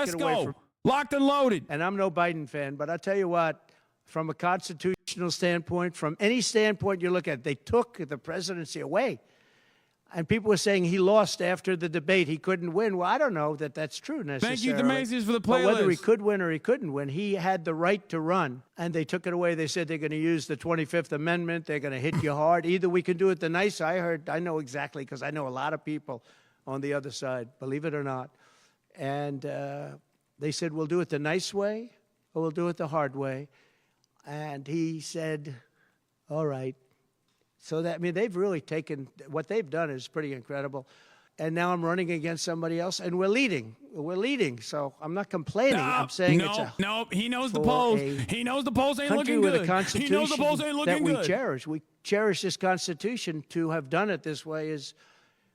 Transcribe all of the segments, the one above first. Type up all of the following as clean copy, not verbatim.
Let's go. Locked and loaded. And I'm no Biden fan, but I'll tell you what, from a constitutional standpoint, from any standpoint you look at, they took the presidency away. And people were saying he lost after the debate. He couldn't win. Well, I don't know that that's true necessarily. Thank you, Demacius, for the playlist. But whether he could win or he couldn't win, he had the right to run. And they took it away. They said they're going to use the 25th Amendment. They're going to hit you hard. Either we can do it the nice. I know exactly, because I know a lot of people on the other side, believe it or not. And they said, we'll do it the nice way or we'll do it the hard way. And he said, all right. So that, I mean, they've really taken, what they've done is pretty incredible. And now I'm running against somebody else, and we're leading. We're leading. So I'm not complaining. I'm saying he knows the polls. He knows the polls ain't looking good. He knows the polls ain't looking good. That we cherish. We cherish this Constitution. To have done it this way is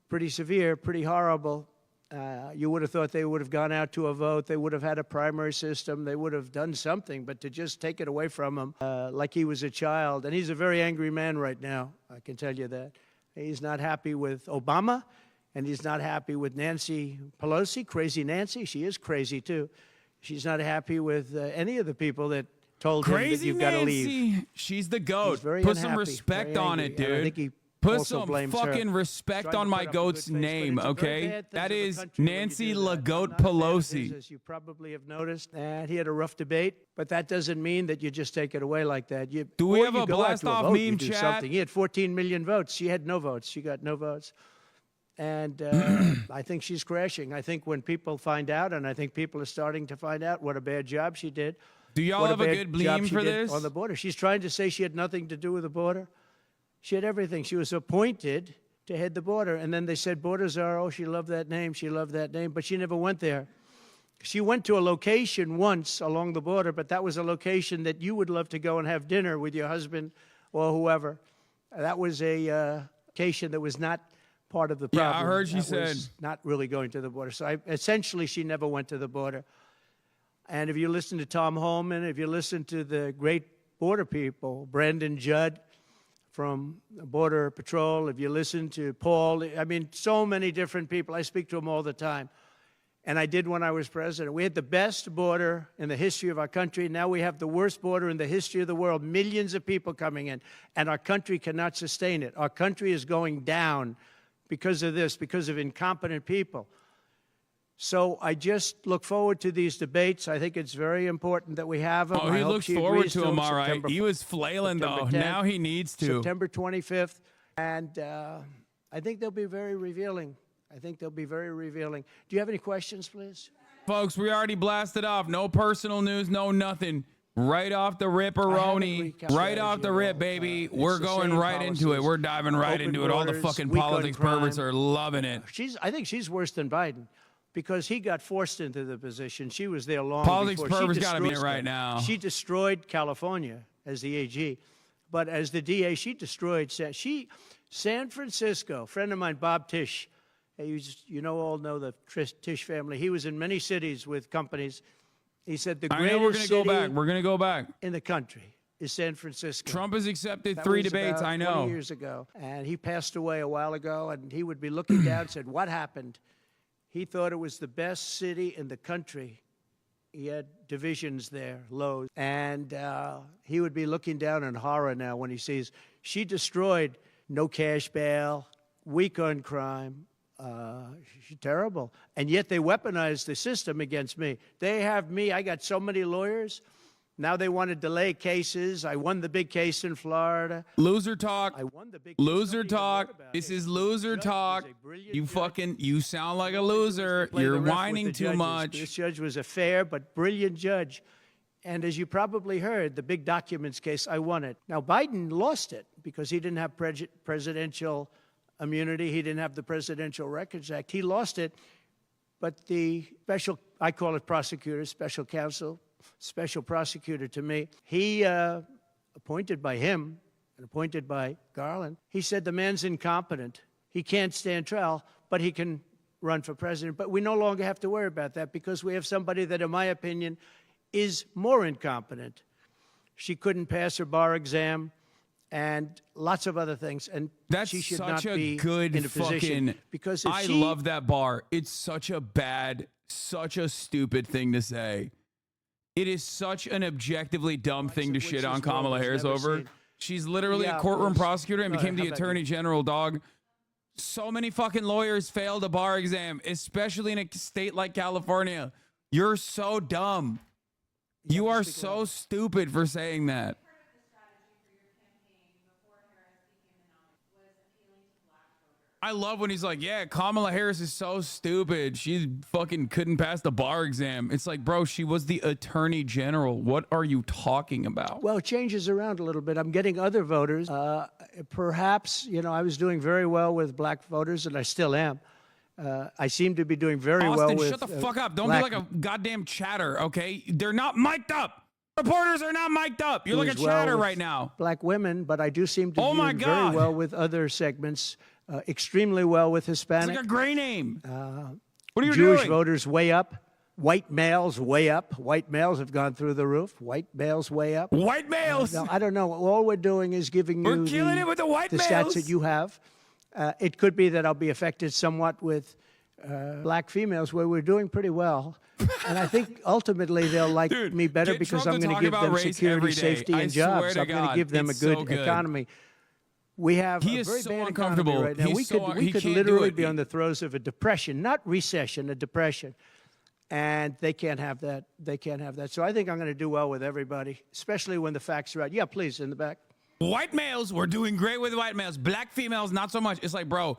pretty severe, pretty horrible. You would have thought they would have gone out to a vote. They would have had a primary system. They would have done something. But to just take it away from him like he was a child. And he's a very angry man right now, I can tell you that. He's not happy with Obama, and he's not happy with Nancy Pelosi, crazy Nancy. She is crazy, too. She's not happy with any of the people that told him that you've got to leave. She's the GOAT. He's very Put unhappy, some respect on it, dude. I think he Put also some fucking respect on my goat's name, okay? That is Nancy LaGoat Pelosi. As you probably have noticed, and he had a rough debate, but that doesn't mean that you just take it away like that. Do we have a blast-off meme chat? He had 14 million votes. She had no votes. She got no votes. And I think she's crashing. I think when people find out, and I think people are starting to find out what a bad job she did. Do y'all have a good meme for this? On the border. She's trying to say she had nothing to do with the border. She had everything. She was appointed to head the border. And then they said, borders are, oh, she loved that name. She loved that name. But she never went there. She went to a location once along the border, but that was a location that you would love to go and have dinner with your husband or whoever. That was a location that was not part of the problem. Yeah, I heard she said. Not really going to the border. So essentially, she never went to the border. And if you listen to Tom Homan, if you listen to the great border people, Brandon Judd, from Border Patrol, if you listen to Paul, I mean, so many different people. I speak to them all the time. And I did when I was president. We had the best border in the history of our country. Now we have the worst border in the history of the world. Millions of people coming in, and our country cannot sustain it. Our country is going down because of this, because of incompetent people. So I just look forward to these debates. I think it's very important that we have them. Oh, he looks forward to them, all right. He was flailing, though. 10th, now he needs to. September 25th. And I think they'll be very revealing. I think they'll be very revealing. Do you have any questions, please? Folks, we already blasted off. No personal news, no nothing. Right off the rip-a-roni. Right off the rip, baby. We're going right into it. We're diving right into it. All the fucking politics perverts are loving it. I think she's worse than Biden, because he got forced into the position. She was there long politics before. Politics perverts got to be it right now. She destroyed California as the AG. But as the DA, she destroyed San Francisco. A friend of mine, Bob Tisch, all know the Tisch family. He was in many cities with companies. He said the greatest city we're going to go back in the country is San Francisco. Trump has accepted 3 debates, I know. 20 years ago. And he passed away a while ago, and he would be looking down and said, what happened? He thought it was the best city in the country. He had divisions there, lows. And he would be looking down in horror now when he sees she destroyed no cash bail, weak on crime. She's terrible. And yet they weaponized the system against me. They have me. I got so many lawyers. Now they want to delay cases. I won the big case in Florida. Loser talk. I won the big loser talk. This is loser talk. You sound like a loser. You're whining too much. This judge was a fair but brilliant judge. And as you probably heard, the big documents case, I won it. Now, Biden lost it because he didn't have presidential immunity. He didn't have the Presidential Records Act. He lost it. But the special, I call it prosecutor, special counsel, special prosecutor to me, he, appointed by him and appointed by Garland, he said the man's incompetent. He can't stand trial, but he can run for president. But we no longer have to worry about that because we have somebody that, in my opinion, is more incompetent. She couldn't pass her bar exam and lots of other things. And she should not be in a position because I love that bar. It's such a bad such a stupid thing to say. It is such an objectively dumb thing to shit on Kamala Harris over. She's literally a courtroom prosecutor and became the attorney general, dog. So many fucking lawyers failed a bar exam, especially in a state like California. You're so dumb. You are so stupid for saying that. I love when he's like, yeah, Kamala Harris is so stupid. She fucking couldn't pass the bar exam. It's like, bro, she was the attorney general. What are you talking about? Well, it changes around a little bit. I'm getting other voters. Perhaps, you know, I was doing very well with black voters, and I still am. I seem to be doing very well with... shut the fuck up. Don't be like a goddamn chatter, okay? They're not mic'd up. Reporters are not mic'd up. You're like a chatter right now. Black women, but I do seem to be doing very well with other segments. Extremely well with Hispanic. It's like a gray name. What are you Jewish doing? voters way up. White males way up. White males have gone through the roof. White males way up. White males. No, I don't know. All we're doing is giving you killing it with the white males. stats that you have. It could be that I'll be affected somewhat with black females, where we're doing pretty well. And I think ultimately they'll like me better because I'm going to give them security, safety, and jobs. I'm going to give them a good economy. We have a very bad economy right now. We could literally be on the throes of a depression, not recession, a depression. And they can't have that. They can't have that. So I think I'm going to do well with everybody, especially when the facts are right. Yeah, please, in the back. White males, we're doing great with white males. Black females, not so much. It's like, bro,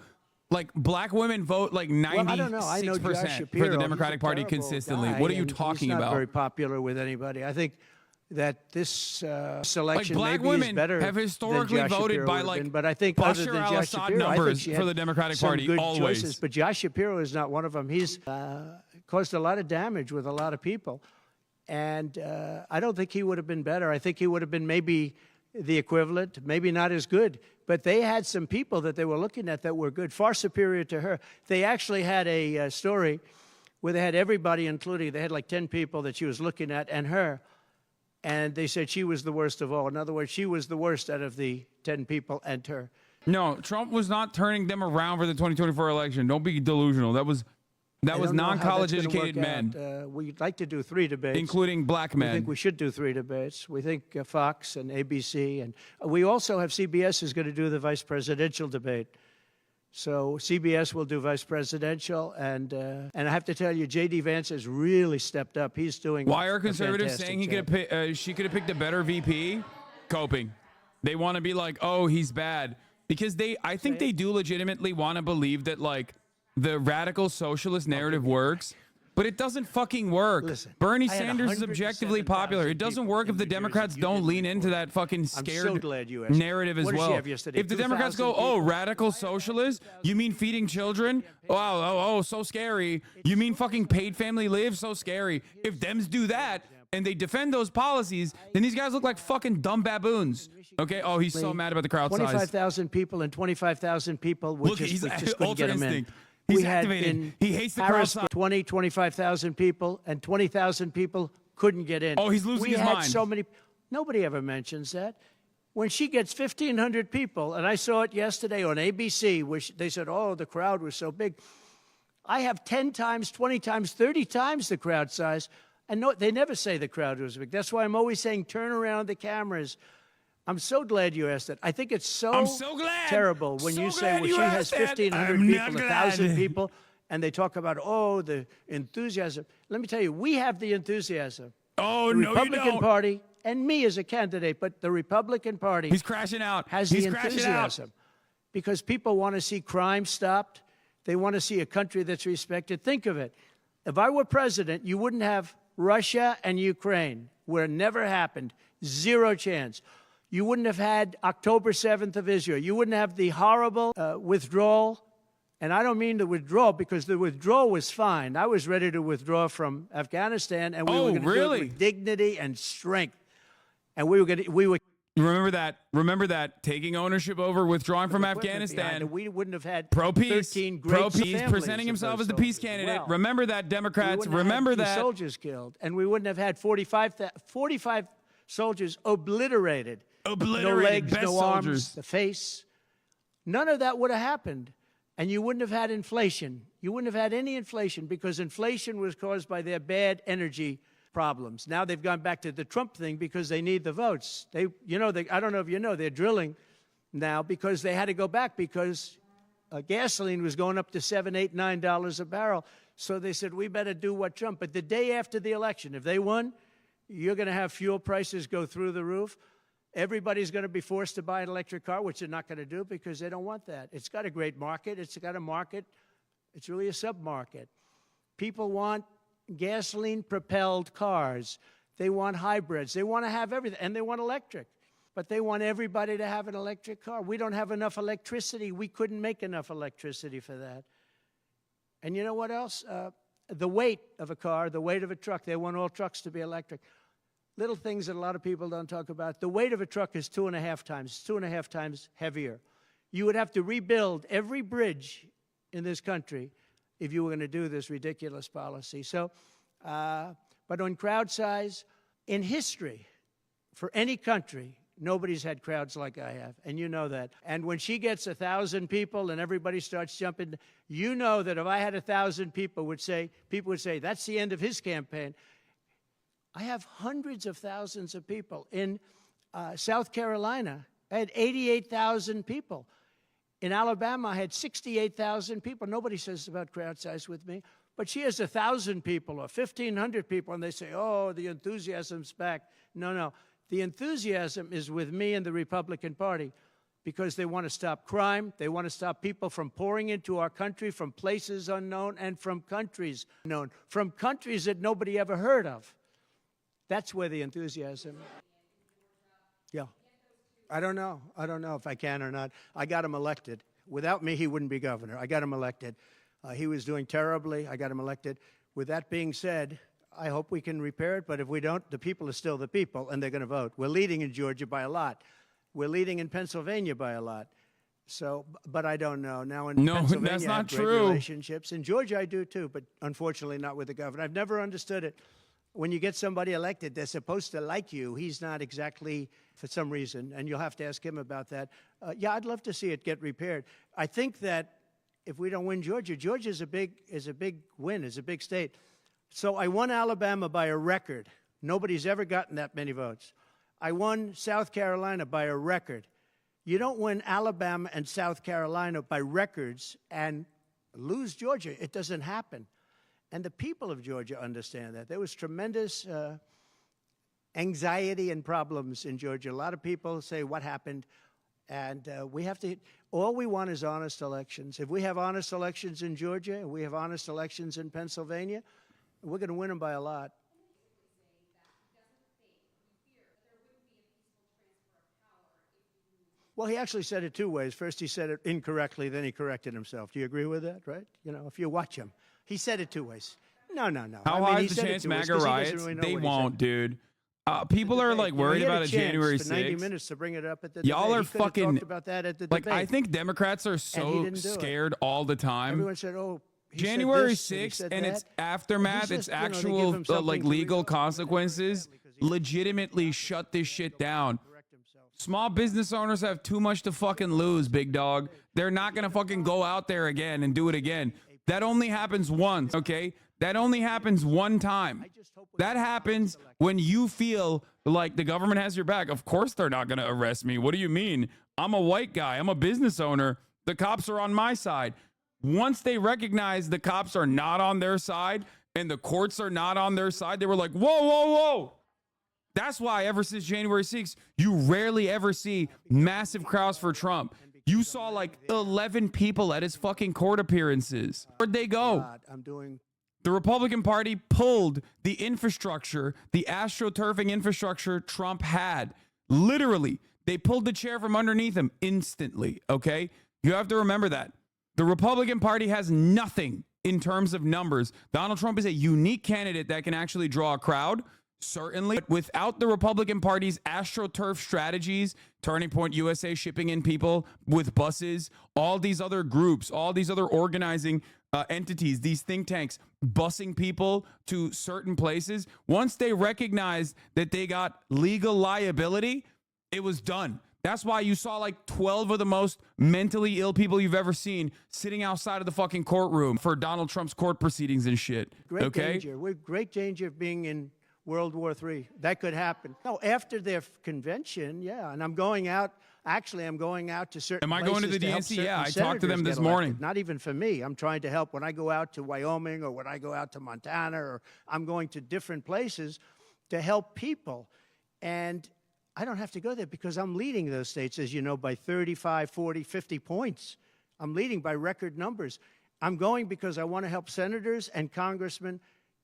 like black women vote like 96% for the Democratic Party consistently. What are you talking about? He's not very popular with anybody. I think that this selection like black maybe women is better have historically than Josh voted Shapiro by like been, but I think Bashar other than Josh al-Assad Shapiro, numbers I think for the Democratic Party good always. Choices, but Josh Shapiro is not one of them. He's caused a lot of damage with a lot of people, and I don't think he would have been better. I think he would have been maybe the equivalent, maybe not as good. But they had some people that they were looking at that were good, far superior to her. They actually had a story where they had everybody, including, they had like 10 people that she was looking at, and her. And they said she was the worst of all. In other words, she was the worst out of the 10 people and her. No, Trump was not turning them around for the 2024 election. Don't be delusional. That was non-college educated men. We'd like to do 3 debates. Including black men. I think we should do 3 debates. We think Fox and ABC. And we also have CBS is going to do the vice presidential debate. So CBS will do vice presidential, and I have to tell you, J.D. Vance has really stepped up. He's doing. Why are conservatives saying she could have picked a better VP? Coping. They want to be like, oh, he's bad, because I think they do legitimately want to believe that like the radical socialist narrative works. But it doesn't fucking work. Listen, Bernie Sanders is objectively popular. It doesn't work if the Democrats don't lean into that fucking scared narrative as well. If the Democrats go, oh, radical socialist? You mean feeding children? Oh, so scary. You mean fucking paid family leave? So scary. If Dems do that and they defend those policies, then these guys look like fucking dumb baboons. Okay? Oh, he's so mad about the crowd size. 25,000 people and 25,000 people Look, just couldn't Ultra get him in. Instinct. He's activated. He hates the crowd size. 25,000 people, and 20,000 people couldn't get in. Oh, he's losing his mind. We had so many. Nobody ever mentions that. When she gets 1,500 people, and I saw it yesterday on ABC, which they said, oh, the crowd was so big. I have 10 times, 20 times, 30 times the crowd size, and no, they never say the crowd was big. That's why I'm always saying turn around the cameras. I'm so glad you asked that. I think it's so terrible when you say, well, she has 1,500 people, 1,000 people, and they talk about, oh, the enthusiasm. Let me tell you, we have the enthusiasm. Oh, no, you don't. The Republican Party, and me as a candidate, but the Republican Party He's crashing out. Has the enthusiasm. Because people want to see crime stopped. They want to see a country that's respected. Think of it. If I were president, you wouldn't have Russia and Ukraine, where it never happened. 0 chance. You wouldn't have had October 7th of Israel. You wouldn't have the horrible withdrawal. And I don't mean the withdrawal, because the withdrawal was fine. I was ready to withdraw from Afghanistan, and we were going to do it with dignity and strength. And we were Remember that taking ownership over withdrawing from Afghanistan. We wouldn't have had pro-peace, 13 great presenting himself as the peace candidate. Well, remember that, Democrats. Remember that. Soldiers killed, and we wouldn't have had 45 soldiers obliterated. No legs, no arms, the face. None of that would have happened. And you wouldn't have had inflation. You wouldn't have had any inflation because inflation was caused by their bad energy problems. Now they've gone back to the Trump thing because they need the votes. I don't know if you know, they're drilling now because they had to go back because gasoline was going up to $7, $8, $9 a barrel. So they said, we better do what Trump. But the day after the election, if they won, you're going to have fuel prices go through the roof. Everybody's going to be forced to buy an electric car, which they're not going to do because they don't want that. It's got a great market. It's got a market. It's really a sub-market. People want gasoline-propelled cars. They want hybrids. They want to have everything, and they want electric. But they want everybody to have an electric car. We don't have enough electricity. We couldn't make enough electricity for that. And you know what else? The weight of a car, the weight of a truck. They want all trucks to be electric. Little things that a lot of people don't talk about. The weight of a truck is 2.5 times. It's 2.5 times heavier. You would have to rebuild every bridge in this country if you were going to do this ridiculous policy. So, but on crowd size, in history, for any country, nobody's had crowds like I have, and you know that. And when she gets 1,000 people and everybody starts jumping, you know that if I had 1,000 people would say, that's the end of his campaign. I have hundreds of thousands of people. In South Carolina, I had 88,000 people. In Alabama, I had 68,000 people. Nobody says about crowd size with me. But she has 1,000 people or 1,500 people, and they say, oh, the enthusiasm's back. No. The enthusiasm is with me and the Republican Party because they want to stop crime. They want to stop people from pouring into our country from places unknown and from countries known, from countries that nobody ever heard of. That's where the enthusiasm. Yeah. I don't know if I can or not. I got him elected. Without me, he wouldn't be governor. I got him elected. He was doing terribly. I got him elected. With that being said, I hope we can repair it. But if we don't, the people are still the people, and they're going to vote. We're leading in Georgia by a lot. We're leading in Pennsylvania by a lot. So, but I don't know. Now in Pennsylvania, that's not I have great true. relationships. In Georgia, I do too, but unfortunately not with the governor. I've never understood it. When you get somebody elected, they're supposed to like you. He's not exactly, for some reason, and you'll have to ask him about that. Yeah, I'd love to see it get repaired. I think that if we don't win Georgia, Georgia is a big win, is a big state. So I won Alabama by a record. Nobody's ever gotten that many votes. I won South Carolina by a record. You don't win Alabama and South Carolina by records and lose Georgia. It doesn't happen. And the people of Georgia understand that. There was tremendous anxiety and problems in Georgia. A lot of people say, what happened? And we have to, all we want is honest elections. If we have honest elections in Georgia, we have honest elections in Pennsylvania, we're going to win them by a lot. Well, he actually said it two ways. First, he said it incorrectly, then he corrected himself. Do you agree with that, right? You know, if you watch him. He said it two ways. No. How high is the chance MAGA riots? They won't, dude. People are like worried about a January 6th. 90 minutes to bring it up at the Y'all debate. are fucking talked about that at the like. debate. I think Democrats are so scared all the time. Everyone said, "Oh, January 6th and its aftermath, its actual like legal consequences, legitimately shut this shit down." Small business owners have too much to fucking lose, big dog. They're not gonna fucking go out there again and do it again. That only happens once, okay? That only happens one time. That happens when you feel like the government has your back. Of course they're not going to arrest me. What do you mean? I'm a white guy. I'm a business owner. The cops are on my side. Once they recognize the cops are not on their side and the courts are not on their side, they were like, whoa. That's why ever since January 6th, you rarely ever see massive crowds for Trump. You saw like 11 people at his fucking court appearances. Where'd they go? The Republican Party pulled the infrastructure, the astroturfing infrastructure Trump had. Literally, they pulled the chair from underneath him instantly, okay? You have to remember that. The Republican Party has nothing in terms of numbers. Donald Trump is a unique candidate that can actually draw a crowd. Certainly, but without the Republican Party's AstroTurf strategies, Turning Point USA shipping in people with buses, all these other groups, all these other organizing entities, these think tanks busing people to certain places, once they recognized that they got legal liability, it was done. That's why you saw like 12 of the most mentally ill people you've ever seen sitting outside of the fucking courtroom for Donald Trump's court proceedings and shit. Great danger. We're great danger of being in World War III. That could happen. No, after their convention, yeah. And I'm going out. Actually, I'm going out to certain places. Am I going to the DNC? Yeah, I talked to them this morning. Not even for me. I'm trying to help when I go out to Wyoming or when I go out to Montana, or I'm going to different places to help people. And I don't have to go there because I'm leading those states, as you know, by 35, 40, 50 points. I'm leading by record numbers. I'm going because I want to help senators and congressmen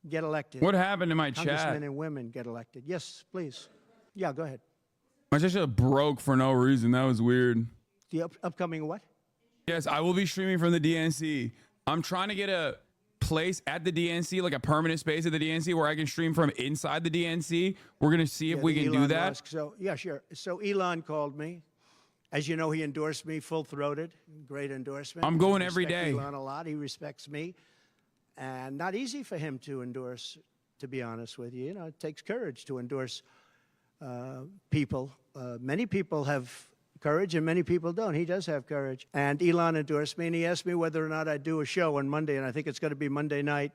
get elected. What happened to my chat? Congressmen and women get elected. Yes, please. Yeah, go ahead. My chat just broke for no reason. That was weird. The upcoming what? Yes, I will be streaming from the DNC. I'm trying to get a place at the DNC, like a permanent space at the DNC where I can stream from inside the DNC. We're going to see if we can do that. Musk. So, yeah, sure. So Elon called me. As you know, he endorsed me full-throated. Great endorsement. I'm going every day. I respect Elon a lot. He respects me. And not easy for him to endorse, to be honest with you. You know, it takes courage to endorse people. Many people have courage and many people don't. He does have courage. And Elon endorsed me, and he asked me whether or not I'd do a show on Monday, and I think it's going to be Monday night.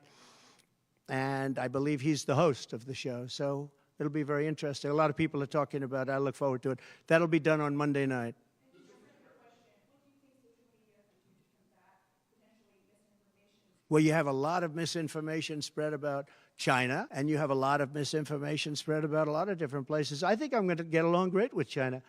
And I believe he's the host of the show, so it'll be very interesting. A lot of people are talking about it. I look forward to it. That'll be done on Monday night. Well, you have a lot of misinformation spread about China, and you have a lot of misinformation spread about a lot of different places. I think I'm going to get along great with China.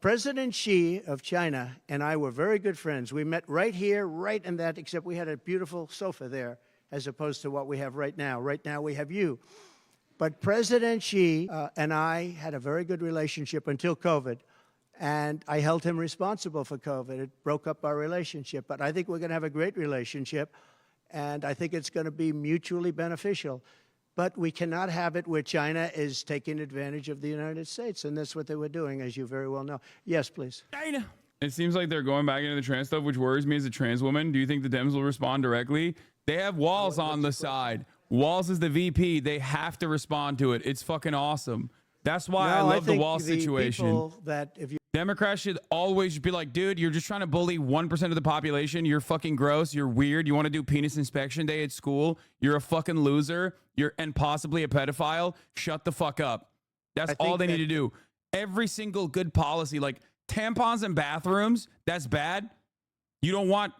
President Xi of China and I were very good friends. We met right here, right in that, except we had a beautiful sofa there, as opposed to what we have right now. Right now we have you. But President Xi and I had a very good relationship until COVID. And I held him responsible for COVID. It broke up our relationship. But I think we're going to have a great relationship. And I think it's going to be mutually beneficial. But we cannot have it where China is taking advantage of the United States. And that's what they were doing, as you very well know. Yes, please. China. It seems like they're going back into the trans stuff, which worries me as a trans woman. Do you think the Dems will respond directly? They have Walz on the side. Walz is the VP. They have to respond to it. It's fucking awesome. That's why I love the Walz situation. That if you Democrats should always be like, dude, you're just trying to bully 1% of the population. You're fucking gross. You're weird. You want to do penis inspection day at school. You're a fucking loser. And possibly a pedophile. Shut the fuck up. That's all they need to do. Every single good policy, like tampons in bathrooms, that's bad. You don't want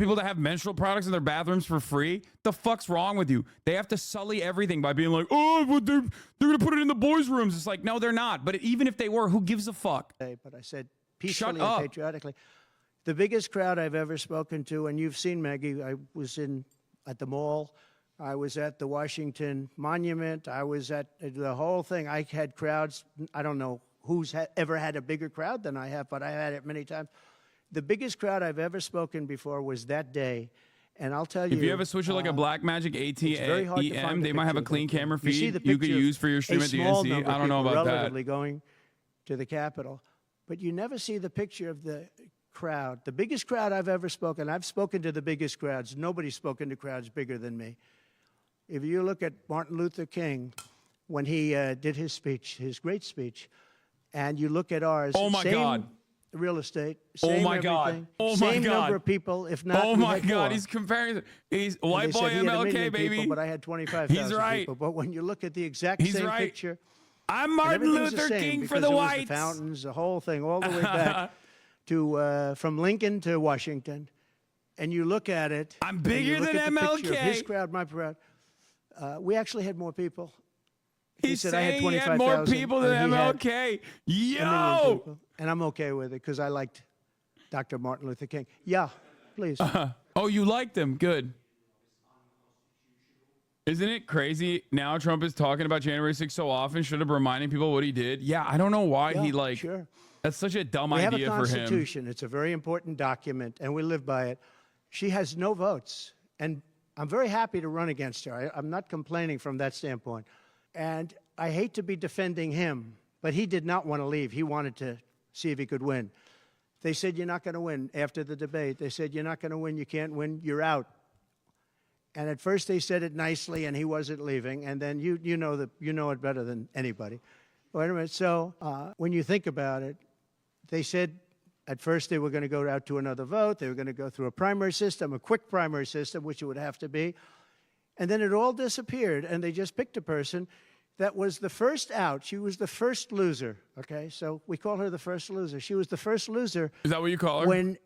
people to have menstrual products in their bathrooms for free? The fuck's wrong with you? They have to sully everything by being like, oh, but they're going to put it in the boys' rooms. It's like, no, they're not. But even if they were, who gives a fuck? But I said peacefully and patriotically. The biggest crowd I've ever spoken to, and you've seen, Maggie, I was at the mall. I was at the Washington Monument. I was at the whole thing. I had crowds. I don't know who's ever had a bigger crowd than I have, but I had it many times. The biggest crowd I've ever spoken before was that day. And I'll tell you, if you have a switcher like a Blackmagic ATEM, they might have a clean camera feed you could use for your stream at the DNC. I don't know about that. Relatively going to the Capitol. But you never see the picture of the crowd. The biggest crowd I've ever spoken, I've spoken to the biggest crowds. Nobody's spoken to crowds bigger than me. If you look at Martin Luther King, when he did his speech, his great speech, and you look at ours, oh my God. Real estate, same oh my everything, God. Oh my same God. number of people, if not. Oh my God, he's comparing. He's white boy MLK, baby. People, but I had 25,000 He's right. people. But when you look at the exact same picture, I'm Martin Luther King for the whites. The fountains, the whole thing, all the way back to from Lincoln to Washington, and you look at it. I'm bigger than MLK. His crowd, my crowd. We actually had more people. He's saying he had more people than MLK. Yo! And I'm okay with it because I liked Dr. Martin Luther King. Yeah, please. Oh, you liked him. Good. Isn't it crazy? Now Trump is talking about January 6th so often, should have reminding people what he did. Yeah, I don't know why he like. Sure. That's such a dumb idea for him. We have a Constitution. It's a very important document, and we live by it. She has no votes, and I'm very happy to run against her. I'm not complaining from that standpoint. And I hate to be defending him, but he did not want to leave. He wanted to see if he could win. They said, you're not going to win. After the debate, they said, you're not going to win. You can't win. You're out. And at first they said it nicely, and he wasn't leaving. And then you know it better than anybody. Wait a minute. So when you think about it, they said at first they were going to go out to another vote. They were going to go through a primary system, a quick primary system, which it would have to be. And then it all disappeared, and they just picked a person that was the first out. She was the first loser, okay? So we call her the first loser. She was the first loser. Is that what you call her? When,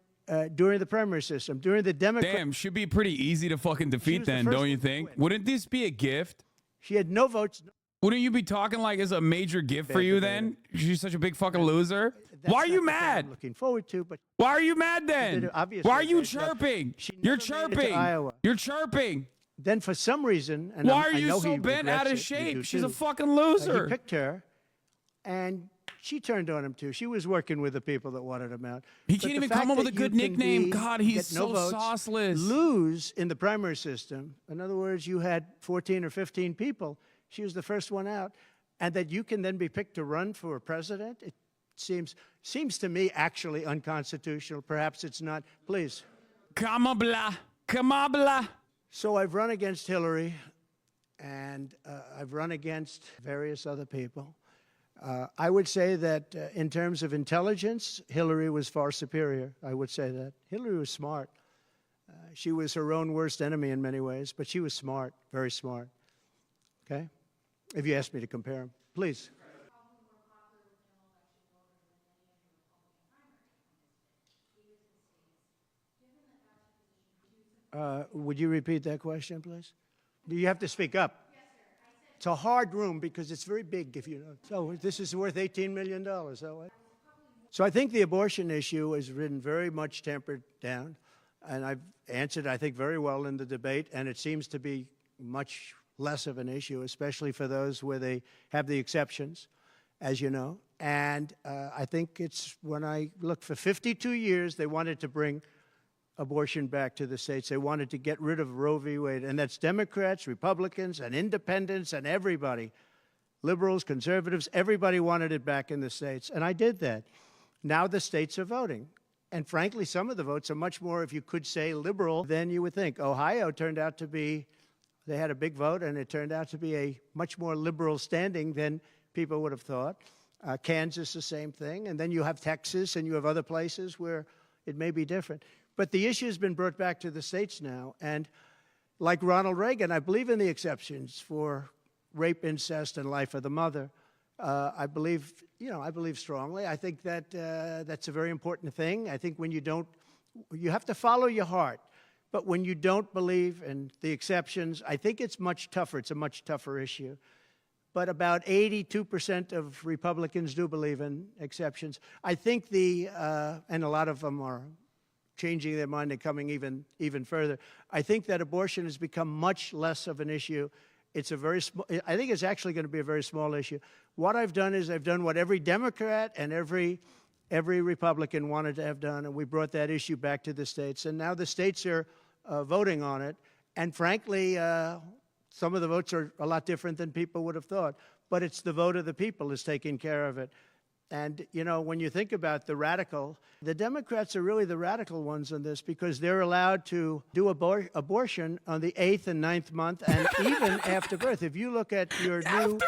during the primary system, during the Democrat. Damn, should be pretty easy to fucking defeat then, don't you think? Wouldn't this be a gift? She had no votes. Wouldn't you be talking like it's a major gift for you then? She's such a big fucking loser. Why are you mad? I'm looking forward to, but why are you mad then? Obviously, Why are you chirping? You're chirping. You're chirping. Then for some reason, and why are I you know so he bent out of regrets it, you shape? do She's a too. fucking loser. He picked her, and she turned on him too. She was working with the people that wanted him out. He But can't the even fact come up with that a good you can nickname. God, he's get no so votes, sauceless. Lose in the primary system. In other words, you had 14 or 15 people. She was the first one out, and that you can then be picked to run for president. It seems to me actually unconstitutional. Perhaps it's not. Please. Kamabla. Kamabla. So I've run against Hillary, and I've run against various other people. I would say that in terms of intelligence, Hillary was far superior. I would say that. Hillary was smart. She was her own worst enemy in many ways, but she was smart, very smart. Okay? If you ask me to compare them, please. Would you repeat that question, please? You have to speak up. Yes, sir. It's a hard room because it's very big, if you know. So this is worth $18 million. So I think the abortion issue has been very much tempered down, and I've answered, I think, very well in the debate, and it seems to be much less of an issue, especially for those where they have the exceptions, as you know. And I think it's when I look for 52 years, they wanted to bring abortion back to the states. They wanted to get rid of Roe v. Wade, and that's Democrats, Republicans, and independents, and everybody, liberals, conservatives, everybody wanted it back in the states, and I did that. Now the states are voting, and frankly, some of the votes are much more, if you could say, liberal than you would think. Ohio turned out to be, they had a big vote, and it turned out to be a much more liberal standing than people would have thought. Kansas, the same thing, and then you have Texas, and you have other places where it may be different. But the issue has been brought back to the states now, and like Ronald Reagan, I believe in the exceptions for rape, incest, and life of the mother. I believe strongly. I think that that's a very important thing. I think when you have to follow your heart, but when you don't believe in the exceptions, I think it's much tougher. It's a much tougher issue. But about 82% of Republicans do believe in exceptions. I think and a lot of them are changing their mind and coming even further. I think that abortion has become much less of an issue. It's a very small, I think it's actually going to be a very small issue. What I've done is I've done what every Democrat and every Republican wanted to have done, and we brought that issue back to the states. And now the states are voting on it. And frankly, some of the votes are a lot different than people would have thought. But it's the vote of the people is taking care of it. And, you know, when you think about the Democrats are really the radical ones on this because they're allowed to do abortion on the 8th and 9th month and even after birth. If you look at your new...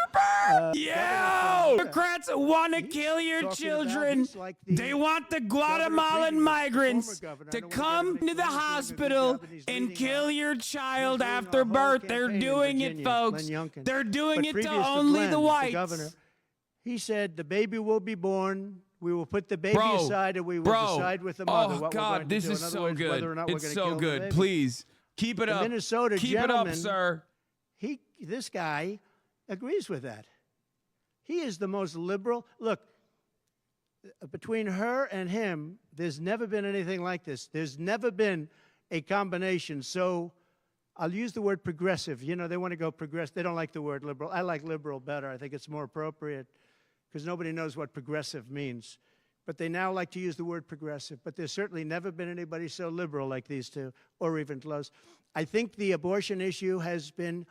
Democrats want to kill your children. They want the Guatemalan migrants to come to the hospital and kill your child after birth. They're doing it, folks. They're doing it to only the whites. He said, the baby will be born. We will put the baby aside and we will decide with the mother what we're going to do. This is so good. It's so good. Please, keep it up. Minnesota keep it up, sir. This guy agrees with that. He is the most liberal. Look, between her and him, there's never been anything like this. There's never been a combination. So I'll use the word progressive. You know, they want to go progressive. They don't like the word liberal. I like liberal better. I think it's more appropriate because nobody knows what progressive means. But they now like to use the word progressive. But there's certainly never been anybody so liberal like these two, or even close. I think the abortion issue has been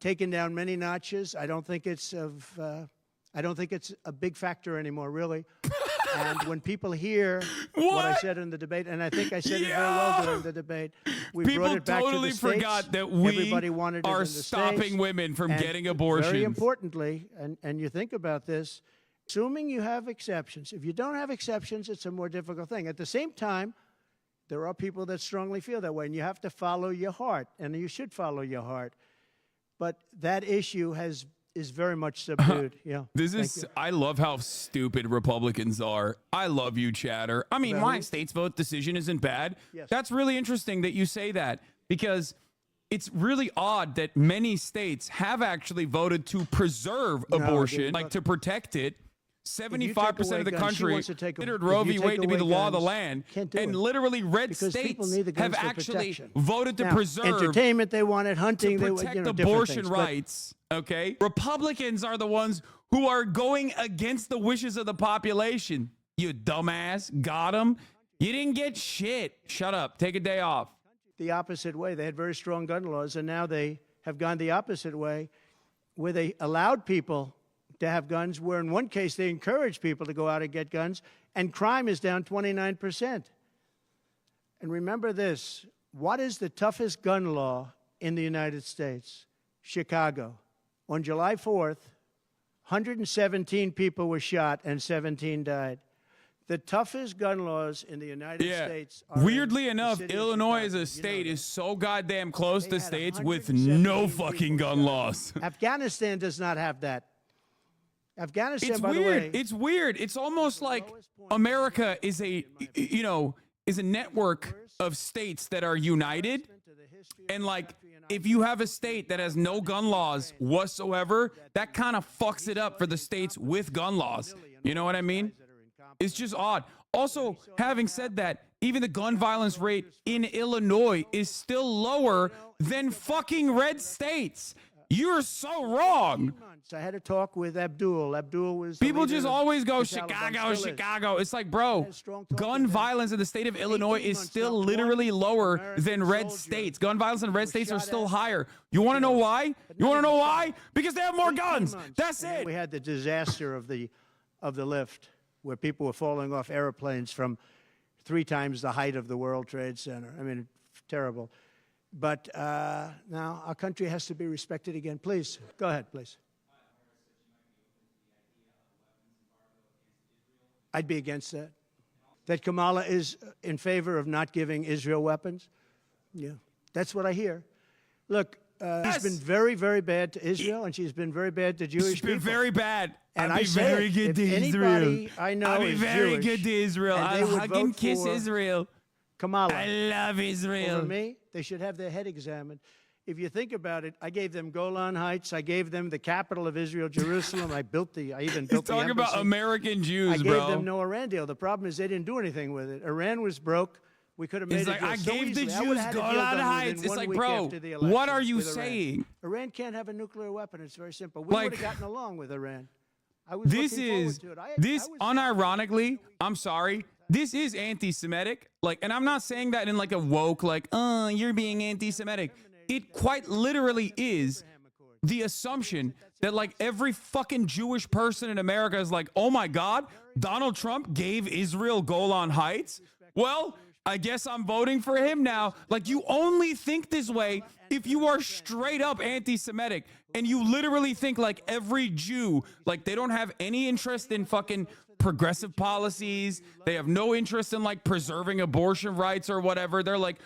taken down many notches. I don't think it's a big factor anymore, really. And when people hear what I said in the debate, and I think I said it very well during the debate, we brought it back to the states. People totally forgot that we are stopping women from getting abortions. Very importantly, and you think about this, Assuming you have exceptions. If you don't have exceptions, it's a more difficult thing. At the same time, there are people that strongly feel that way, and you have to follow your heart, and you should follow your heart. But that issue is very much subdued. Yeah. I love how stupid Republicans are. I love you, Chatter. I mean, my state's vote decision isn't bad. Yes. That's really interesting that you say that, because it's really odd that many states have actually voted to preserve abortion, like to protect it. 75% of the country considered Roe v. Wade to be the law of the land, and literally red states have actually voted to preserve entertainment. They wanted hunting, to protect abortion rights. Okay, Republicans are the ones who are going against the wishes of the population. You dumbass, got him. You didn't get shit. Shut up. Take a day off. The opposite way. They had very strong gun laws, and now they have gone the opposite way, where they allowed people to have guns, where in one case they encourage people to go out and get guns, and crime is down 29%. And remember this, what is the toughest gun law in the United States? Chicago. On July 4th, 117 people were shot and 17 died. The toughest gun laws in the United States are weirdly enough, Illinois as a state is so goddamn close to states with no fucking gun laws. Afghanistan does not have that. Afghanistan, It's by weird. the way, It's weird. It's almost like America is a network of states that are united. And like, if you have a state that has no gun laws whatsoever, that kind of fucks it up for the states with gun laws. You know what I mean? It's just odd. Also, having said that, even the gun violence rate in Illinois is still lower than fucking red states. You're so wrong. I had a talk with Abdul. Abdul was People just always go Chicago, Chicago. It's like, bro, gun violence in the state of Illinois is still literally lower than red states. Gun violence in red states are still higher. You want to know why? You want to know why? Because they have more guns. That's it. We had the disaster of the lift, where people were falling off airplanes from 3 times the height of the World Trade Center. I mean, terrible. But now our country has to be respected again. Please, go ahead, please. I'd be against that. That Kamala is in favor of not giving Israel weapons? Yeah, that's what I hear. Look, she's been very, very bad to Israel, and she's been very bad to Jewish people. She's been very bad. And I'd be very good to Israel. I know I'd be is very Jewish, good to Israel. and they I'll would hug and vote kiss for Israel. Kamala. I love Israel. Over me, they should have their head examined. If you think about it, I gave them Golan Heights. I gave them the capital of Israel, Jerusalem. I even built the He's talking about American Jews, I bro. gave them no Iran deal. The problem is they didn't do anything with it. Iran was broke. We could have made It's it like, I so gave the easily. I would Jews have had a deal Golan done within Heights. It's 1 like, week bro, after the what election are you with Iran. saying? Iran can't have a nuclear weapon. It's very simple. We Like, would have gotten along with Iran. I was This looking forward is to it. this unironically, I'm sorry, this is anti-Semitic. Like, and I'm not saying that in like a woke, like, you're being anti-Semitic. It quite literally is the assumption that like every fucking Jewish person in America is like, oh my God, Donald Trump gave Israel Golan Heights. Well, I guess I'm voting for him now. Like, you only think this way if you are straight up anti-Semitic, and you literally think like every Jew, like they don't have any interest in fucking progressive policies. They have no interest in like preserving abortion rights or whatever. They're like,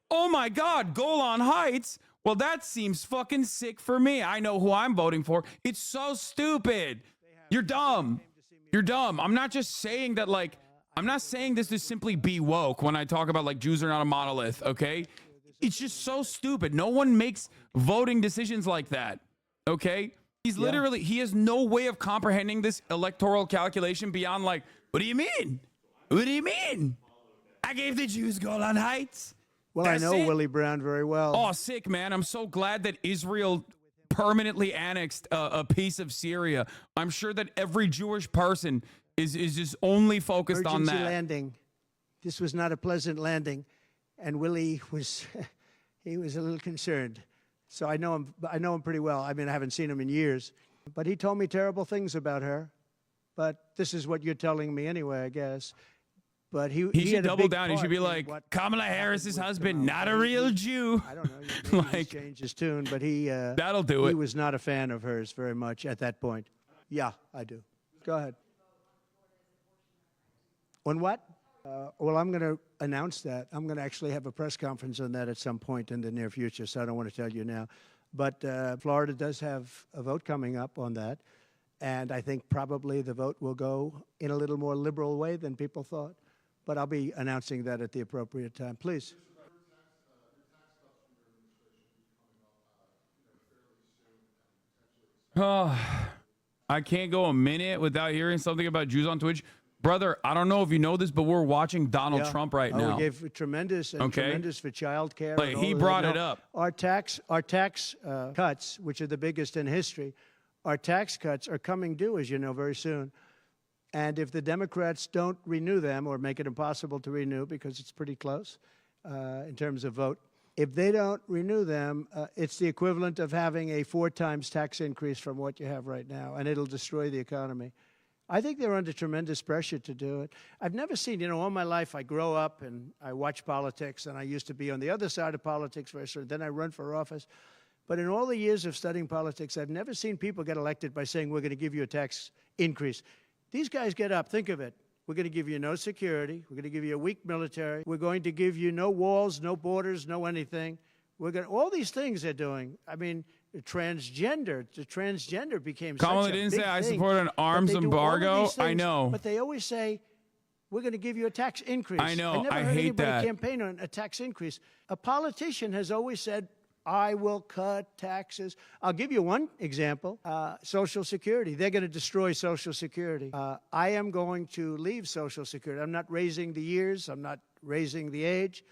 oh my God, Golan Heights. Well, that seems fucking sick for me. I know who I'm voting for. It's so stupid. You're dumb. You're dumb. I'm not just saying that, like, I'm not saying this to simply be woke when I talk about like Jews are not a monolith, okay? It's just so stupid. No one makes voting decisions like that, okay? He's literally, he has no way of comprehending this electoral calculation beyond like, what do you mean? What do you mean? I gave the Jews Golan Heights. Well, That's I know it. Willie Brown very well. Oh, sick, man. I'm so glad that Israel permanently annexed a piece of Syria. I'm sure that every Jewish person is just only focused on Emergency that. landing. This was not a pleasant landing, and Willie was he was a little concerned. So I know him pretty well. I mean, I haven't seen him in years, but he told me terrible things about her. But this is what you're telling me anyway, I guess. But he should had a double big down. He should part be in like, what Kamala happened Harris's with husband, Kamala. not a real Jew. I don't know. Maybe Like, he's changed his tune, but that'll do He it. was not a fan of hers very much at that point. Yeah, I do. Go ahead. On what? Well, I'm going to announce that. I'm going to actually have a press conference on that at some point in the near future, so I don't want to tell you now. But Florida does have a vote coming up on that, and I think probably the vote will go in a little more liberal way than people thought. But I'll be announcing that at the appropriate time. Please. Oh, I can't go a minute without hearing something about Jews on Twitch. Brother, I don't know if you know this, but we're watching Donald Trump right now. We gave tremendous for child care. Like, he brought it up. Our tax cuts, which are the biggest in history, our tax cuts are coming due, as you know, very soon. And if the Democrats don't renew them or make it impossible to renew because it's pretty close in terms of vote, if they don't renew them, it's the equivalent of having a 4 times tax increase from what you have right now, and it'll destroy the economy. I think they're under tremendous pressure to do it. I've never seen, all my life I grow up and I watch politics, and I used to be on the other side of politics first, then I run for office. But in all the years of studying politics, I've never seen people get elected by saying, we're going to give you a tax increase. These guys get up, think of it. We're going to give you no security. We're going to give you a weak military. We're going to give you no walls, no borders, no anything. All these things they're doing. I mean, the transgender became Kamala such a didn't big say I thing, support an arms embargo. I know. But they always say, we're going to give you a tax increase. I know. I never I heard hate anybody that. campaign on a tax increase. A politician has always said, I will cut taxes. I'll give you one example. Social Security. They're going to destroy Social Security. I am going to leave Social Security. I'm not raising the years. I'm not raising the age.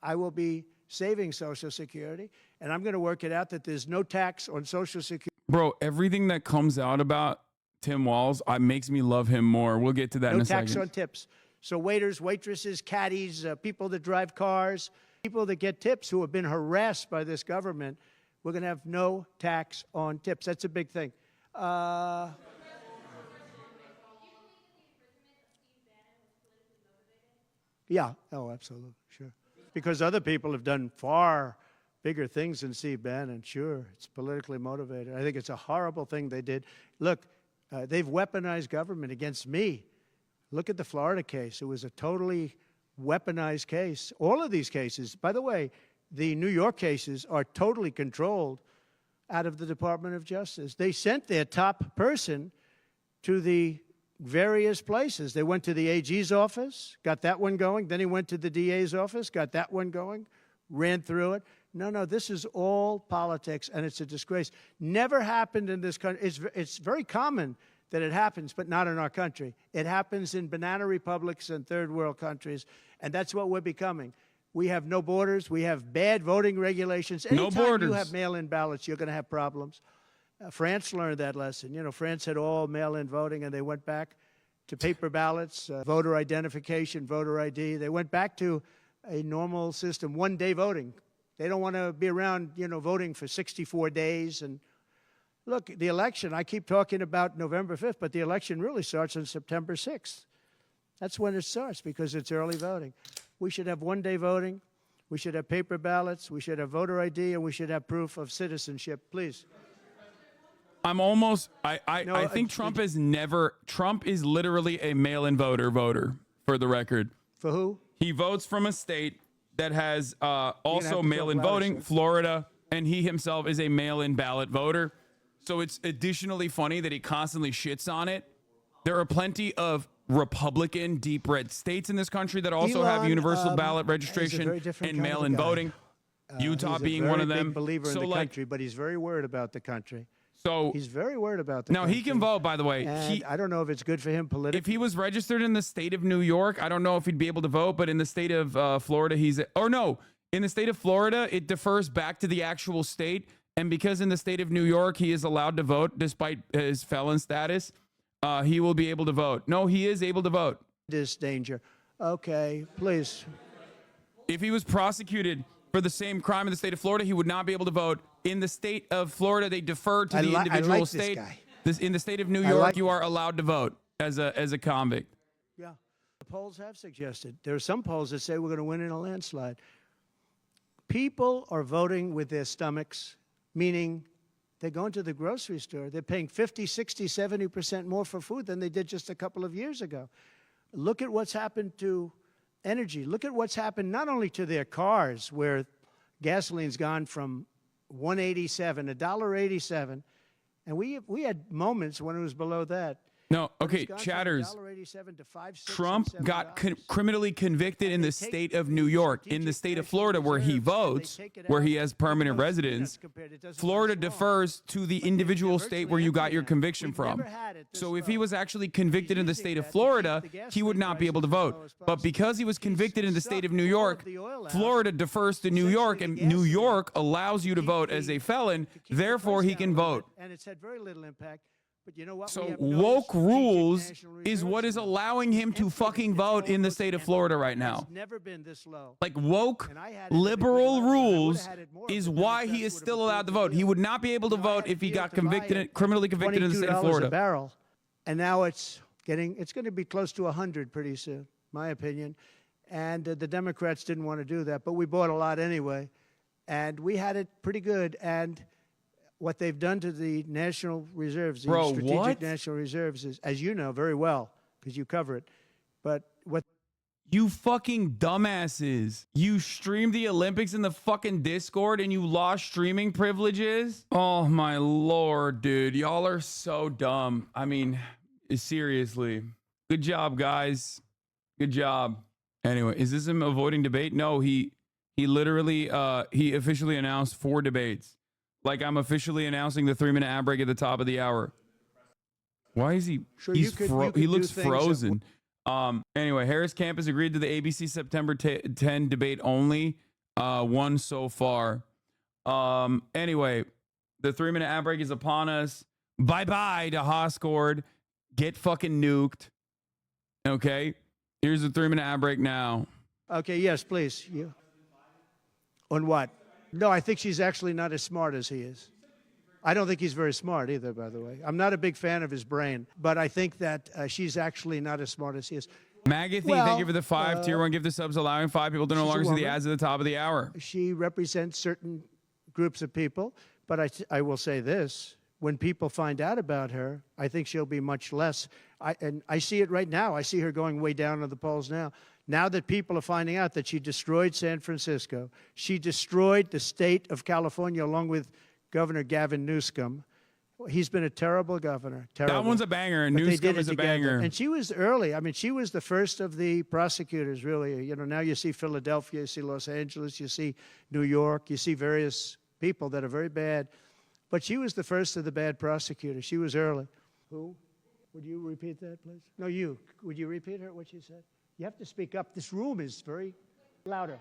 I will be saving Social Security, and I'm going to work it out that there's no tax on Social Security. Bro, everything that comes out about Tim Walz makes me love him more. We'll get to that in a second. No tax on tips. So waiters, waitresses, caddies, people that drive cars, people that get tips who have been harassed by this government, we're going to have no tax on tips. That's a big thing. Yeah. Oh, absolutely. Sure. Because other people have done far bigger things than Steve Bannon. Sure, it's politically motivated. I think it's a horrible thing they did. Look, they've weaponized government against me. Look at the Florida case. It was a totally weaponized case. All of these cases, by the way, the New York cases are totally controlled out of the Department of Justice. They sent their top person to the various places. They went to the AG's office, got that one going. Then he went to the DA's office, got that one going, ran through it. No, this is all politics, and it's a disgrace. Never happened in this country. It's very common that it happens, but not in our country. It happens in banana republics and third world countries, and that's what we're becoming. We have no borders. We have bad voting regulations. Anytime you have mail-in ballots, you're going to have problems. France learned that lesson. France had all mail-in voting, and they went back to paper ballots, voter identification, voter ID. They went back to a normal system, one-day voting. They don't want to be around, voting for 64 days. And look, the election, I keep talking about November 5th, but the election really starts on September 6th. That's when it starts because it's early voting. We should have one-day voting. We should have paper ballots. We should have voter ID, and we should have proof of citizenship. Please. I think Trump is literally a mail-in voter, for the record. For who? He votes from a state that has also mail-in voting, Florida, and he himself is a mail-in ballot voter. So it's additionally funny that he constantly shits on it. There are plenty of Republican deep red states in this country that also have universal ballot registration and mail-in voting. Utah being one of them. He's a very big believer in the country, but he's very worried about the country. So he's very worried about the country. Now, he can vote, by the way. I don't know if it's good for him politically. If he was registered in the state of New York, I don't know if he'd be able to vote, but in the state of Florida, in the state of Florida, it defers back to the actual state. And because in the state of New York, he is allowed to vote despite his felon status, he will be able to vote. No, he is able to vote. This danger. Okay, please. If he was prosecuted for the same crime in the state of Florida, he would not be able to vote. In the state of Florida, they defer to the individual state. In the state of New York, you are allowed to vote as a convict. Yeah. The polls have suggested. There are some polls that say we're going to win in a landslide. People are voting with their stomachs, meaning they're going to the grocery store. They're paying 50, 60, 70% more for food than they did just a couple of years ago. Look at what's happened to energy. Look at what's happened not only to their cars, where gasoline's gone from $1.87, $1.87, and we had moments when it was below that. No, okay, chatters. Trump got criminally convicted in the state of New York. In the state of Florida, where he votes, where he has permanent residence, Florida defers to the individual state where you got your conviction from. So if he was actually convicted in the state of Florida, he would not be able to vote. But because he was convicted in the state of New York, Florida defers to New York, and New York allows you to vote as a felon. Therefore, he can vote. And it's had very little impact. But you know what? So woke rules is what is allowing him to fucking vote in the state of Florida right now. It's never been this low. Like woke liberal rules is why he is still allowed to vote. He would not be able to vote if he got convicted, criminally convicted in the state of Florida. $22 a barrel, and now it's going to be close to 100 pretty soon, my opinion. And the Democrats didn't want to do that, but we bought a lot anyway, and we had it pretty good. And what they've done to the national reserves, the strategic national reserves, is, as you know very well, because you cover it, but what... You fucking dumbasses. You streamed the Olympics in the fucking Discord and you lost streaming privileges? Oh my Lord, dude. Y'all are so dumb. I mean, seriously. Good job, guys. Good job. Anyway, is this him avoiding debate? No, he literally, he officially announced 4 debates. Like I'm officially announcing the 3-minute ad break at the top of the hour. Why is he? Sure, he looks frozen. Anyway, Harris Campus agreed to the ABC September 10 debate only. One so far. Anyway, the 3-minute ad break is upon us. Bye-bye to Hoscord. Get fucking nuked. Okay. Here's the 3-minute ad break now. Okay, yes, please. You. On what? No, I think she's actually not as smart as he is. I don't think he's very smart either, by the way. I'm not a big fan of his brain, but I think that she's actually not as smart as he is. Magathy, thank you for the 5 tier 1 gift of subs, allowing 5 people to no longer see the ads at the top of the hour. She represents certain groups of people, but I will say this. When people find out about her, I think she'll be much less. And I see it right now. I see her going way down in the polls now. Now that people are finding out that she destroyed San Francisco, she destroyed the state of California along with Governor Gavin Newsom. He's been a terrible governor. Terrible. That one's a banger. Newsom is a banger. And she was early. I mean, she was the first of the prosecutors, really. You know, now you see Philadelphia, you see Los Angeles, you see New York, you see various people that are very bad. But she was the first of the bad prosecutors. She was early. Who? Would you repeat that, please? No, you. Would you repeat her, what she said? You have to speak up. This room is very louder.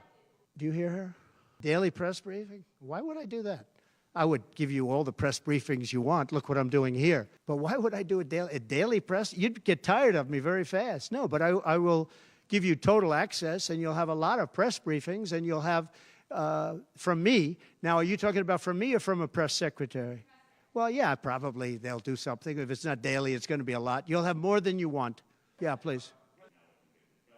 Do you hear her? Daily press briefing? Why would I do that? I would give you all the press briefings you want. Look what I'm doing here. But why would I do a daily press? You'd get tired of me very fast. No, but I will give you total access, and you'll have a lot of press briefings, and you'll have from me. Now, are you talking about from me or from a press secretary? Well, yeah, probably they'll do something. If it's not daily, it's going to be a lot. You'll have more than you want. Yeah, please.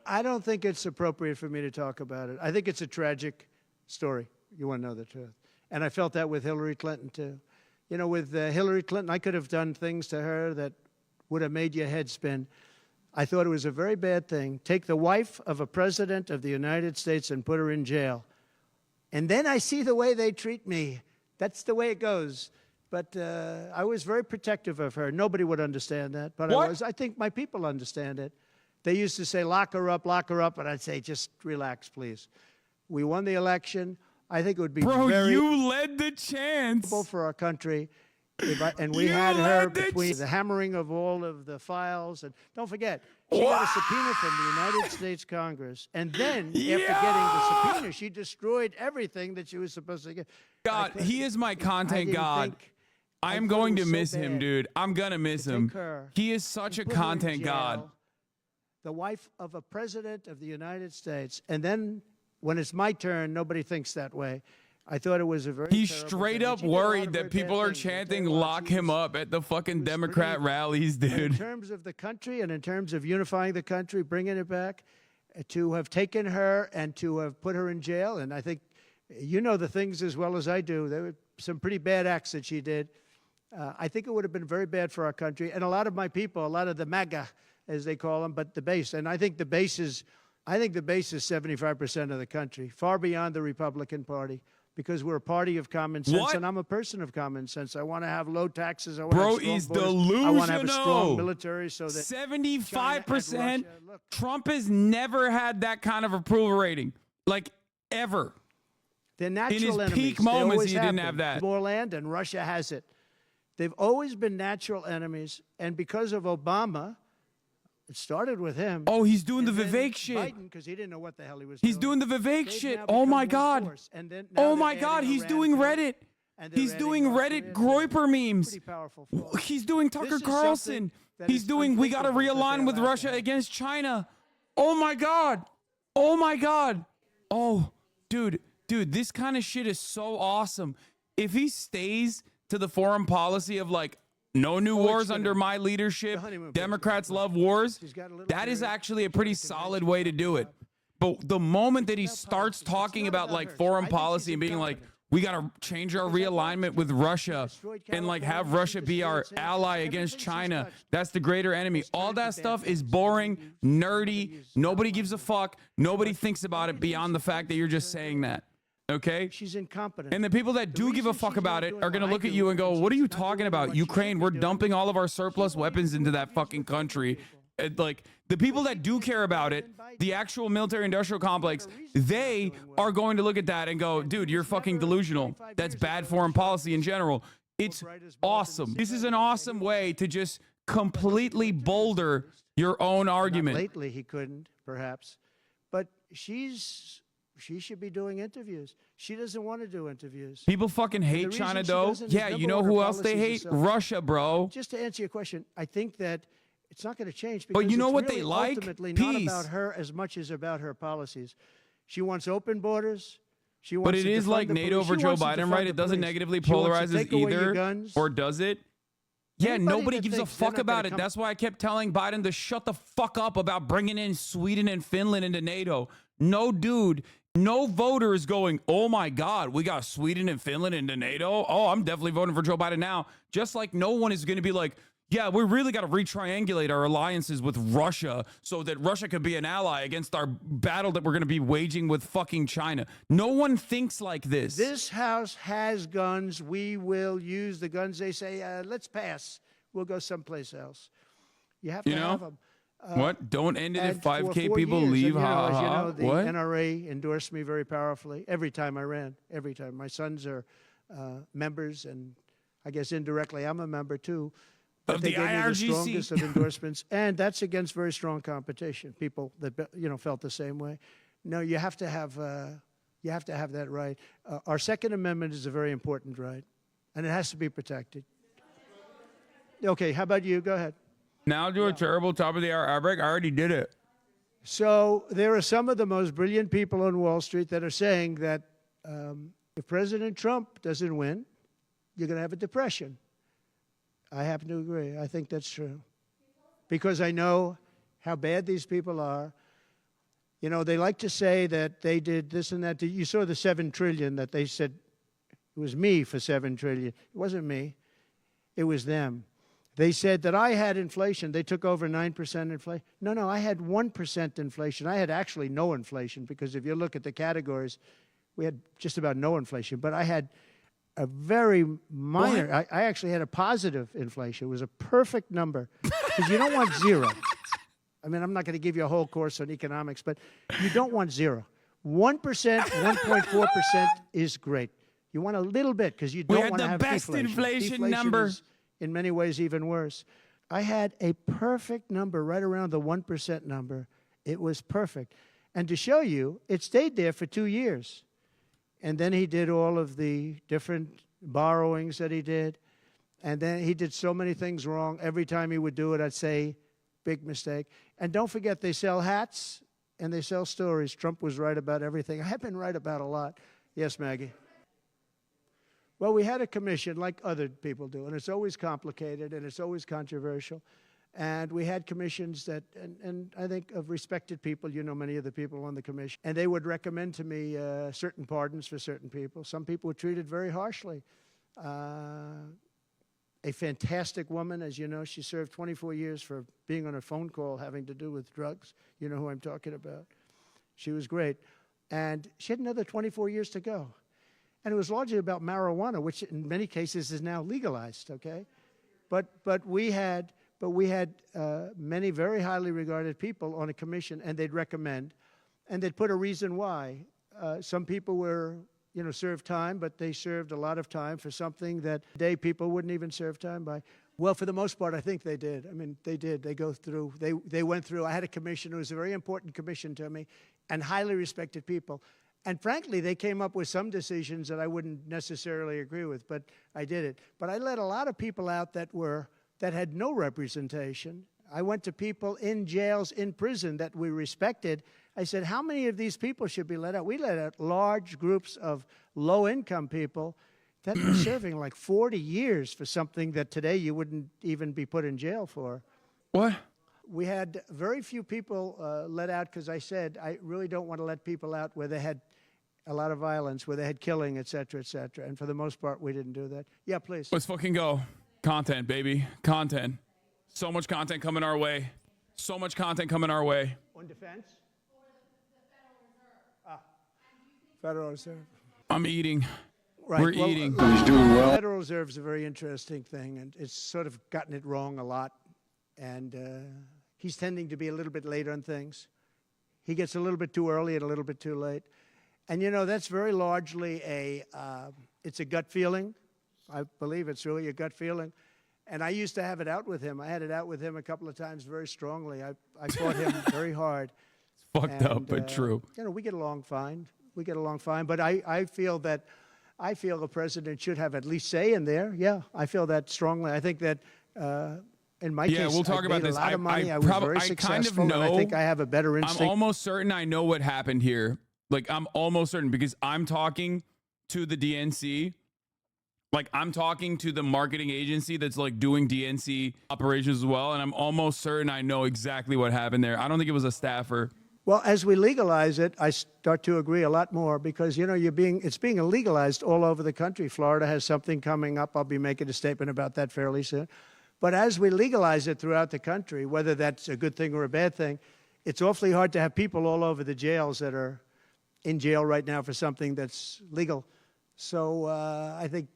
I don't think it's appropriate for me to talk about it. I think it's a tragic story. You want to know the truth. And I felt that with Hillary Clinton, too. You know, with Hillary Clinton, I could have done things to her that would have made your head spin. I thought it was a very bad thing. Take the wife of a president of the United States and put her in jail. And then I see the way they treat me. That's the way it goes. But I was very protective of her. Nobody would understand that. But I think my people understand it. They used to say, lock her up, and I'd say, just relax, please. We won the election. I think it would be you led the chance for our country. And we had her between the hammering of all of the files. And don't forget, she got a subpoena from the United States Congress. And then, after getting the subpoena, she destroyed everything that she was supposed to get. God, he is my content god. I'm going to miss him, dude. I'm going to miss him. He is such a content god. The wife of a president of the United States. And then, when it's my turn, nobody thinks that way. I thought it was a very He's straight up worried that people are chanting lock him up at the fucking Democrat rallies, dude. In terms of the country and in terms of unifying the country, bringing it back, to have taken her and to have put her in jail, and I think you know the things as well as I do. There were some pretty bad acts that she did. I think it would have been very bad for our country. And a lot of my people, a lot of the MAGA as they call them, but the base. And I think the base is 75% of the country, far beyond the Republican Party, because we're a party of common sense, What? and I'm a person of common sense. I want to have low taxes. I want Bro, to have he's strong borders. I want to have a strong delusional. military so that 75%. Look, Trump has never had that kind of approval rating, like ever. they're natural his enemies. peak They moments, always he didn't been. have that. More land, and Russia has it. They've always been natural enemies, and because of Obama, it started with him. Oh, he's doing the and then Vivek shit. Biden, because he didn't know what the hell he was He's doing. doing the Vivek They've shit. now Oh become my one God. force, and then now Oh they're my adding God, he's Iran doing to it, Reddit. and they're He's adding doing North Reddit Korea to it. Groyper memes. Pretty powerful force. He's doing Tucker This is Carlson. something that He's is doing, we got to unthinkable that realign they're with allowed to Russia have. against China. Oh my God. Oh my God. Oh, dude, this kind of shit is so awesome. If he stays to the foreign policy of like, no new wars gonna- under my leadership, the honeymoon phase. Democrats love wars, She's got a little that is period. actually a pretty solid way to do it. But the moment that he starts politics. It's talking not about about like her. I foreign think she's policy and being like, incompetent. we got to change our realignment with Russia destroyed and like have California, Russia she be our destroyed ally Cenat. against Everything she's China. touched. That's the greater enemy. All that stuff is boring, nerdy. Nobody gives a fuck. Nobody thinks about it beyond the fact that you're just saying that. Okay? She's incompetent. And the people that do give a reason fuck she's about not it doing are going to what I look at do you and go, and what are she's you not talking doing about? what she should Ukraine, be we're doing. dumping all of our surplus weapons into that fucking country. And, like, the people that do care about it, the actual military industrial complex, they are going to look at that and go, dude, you're fucking delusional. That's bad foreign policy in general. It's awesome. This is an awesome way to just completely boulder your own argument. Lately, he couldn't, perhaps. But she should be doing interviews. She doesn't want to do interviews. People fucking hate reason China, she though. doesn't is Yeah, number you know one, her who else they hate? policies are so- Russia, bro. Just to answer your question, I think that it's not going to change because But you know it's what really they like? ultimately Peace. not about her as much as about her policies. She wants open borders. She wants But it to is defund like the NATO police. for She Joe wants to Biden, defund right? the It doesn't police. negatively She wants to polarize us take away your either. guns. Or does it? Yeah, Anybody nobody that gives a thinks they're fuck not gonna about it. come- That's why I kept telling Biden to shut the fuck up about bringing in Sweden and Finland into NATO. No dude, no voter is going, oh my God, we got Sweden and Finland into NATO. Oh, I'm definitely voting for Joe Biden now. Just like no one is going to be like, yeah, we really got to retriangulate our alliances with Russia so that Russia could be an ally against our battle that we're going to be waging with fucking China. No one thinks like this. This House has guns. We will use the guns. They say, let's pass. We'll go someplace else. You have to have them. What? Don't end it And if for 5K 4 people years, leave. and, Ha as you ha. know, the What? NRA endorsed me very powerfully every time I ran. Every time. My sons are members, and I guess indirectly I'm a member too. But Of they the gave me the IRGC. strongest of endorsements, and that's against very strong competition. People that felt the same way. No, you have to have that right. Our Second Amendment is a very important right, and it has to be protected. Okay, how about you? Go ahead. Now do a terrible top of the hour break. I already did it. So there are some of the most brilliant people on Wall Street that are saying that if President Trump doesn't win, you're going to have a depression. I happen to agree. I think that's true. Because I know how bad these people are. You know, they like to say that they did this and that. You saw the $7 trillion that they said it was me for $7 trillion. It wasn't me. It was them. They said that I had inflation. They took over 9% inflation. No, I had 1% inflation. I had actually no inflation because if you look at the categories, we had just about no inflation. But I had a very minor, I actually had a positive inflation. It was a perfect number because you don't want zero. I mean, I'm not going to give you a whole course on economics, but you don't want zero. 1%, 1.4% is great. You want a little bit because you don't want to have deflation. Deflation number. is, in many ways, even worse. I had a perfect number right around the 1% number. It was perfect. And to show you, it stayed there for 2 years. And then he did all of the different borrowings that he did. And then he did so many things wrong. Every time he would do it, I'd say, big mistake. And don't forget, they sell hats and they sell stories. Trump was right about everything. I have been right about a lot. Yes, Maggie? Well, we had a commission like other people do, and it's always complicated and it's always controversial. And we had commissions that, and I think of respected people, you know many of the people on the commission, and they would recommend to me certain pardons for certain people. Some people were treated very harshly. a fantastic woman. As you know, she served 24 years for being on a phone call having to do with drugs. You know who I'm talking about. She was great. And she had another 24 years to go. And it was largely about marijuana, which in many cases is now legalized, okay? But we had many very highly regarded people on a commission, and they'd recommend, and they'd put a reason why. Some people were, served time, but they served a lot of time for something that today people wouldn't even serve time by. Well, for the most part, I think they did. I mean, they did. They go through. They went through. I had a commission. It was a very important commission to me, and highly respected people. And frankly, they came up with some decisions that I wouldn't necessarily agree with, but I did it. But I let a lot of people out that had no representation. I went to people in jails, in prison that we respected. I said, how many of these people should be let out? We let out large groups of low-income people that were serving like 40 years for something that today you wouldn't even be put in jail for. What? We had very few people let out because I said I really don't want to let people out where they had a lot of violence, where they had killing, et cetera, et cetera. And for the most part, we didn't do that. Yeah, please. Let's fucking go. Content, baby. Content. So much content coming our way. So much content coming our way. On defense? Federal Reserve. I'm eating. Right. We're eating. He's doing well. The Federal Reserve is a very interesting thing, and it's sort of gotten it wrong a lot. And he's tending to be a little bit late on things. He gets a little bit too early and a little bit too late. And, that's very largely it's a gut feeling. I believe it's really a gut feeling. And I used to have it out with him. I had it out with him a couple of times very strongly. I fought him very hard. It's fucked up, but true. We get along fine. We get along fine. But I feel that the president should have at least say in there. Yeah, I feel that strongly. I think that in my case, we'll talk I about made this. a lot of money. I was very successful. Kind of know, and I think I have a better instinct. I'm almost certain I know what happened here. Like, I'm almost certain because I'm talking to the DNC. Like, I'm talking to the marketing agency that's like doing DNC operations as well. And I'm almost certain I know exactly what happened there. I don't think it was a staffer. Well, as we legalize it, I start to agree a lot more because, it's being illegalized all over the country. Florida has something coming up. I'll be making a statement about that fairly soon. But as we legalize it throughout the country, whether that's a good thing or a bad thing, it's awfully hard to have people all over the jails that are in jail right now for something that's legal. So I think,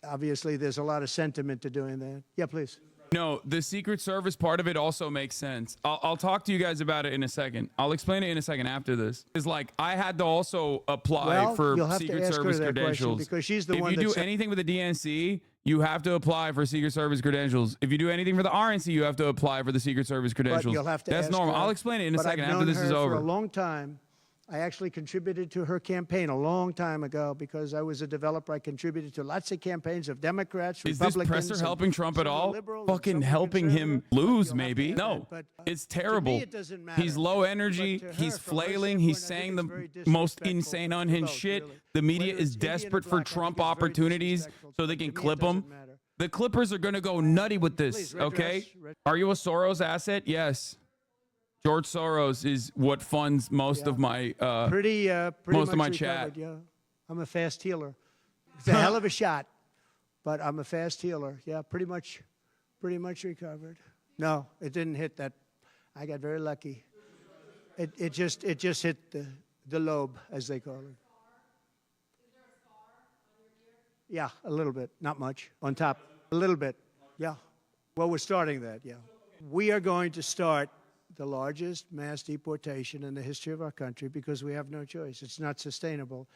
obviously, there's a lot of sentiment to doing that. Yeah, please. No, the Secret Service part of it also makes sense. I'll talk to you guys about it in a second. I'll explain it in a second after this. It's like I had to also apply for Secret Service credentials. Because she's the one if you do anything with the DNC, you have to apply for Secret Service credentials. If you do anything for the RNC, you have to apply for the Secret Service credentials. But you'll have to That's ask normal. her. I'll explain it in a second I've after this is over. For a long time. I actually contributed to her campaign a long time ago because I was a developer. I contributed to lots of campaigns of Democrats, Republicans. Is this presser helping Trump at all? Liberal, Fucking helping him lose, maybe. No, it's terrible. To me, it doesn't matter. He's low energy. He's flailing. He's saying the most insane, unhinged shit. Really. The media is desperate for Trump opportunities so they can clip him. The Clippers are going to go nutty with this, okay? Are you a Soros asset? Yes. George Soros is what funds most of my pretty most of my recovered, chat. Yeah. I'm a fast healer. It's a hell of a shot, but I'm a fast healer. Yeah, pretty much recovered. No, it didn't hit that. I got very lucky. It just hit the lobe, as they call it. Yeah, a little bit, not much. On top, a little bit. Yeah. Well, we're starting that. Yeah. We are going to start the largest mass deportation in the history of our country because we have no choice. It's not sustainable.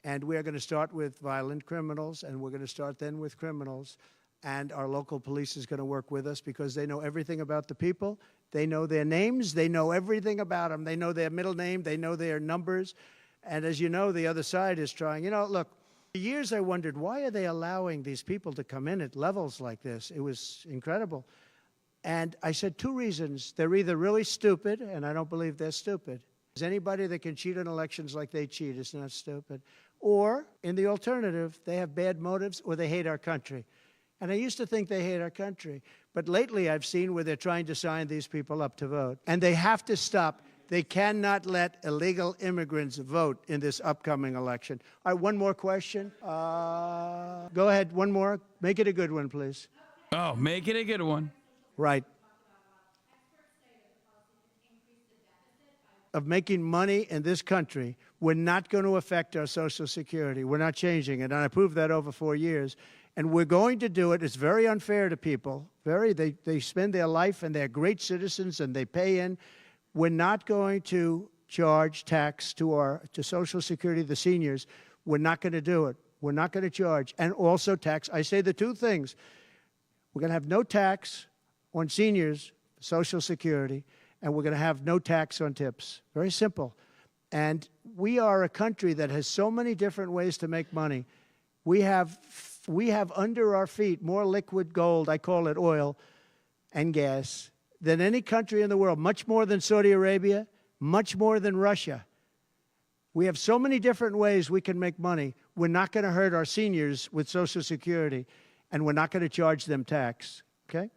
And we are going to start with violent criminals, and we're going to start then with criminals. And our local police is going to work with us because they know everything about the people. They know their names. They know everything about them. They know their middle name. They know their numbers. And as you know, the other side is trying. Look, for years I wondered, why are they allowing these people to come in at levels like this? It was incredible. And I said two reasons. They're either really stupid, and I don't believe they're stupid. There's anybody that can cheat on elections like they cheat is not stupid. Or, in the alternative, they have bad motives or they hate our country. And I used to think they hate our country. But lately I've seen where they're trying to sign these people up to vote. And they have to stop. They cannot let illegal immigrants vote in this upcoming election. All right, one more question. Go ahead, one more. Make it a good one, please. Oh, make it a good one. Right. Of making money in this country, we're not going to affect our Social Security. We're not changing it. And I proved that over 4 years. And we're going to do it. It's very unfair to people. They spend their life and they're great citizens and they pay in. We're not going to charge tax to Social Security, the seniors. We're not going to do it. We're not going to charge. And also tax. I say the two things. We're going to have no tax on seniors, Social Security, and we're going to have no tax on tips. Very simple. And we are a country that has so many different ways to make money. We have under our feet more liquid gold, I call it oil and gas, than any country in the world, much more than Saudi Arabia, much more than Russia. We have so many different ways we can make money. We're not going to hurt our seniors with Social Security, and we're not going to charge them tax, okay?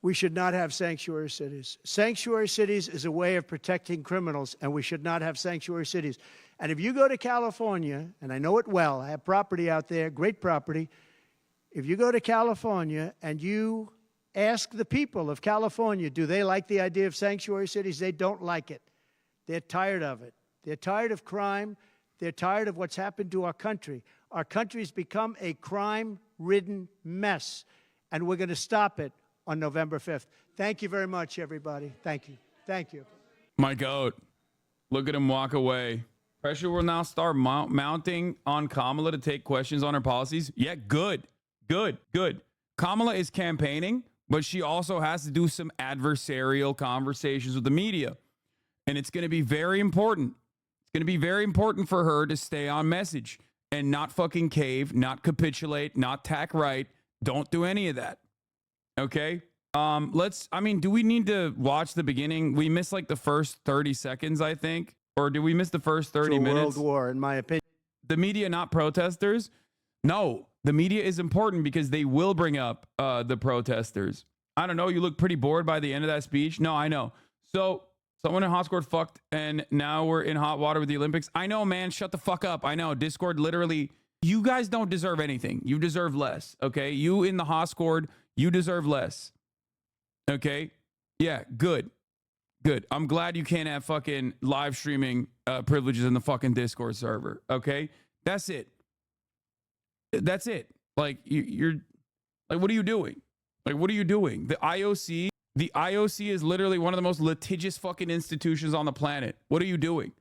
We should not have sanctuary cities. Sanctuary cities is a way of protecting criminals, and we should not have sanctuary cities. And if you go to California, and I know it well, I have property out there, great property. If you go to California and you ask the people of California, do they like the idea of sanctuary cities? They don't like it. They're tired of it. They're tired of crime. They're tired of what's happened to our country. Our country's become a crime-ridden mess, and we're going to stop it on November 5th. Thank you very much, everybody. Thank you. Thank you. My goat. Look at him walk away. Pressure will now start mounting on Kamala to take questions on her policies. Yeah, good. Kamala is campaigning, but she also has to do some adversarial conversations with the media. And it's going to be very important. It's going to be very important for her to stay on message and not fucking cave, not capitulate, not tack right. Don't do any of that. Okay? Do we need to watch the beginning? We missed like the first 30 seconds, I think. Or did we miss the first 30 minutes? World war, in my opinion. The media, not protesters? No, the media is important because they will bring up the protesters. I don't know. You look pretty bored by the end of that speech. No, I know. So someone in hot scored fucked, and now we're in hot water with the Olympics. I know, man. Shut the fuck up. I know. Discord literally, you guys don't deserve anything. You deserve less. Okay. You in the hot scored, you deserve less. Okay. Yeah. Good. I'm glad you can't have fucking live streaming privileges in the fucking Discord server. Okay. That's it. Like you're like, what are you doing? Like, what are you doing? The IOC is literally one of the most litigious fucking institutions on the planet. What are you doing?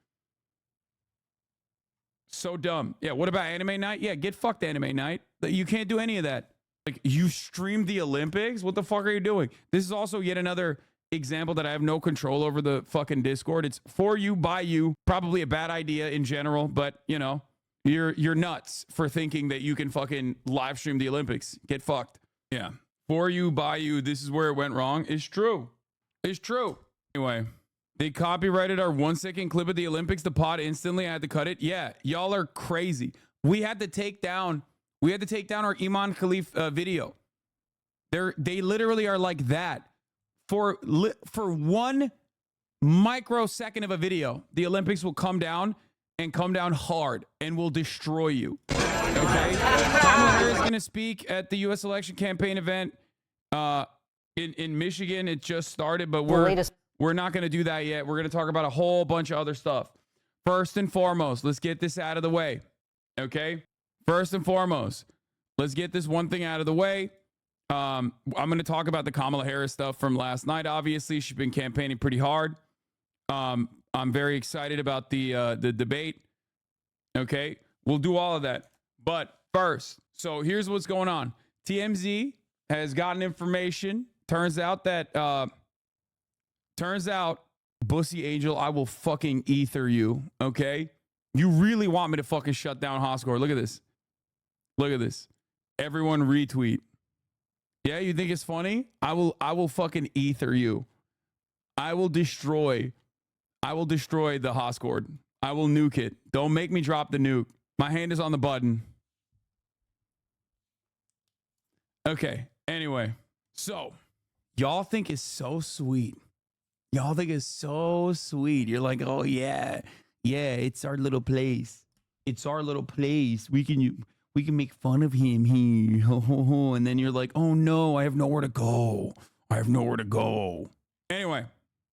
So dumb. Yeah. What about anime night? Yeah. Get fucked anime night. You can't do any of that. Like, you streamed the Olympics? What the fuck are you doing? This is also yet another example that I have no control over the fucking Discord. It's for you, by you. Probably a bad idea in general, but you know, you're nuts for thinking that you can fucking live stream the Olympics. Get fucked. Yeah. For you, by you. This is where it went wrong. It's true. Anyway, they copyrighted our 1 second clip of the Olympics. The pod instantly. I had to cut it. Yeah. Y'all are crazy. We had to take down our Iman Khalif video. They literally are like that. For 1 microsecond of a video, the Olympics will come down and come down hard and will destroy you. Okay? Kamala Harris is going to speak at the U.S. election campaign event in Michigan. It just started, but we're not going to do that yet. We're going to talk about a whole bunch of other stuff. First and foremost, let's get this out of the way. Okay? First and foremost, let's get this one thing out of the way. I'm going to talk about the Kamala Harris stuff from last night. Obviously, she's been campaigning pretty hard. I'm very excited about the debate. Okay, we'll do all of that. But first, so here's what's going on. TMZ has gotten information. Turns out, Bussy Angel, I will fucking ether you. Okay, you really want me to fucking shut down Hoscore? Look at this. Everyone retweet. Yeah, you think it's funny? I will fucking ether you. I will destroy the Hoscord. I will nuke it. Don't make me drop the nuke. My hand is on the button. Okay. Anyway, so y'all think it's so sweet. You're like, oh yeah, it's our little place. We we can make fun of him here. And then you're like, oh no, I have nowhere to go. I have nowhere to go. Anyway,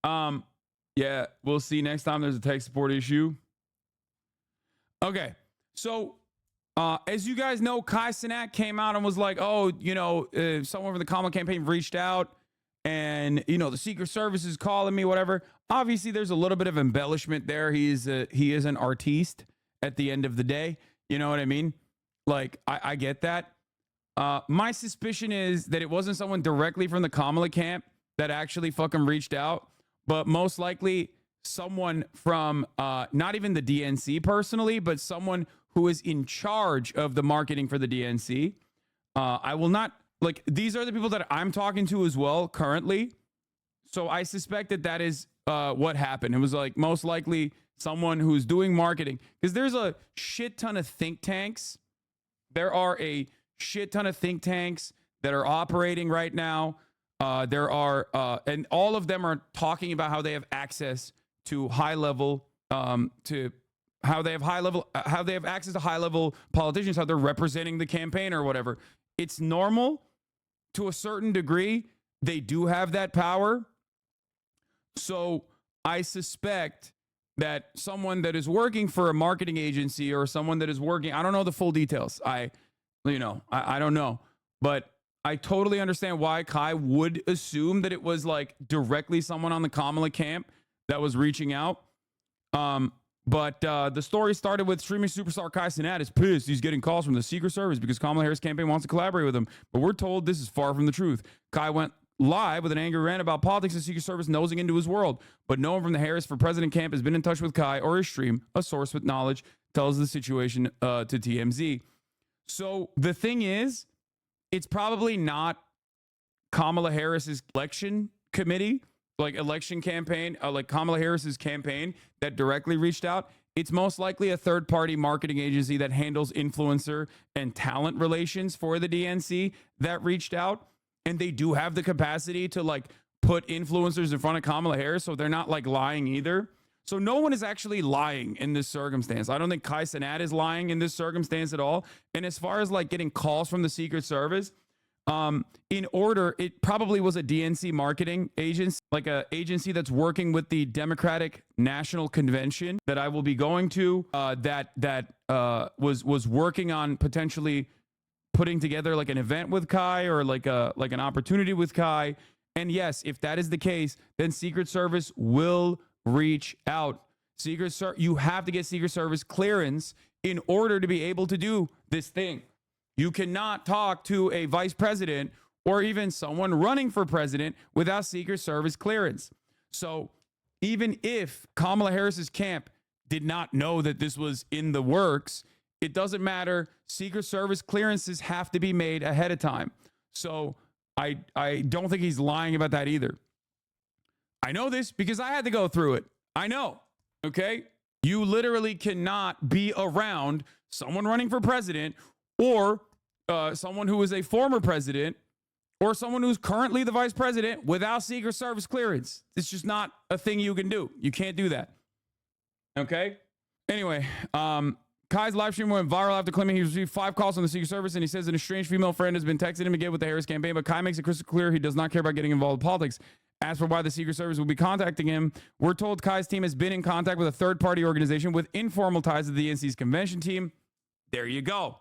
yeah, we'll see next time there's a tech support issue. Okay, so as you guys know, Cenat came out and was like, oh, someone from the Kamala campaign reached out and, the Secret Service is calling me, whatever. Obviously, there's a little bit of embellishment there. He is an artiste at the end of the day. You know what I mean? Like, I get that. My suspicion is that it wasn't someone directly from the Kamala camp that actually fucking reached out, but most likely someone from not even the DNC personally, but someone who is in charge of the marketing for the DNC. I will not, like, these are the people that I'm talking to as well currently. So I suspect that is what happened. It was like most likely someone who's doing marketing, because there's a shit ton of think tanks. There are a shit ton of think tanks that are operating right now. There are, and all of them are talking about how they have access to high level, how they have access to high level politicians, how they're representing the campaign or whatever. It's normal to a certain degree. They do have that power. So I suspect that someone that is working for a marketing agency or someone that is working, I don't know the full details. I don't know, but I totally understand why Kai would assume that it was like directly someone on the Kamala camp that was reaching out. But the story started with streaming superstar Cenat is pissed. He's getting calls from the Secret Service because Kamala Harris campaign wants to collaborate with him. But we're told this is far from the truth. Kai went live with an angry rant about politics and Secret Service nosing into his world. But no one from the Harris for President camp has been in touch with Kai or his stream. A source with knowledge tells the situation to TMZ. So the thing is, it's probably not Kamala Harris's election committee, like election campaign, like Kamala Harris's campaign that directly reached out. It's most likely a third-party marketing agency that handles influencer and talent relations for the DNC that reached out. And they do have the capacity to like put influencers in front of Kamala Harris, so they're not like lying either. So no one is actually lying in this circumstance. I don't think Cenat is lying in this circumstance at all. And as far as like getting calls from the Secret Service, it probably was a DNC marketing agency, like a agency that's working with the Democratic National Convention that I will be going to, that was working on potentially putting together like an event with Kai or like an opportunity with Kai. And yes, if that is the case, then Secret Service will reach out. You have to get Secret Service clearance in order to be able to do this thing. You cannot talk to a vice president or even someone running for president without Secret Service clearance. So even if Kamala Harris's camp did not know that this was in the works, it doesn't matter. Secret Service clearances have to be made ahead of time. So I don't think he's lying about that either. I know this because I had to go through it. I know. Okay. You literally cannot be around someone running for president or someone who is a former president or someone who's currently the vice president without Secret Service clearance. It's just not a thing you can do. You can't do that. Okay. Anyway, Kai's live stream went viral after claiming he received 5 calls from the Secret Service, and he says that a strange female friend has been texting him again with the Harris campaign, but Kai makes it crystal clear he does not care about getting involved in politics. As for why the Secret Service will be contacting him, we're told Kai's team has been in contact with a third-party organization with informal ties to the DNC's convention team. There you go.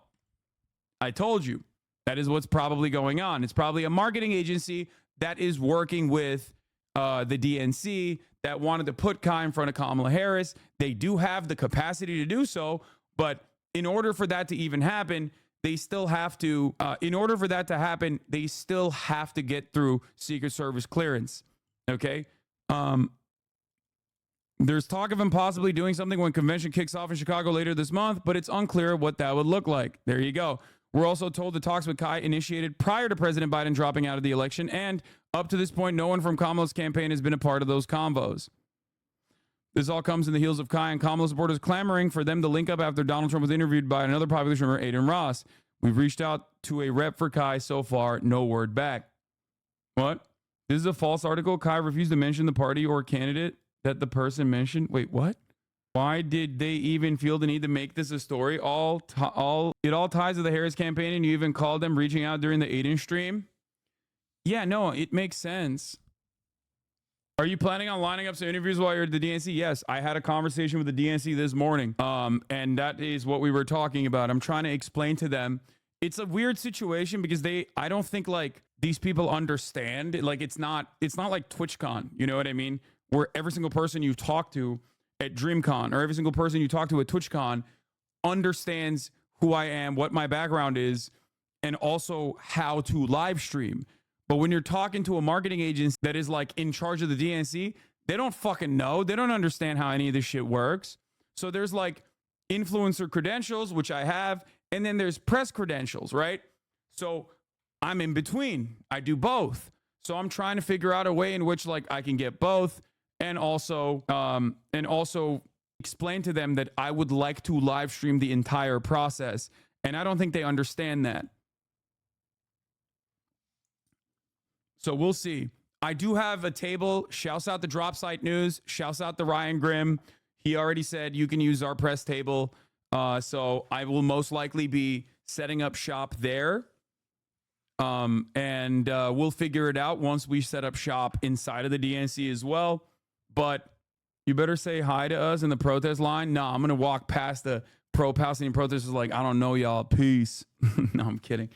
I told you. That is what's probably going on. It's probably a marketing agency that is working with the DNC that wanted to put Kai in front of Kamala Harris. They do have the capacity to do so, but in order for that to even happen, they still have to, they still have to get through Secret Service clearance. Okay. There's talk of him possibly doing something when convention kicks off in Chicago later this month, but it's unclear what that would look like. There you go. We're also told the talks with Kai initiated prior to President Biden dropping out of the election, and up to this point, no one from Kamala's campaign has been a part of those convos. This all comes in the heels of Kai and Kamala supporters clamoring for them to link up after Donald Trump was interviewed by another popular streamer, Aiden Ross. We've reached out to a rep for Kai. So far, no word back. What? This is a false article. Kai refused to mention the party or candidate that the person mentioned. Wait, what? Why did they even feel the need to make this a story? It all ties to the Harris campaign, and you even called them reaching out during the Aiden stream. Yeah, no, it makes sense. Are you planning on lining up some interviews while you're at the DNC? Yes, I had a conversation with the DNC this morning, and that is what we were talking about. I'm trying to explain to them. It's a weird situation because I don't think like these people understand. Like it's not like TwitchCon, you know what I mean? Where every single person you talk to at DreamCon or every single person you talk to at TwitchCon understands who I am, what my background is, and also how to live stream. But when you're talking to a marketing agency that is like in charge of the DNC, they don't fucking know. They don't understand how any of this shit works. So there's like influencer credentials, which I have, and then there's press credentials, right? So I'm in between. I do both. So I'm trying to figure out a way in which like I can get both and also explain to them that I would like to live stream the entire process. And I don't think they understand that. So we'll see. I do have a table. Shouts out the Drop Site News. Shouts out the Ryan Grimm. He already said you can use our press table. So I will most likely be setting up shop there. And we'll figure it out once we set up shop inside of the DNC as well. But you better say hi to us in the protest line. No, I'm going to walk past the pro-Palestinian protesters like, I don't know y'all. Peace. No, I'm kidding.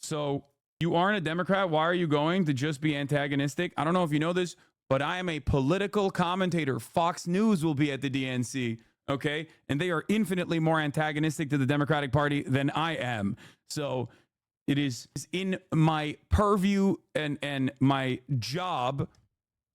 So you aren't a Democrat. Why are you going to just be antagonistic? I don't know if you know this, but I am a political commentator. Fox News will be at the DNC, okay? And they are infinitely more antagonistic to the Democratic Party than I am. So it is in my purview and my job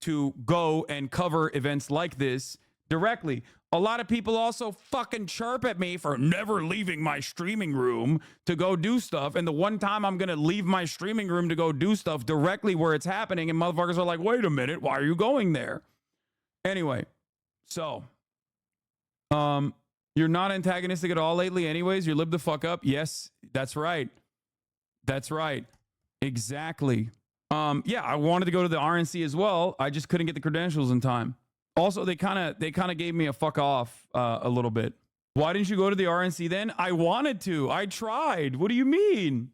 to go and cover events like this directly. A lot of people also fucking chirp at me for never leaving my streaming room to go do stuff. And the one time I'm going to leave my streaming room to go do stuff directly where it's happening, and motherfuckers are like, wait a minute, why are you going there? Anyway, so you're not antagonistic at all lately anyways. You live the fuck up. Yes, that's right. That's right. Exactly. Yeah, I wanted to go to the RNC as well. I just couldn't get the credentials in time. Also, they kind of gave me a fuck off a little bit. Why didn't you go to the RNC then? I wanted to. I tried. What do you mean?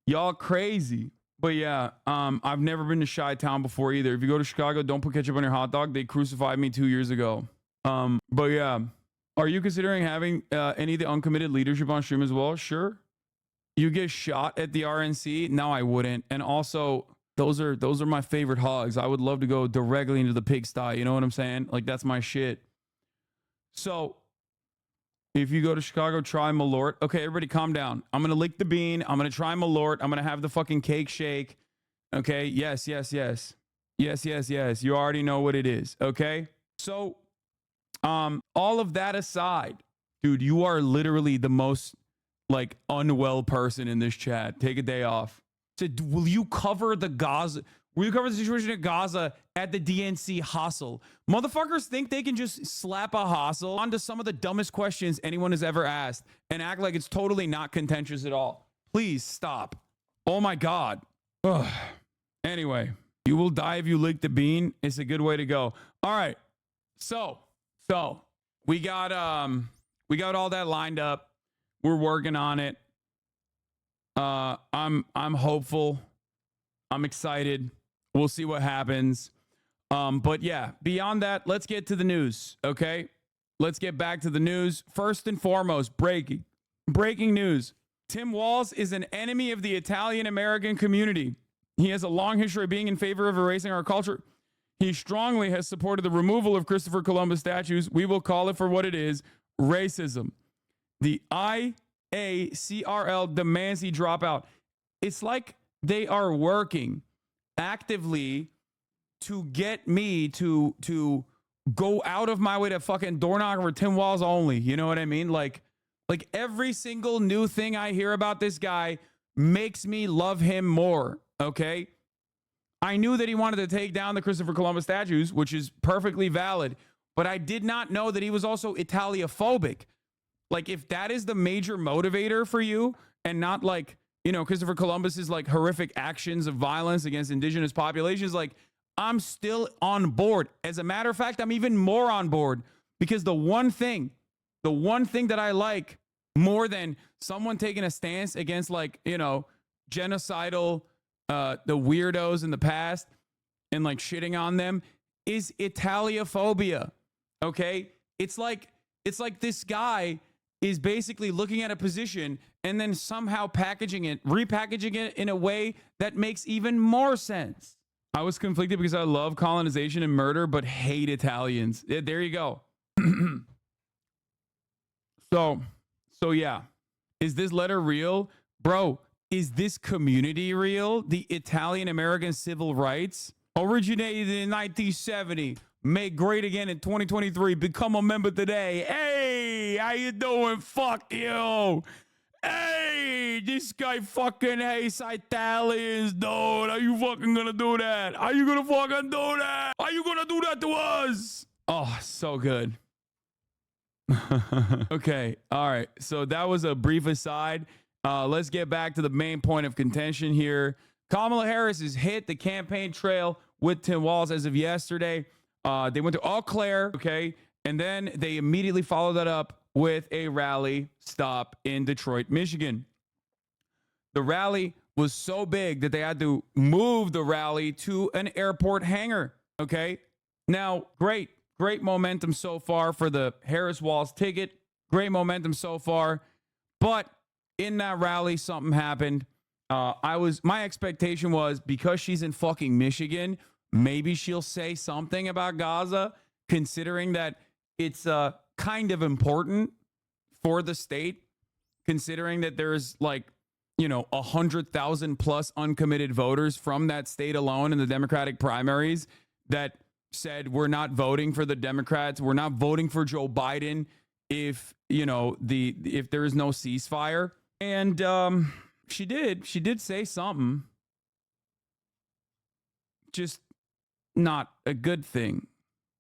Y'all crazy. But yeah, I've never been to Chi-Town before either. If you go to Chicago, don't put ketchup on your hot dog. They crucified me 2 years ago. But yeah, are you considering having any of the uncommitted leadership on stream as well? Sure. You get shot at the RNC? No, I wouldn't. And also, those are my favorite hogs. I would love to go directly into the pigsty. You know what I'm saying? Like, that's my shit. So, if you go to Chicago, try Malort. Okay, everybody calm down. I'm going to lick the bean. I'm going to try Malort. I'm going to have the fucking cake shake. Okay, yes, yes, yes. Yes, yes, yes. You already know what it is. Okay? So, all of that aside, dude, you are literally the most like unwell person in this chat. Take a day off. So will you cover the Gaza? Will you cover the situation at Gaza at the DNC hustle? Motherfuckers think they can just slap a hustle onto some of the dumbest questions anyone has ever asked and act like it's totally not contentious at all. Please stop. Oh my God. Ugh. Anyway, you will die if you lick the bean. It's a good way to go. All right. So we got all that lined up. We're working on it. I'm hopeful. I'm excited. We'll see what happens. But yeah, beyond that, let's get to the news. Okay. Let's get back to the news. First and foremost, breaking news. Tim Walz is an enemy of the Italian American community. He has a long history of being in favor of erasing our culture. He strongly has supported the removal of Christopher Columbus statues. We will call it for what it is, racism. The IACRL demands he drop out. It's like they are working actively to get me to go out of my way to fucking door knock over Tim Walz only. You know what I mean? Like every single new thing I hear about this guy makes me love him more. Okay. I knew that he wanted to take down the Christopher Columbus statues, which is perfectly valid, but I did not know that he was also Italiophobic. Like, if that is the major motivator for you and not like, you know, Christopher Columbus's like horrific actions of violence against indigenous populations, like, I'm still on board. As a matter of fact, I'm even more on board Because the one thing that I like more than someone taking a stance against, like, you know, genocidal, the weirdos in the past and like shitting on them is Italiophobia. Okay. It's like this guy is basically looking at a position and then somehow repackaging it in a way that makes even more sense. I was conflicted because I love colonization and murder, but hate Italians. Yeah, there you go. So yeah. Is this letter real? Bro, is this community real? The Italian-American civil rights? Originated in 1970. Made great again in 2023. Become a member today. Hey, how you doing? Fuck you. Hey, this guy fucking hates Italians, dude. Are you fucking gonna do that? Are you gonna fucking do that? Are you gonna do that to us? Oh, so good. Okay, all right. So that was a brief aside. Let's get back to the main point of contention here. Kamala Harris has hit the campaign trail with Tim Walz as of yesterday. They went to Eau Claire, okay, and then they immediately followed that up with a rally stop in Detroit, Michigan. The rally was so big that they had to move the rally to an airport hangar, okay? Now, great momentum so far for the Harris-Walz ticket. Great momentum so far. But in that rally, something happened. My expectation was, because she's in fucking Michigan, maybe she'll say something about Gaza, considering that it's kind of important for the state, considering that there's, like, you know, 100,000 plus uncommitted voters from that state alone in the Democratic primaries that said, we're not voting for the Democrats, we're not voting for Joe Biden if, you know, if there is no ceasefire. And she did say something, just not a good thing.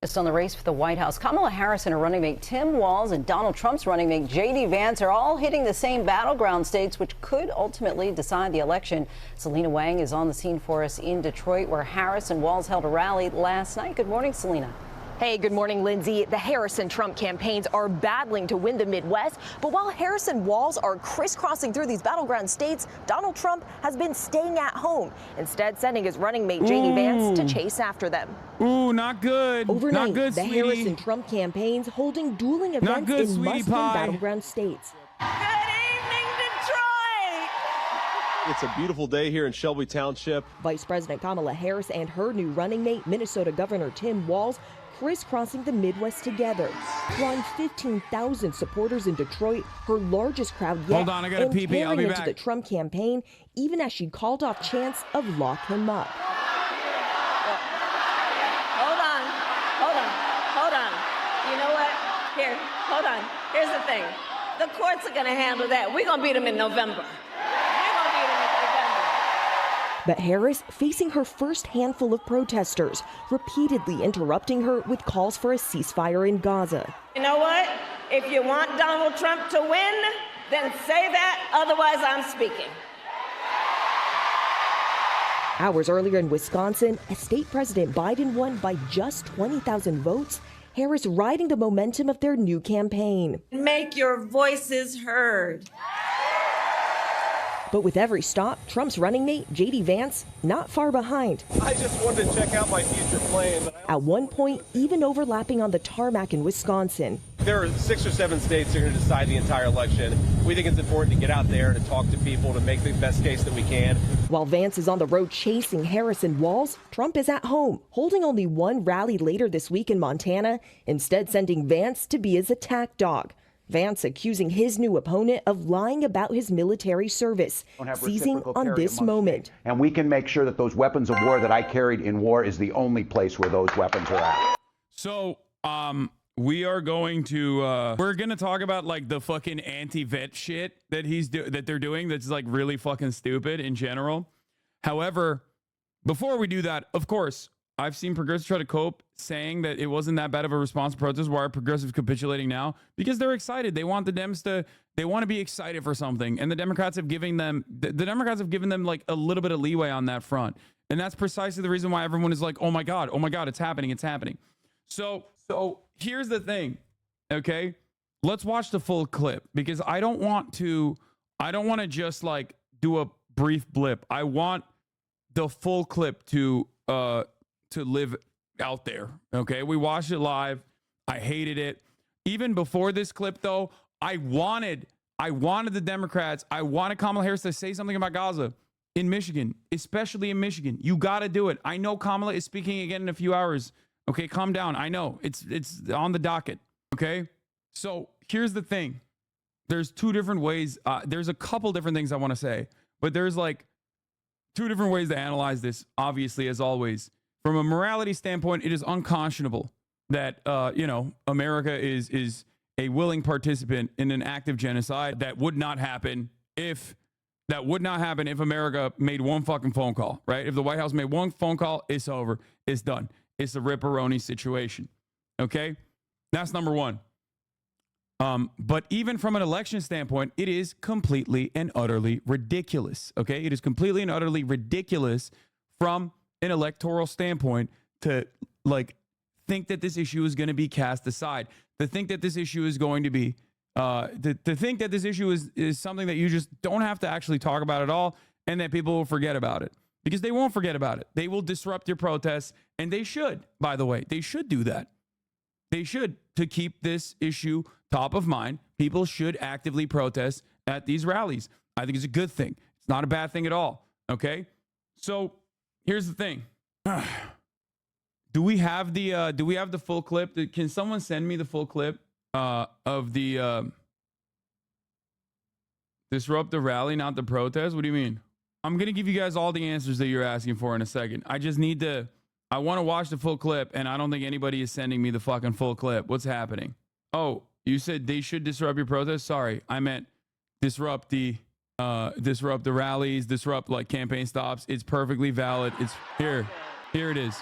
Just on the race for the White House, Kamala Harris and her running mate Tim Walz and Donald Trump's running mate J.D. Vance are all hitting the same battleground states, which could ultimately decide the election. Selena Wang is on the scene for us in Detroit, where Harris and Walz held a rally last night. Good morning, Selena. Hey, good morning, Lindsay. The Harris and Trump campaigns are battling to win the Midwest. But while Harris and Walz are crisscrossing through these battleground states, Donald Trump has been staying at home, instead sending his running mate J.D. Vance to chase after them. Ooh, not good. Overnight, not good, the sweetie. Harris and Trump campaigns holding dueling events good, in must-win pie. battleground states. Good evening, Detroit! It's a beautiful day here in Shelby Township. Vice President Kamala Harris and her new running mate, Minnesota Governor Tim Walz, crisscrossing the Midwest together, drawing 15,000 supporters in Detroit, her largest crowd yet. Hold on, I got a pee-pee. I'll be into back. the Trump campaign, even as she called off chants of lock him up. Hold on. You know what? Here, hold on. Here's the thing. The courts are going to handle that. We're going to beat them in November. But Harris facing her first handful of protesters, repeatedly interrupting her with calls for a ceasefire in Gaza. You know what? If you want Donald Trump to win, then say that. Otherwise, I'm speaking. Hours earlier in Wisconsin, as State President Biden won by just 20,000 votes, Harris riding the momentum of their new campaign. Make your voices heard. But with every stop, Trump's running mate, J.D. Vance, not far behind. I just wanted to check out my future plane. At one point, even overlapping on the tarmac in Wisconsin. There are 6 or 7 states that are going to decide the entire election. We think it's important to get out there to talk to people to make the best case that we can. While Vance is on the road chasing Harris and Walz, Trump is at home, holding only one rally later this week in Montana, instead sending Vance to be his attack dog. Vance accusing his new opponent of lying about his military service, seizing on this moment. And we can make sure that those weapons of war that I carried in war is the only place where those weapons are at. So, we are going to we're gonna talk about, like, the fucking anti-vet shit that that they're doing that's, like, really fucking stupid in general. However, before we do that, of course, I've seen progressives try to cope saying that it wasn't that bad of a response to protests. Why are progressives capitulating now? Because they're excited. They want the Dems they want to be excited for something. And the Democrats have given them, like a little bit of leeway on that front. And that's precisely the reason why everyone is like, oh my God, it's happening. So here's the thing. Okay, let's watch the full clip because I don't want to just like do a brief blip. I want the full clip to live out there. Okay, we watched it live. I hated it. Even before this clip, though, I wanted the Democrats, I wanted Kamala Harris to say something about Gaza in Michigan, especially in Michigan. You got to do it. I know Kamala is speaking again in a few hours. Okay, calm down. I know it's on the docket. Okay, so here's the thing. There's two different ways. There's a couple different things I want to say, but there's like two different ways to analyze this. Obviously, as always, from a morality standpoint, it is unconscionable that America is a willing participant in an active genocide that would not happen if America made one fucking phone call, right? If the White House made one phone call, it's over. It's done. It's a ripperoni situation. Okay? That's number one. But even from an election standpoint, it is completely and utterly ridiculous. Okay? It is completely and utterly ridiculous from an electoral standpoint to like think that this issue is going to be cast aside, to think that this issue is going to be to think that this issue is something that you just don't have to actually talk about at all, and that people will forget about it, because they won't forget about it. They will disrupt your protests, and they should, by the way. They should do that. They should, to keep this issue top of mind. People should actively protest at these rallies. I think it's a good thing. It's not a bad thing at all. Okay? So here's the thing. Do we have the full clip? Can someone send me the full clip of the disrupt the rally, not the protest? What do you mean? I'm going to give you guys all the answers that you're asking for in a second. I just need to, I want to watch the full clip, and I don't think anybody is sending me the fucking full clip. What's happening? Oh, you said they should disrupt your protest? Sorry, I meant disrupt the rallies, disrupt like campaign stops. It's perfectly valid. It's here it is.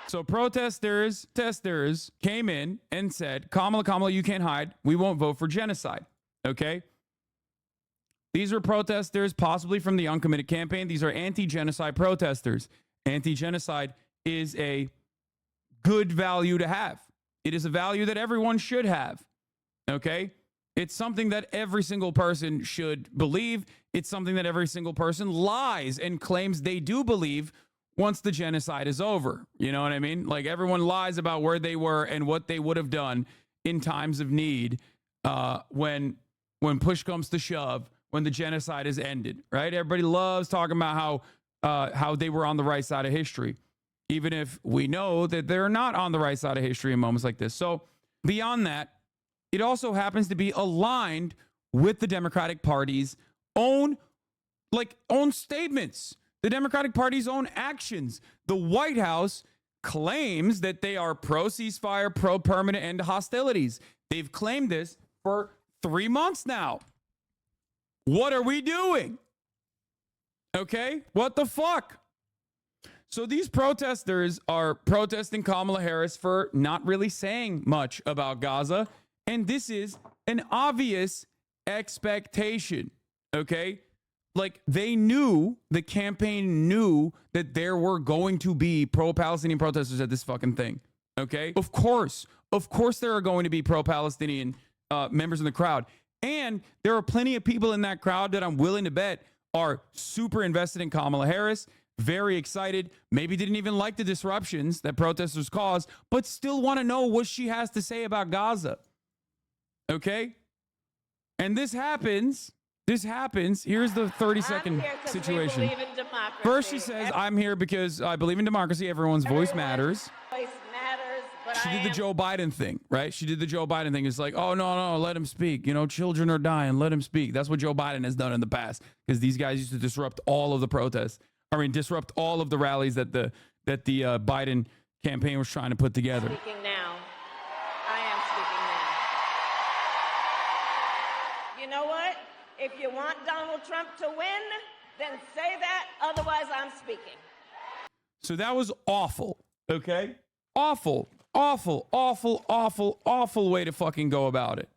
So protesters came in and said, Kamala, you can't hide. We won't vote for genocide. Okay? These are protesters possibly from the uncommitted campaign. These are anti-genocide protesters. Anti-genocide is a good value to have. It is a value that everyone should have. Okay? It's something that every single person should believe. It's something that every single person lies and claims they do believe once the genocide is over. You know what I mean? Like, everyone lies about where they were and what they would have done in times of need when push comes to shove, when the genocide is ended, right? Everybody loves talking about how they were on the right side of history, even if we know that they're not on the right side of history in moments like this. So beyond that, it also happens to be aligned with the Democratic Party's own statements, the Democratic Party's own actions. The White House claims that they are pro-ceasefire, pro-permanent end to hostilities. They've claimed this for 3 months now. What are we doing? Okay? What the fuck? So these protesters are protesting Kamala Harris for not really saying much about Gaza. And this is an obvious expectation. Okay? Like, they knew, the campaign knew that there were going to be pro-Palestinian protesters at this fucking thing. Okay? Of course there are going to be pro-Palestinian members in the crowd. And there are plenty of people in that crowd that I'm willing to bet are super invested in Kamala Harris, very excited, maybe didn't even like the disruptions that protesters caused, but still want to know what she has to say about Gaza. Okay? And this happens. Here's the 30-second situation. First, she says, I'm here because I believe in democracy. Everyone's voice matters. She did the Joe Biden thing, right? She did the Joe Biden thing. It's like, oh, no, let him speak. You know, children are dying. Let him speak. That's what Joe Biden has done in the past, because these guys used to disrupt all of the protests. Disrupt all of the rallies that the Biden campaign was trying to put together. Speaking now. I am speaking now. You know what? If you want Donald Trump to win, then say that. Otherwise, I'm speaking. So that was awful. Okay? Awful way to fucking go about it.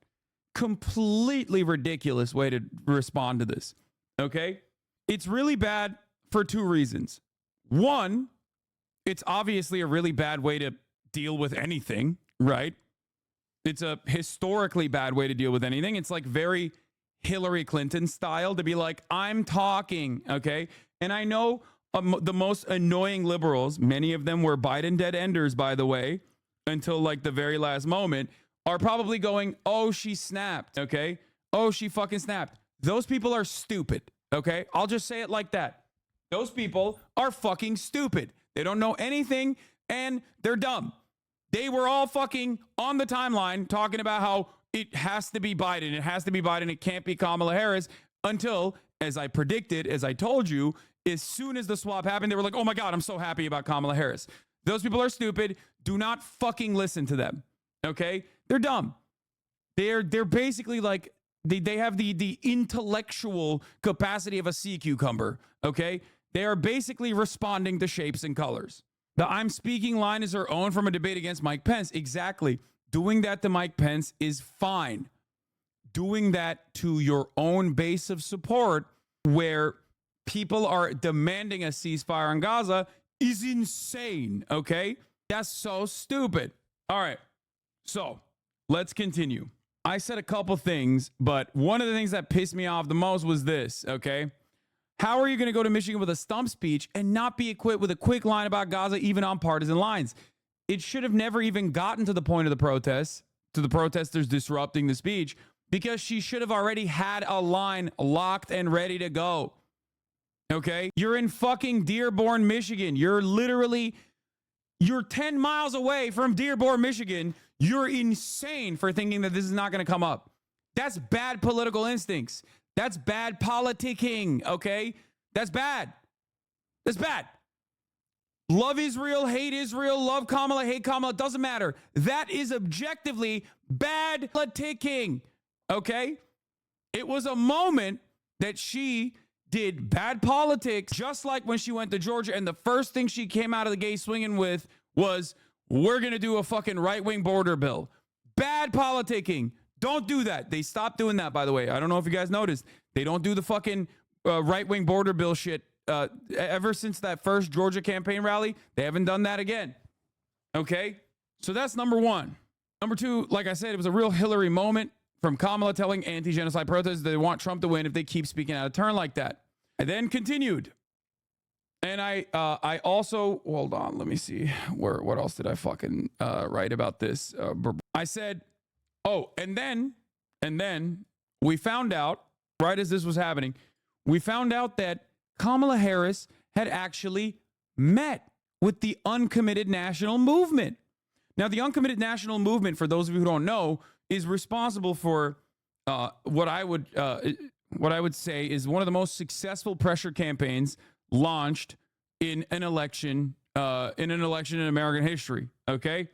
Completely ridiculous way to respond to this. Okay? It's really bad for two reasons. One, it's obviously a really bad way to deal with anything, right? It's a historically bad way to deal with anything. It's like very Hillary Clinton style to be like, I'm talking, okay? And I know the most annoying liberals, many of them were Biden dead enders, by the way, until like the very last moment, are probably going, oh, she snapped, okay? Oh, she fucking snapped. Those people are stupid, okay? I'll just say it like that. Those people are fucking stupid. They don't know anything and they're dumb. They were all fucking on the timeline talking about how it has to be Biden. It has to be Biden. It can't be Kamala Harris until, as I predicted, as I told you, as soon as the swap happened, they were like, oh my God, I'm so happy about Kamala Harris. Those people are stupid. Do not fucking listen to them. Okay? They're dumb. They're basically like, they have the intellectual capacity of a sea cucumber. Okay? They are basically responding to shapes and colors. The I'm speaking line is her own from a debate against Mike Pence. Exactly. Doing that to Mike Pence is fine. Doing that to your own base of support where people are demanding a ceasefire in Gaza is insane, okay? That's so stupid. All right, so let's continue. I said a couple things, but one of the things that pissed me off the most was this, okay? How are you going to go to Michigan with a stump speech and not be equipped with a quick line about Gaza, even on partisan lines? It should have never even gotten to the point of the protest, to the protesters disrupting the speech, because she should have already had a line locked and ready to go. Okay? You're in fucking Dearborn, Michigan. You're 10 miles away from Dearborn, Michigan. You're insane for thinking that this is not going to come up. That's bad political instincts. That's bad politicking, okay? That's bad. That's bad. Love Israel, hate Israel, love Kamala, hate Kamala, doesn't matter. That is objectively bad politicking, okay? It was a moment that she did bad politics, just like when she went to Georgia, and the first thing she came out of the gate swinging with was, we're going to do a fucking right-wing border bill. Bad politicking. Don't do that. They stopped doing that, by the way. I don't know if you guys noticed. They don't do the fucking right-wing border bill shit. Ever since that first Georgia campaign rally, they haven't done that again. Okay? So that's number one. Number two, like I said, it was a real Hillary moment from Kamala telling anti-genocide protesters they want Trump to win if they keep speaking out of turn like that. I then continued. And I also, hold on, let me see. What else did I fucking write about this? I said, oh, and then we found out, right as this was happening, we found out that Kamala Harris had actually met with the Uncommitted National Movement. Now, the Uncommitted National Movement, for those of you who don't know, is responsible for what I would say is one of the most successful pressure campaigns launched in an election in American history. Okay,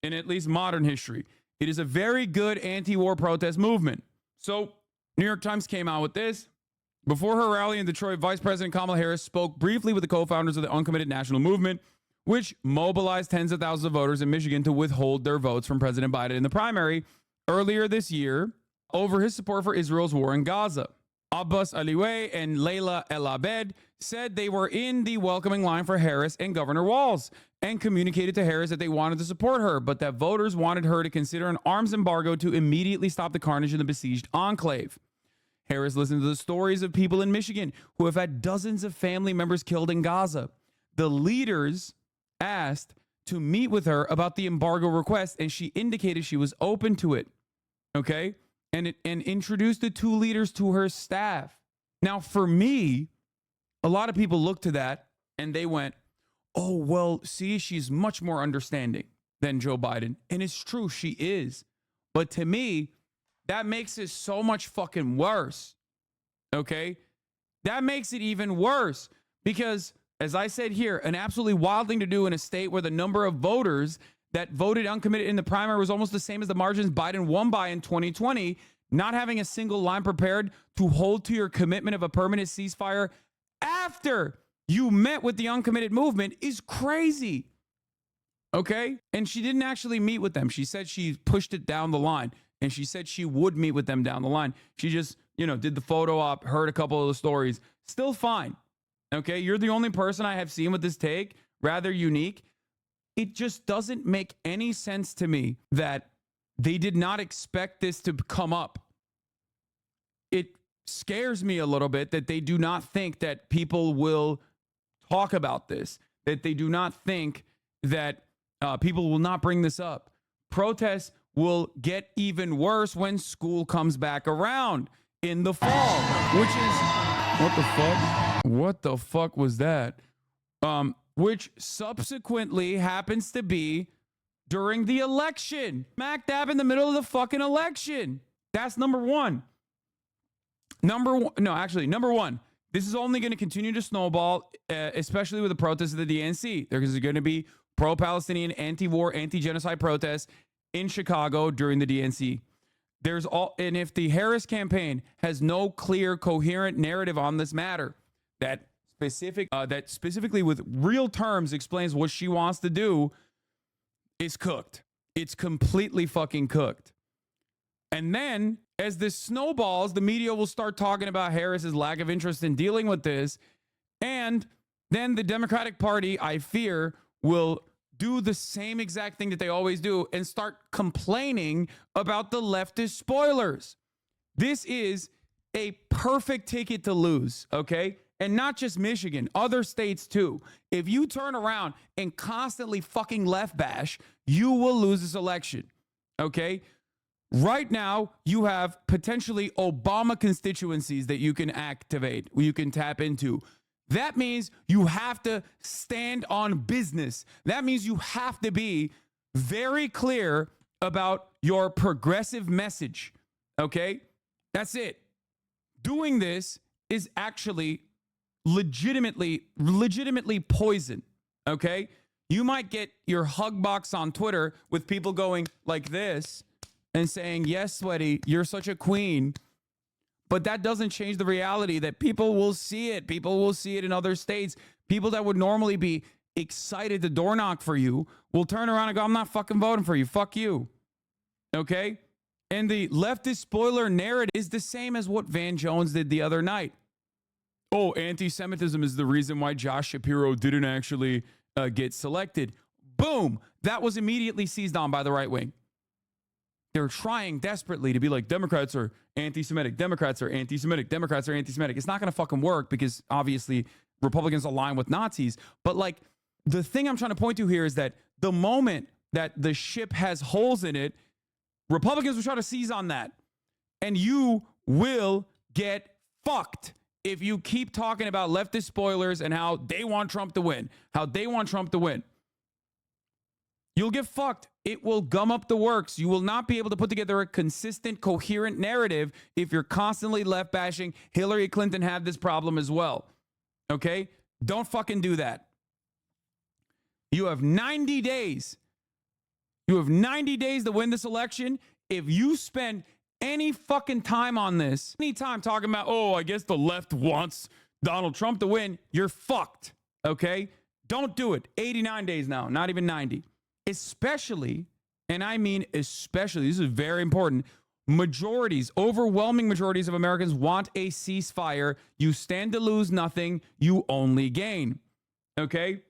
in at least modern history. It is a very good anti-war protest movement. So, New York Times came out with this. Before her rally in Detroit, Vice President Kamala Harris spoke briefly with the co-founders of the Uncommitted National Movement, which mobilized tens of thousands of voters in Michigan to withhold their votes from President Biden in the primary earlier this year over his support for Israel's war in Gaza. Abbas Aliway and Layla El Abed said they were in the welcoming line for Harris and Governor Walz and communicated to Harris that they wanted to support her, but that voters wanted her to consider an arms embargo to immediately stop the carnage in the besieged enclave. Harris listened to the stories of people in Michigan who have had dozens of family members killed in Gaza. The leaders asked to meet with her about the embargo request, and she indicated she was open to it. Okay? And introduced the two leaders to her staff. Now, for me, a lot of people looked to that and they went, oh, well, see, she's much more understanding than Joe Biden. And it's true, she is. But to me, that makes it so much fucking worse. Okay? That makes it even worse because, as I said here, an absolutely wild thing to do in a state where the number of voters that voted uncommitted in the primary was almost the same as the margins Biden won by in 2020, not having a single line prepared to hold to your commitment of a permanent ceasefire after you met with the uncommitted movement is crazy. Okay? And she didn't actually meet with them. She said she pushed it down the line, and she said she would meet with them down the line. She just, did the photo op, heard a couple of the stories. Still fine. Okay? You're the only person I have seen with this take, rather unique. It just doesn't make any sense to me that They did not expect this to come up. It scares me a little bit that they do not think that people will talk about this, that they do not think that people will not bring this up. Protests will get even worse when school comes back around in the fall, which is, what the fuck? What the fuck was that? Which subsequently happens to be during the election. Smack dab in the middle of the fucking election. That's number one. Number one, this is only going to continue to snowball, especially with the protests of the DNC. There's going to be pro-Palestinian, anti-war, anti-genocide protests in Chicago during the DNC. And if the Harris campaign has no clear, coherent narrative on this matter that specifically with real terms explains what she wants to do, it's cooked. It's completely fucking cooked. And then, as this snowballs, the media will start talking about Harris's lack of interest in dealing with this. And then the Democratic Party, I fear, will do the same exact thing that they always do and start complaining about the leftist spoilers. This is a perfect ticket to lose, okay? And not just Michigan, other states too. If you turn around and constantly fucking left bash, you will lose this election, okay? Right now, you have potentially Obama constituencies that you can activate, you can tap into. That means you have to stand on business. That means you have to be very clear about your progressive message, okay? That's it. Doing this is actually legitimately poison, okay? You might get your hug box on Twitter with people going like this and saying, yes, Sweaty, you're such a queen. But that doesn't change the reality that people will see it. People will see it in other states. People that would normally be excited to door knock for you will turn around and go, I'm not fucking voting for you. Fuck you. Okay? And the leftist spoiler narrative is the same as what Van Jones did the other night. Oh, anti-Semitism is the reason why Josh Shapiro didn't actually get selected. Boom. That was immediately seized on by the right wing. They're trying desperately to be like, Democrats are anti-Semitic, Democrats are anti-Semitic, Democrats are anti-Semitic. It's not going to fucking work because obviously Republicans align with Nazis. But like the thing I'm trying to point to here is that the moment that the ship has holes in it, Republicans will try to seize on that. And you will get fucked if you keep talking about leftist spoilers and how they want Trump to win, You'll get fucked. It will gum up the works. You will not be able to put together a consistent, coherent narrative if you're constantly left bashing. Hillary Clinton had this problem as well. Okay? Don't fucking do that. You have 90 days. You have 90 days to win this election. If you spend any fucking time on this, any time talking about, oh, I guess the left wants Donald Trump to win, you're fucked. Okay? Don't do it. 89 days now, not even 90. Especially, and I mean especially, this is very important, overwhelming majorities of Americans want a ceasefire. You stand to lose nothing, you only gain. Okay?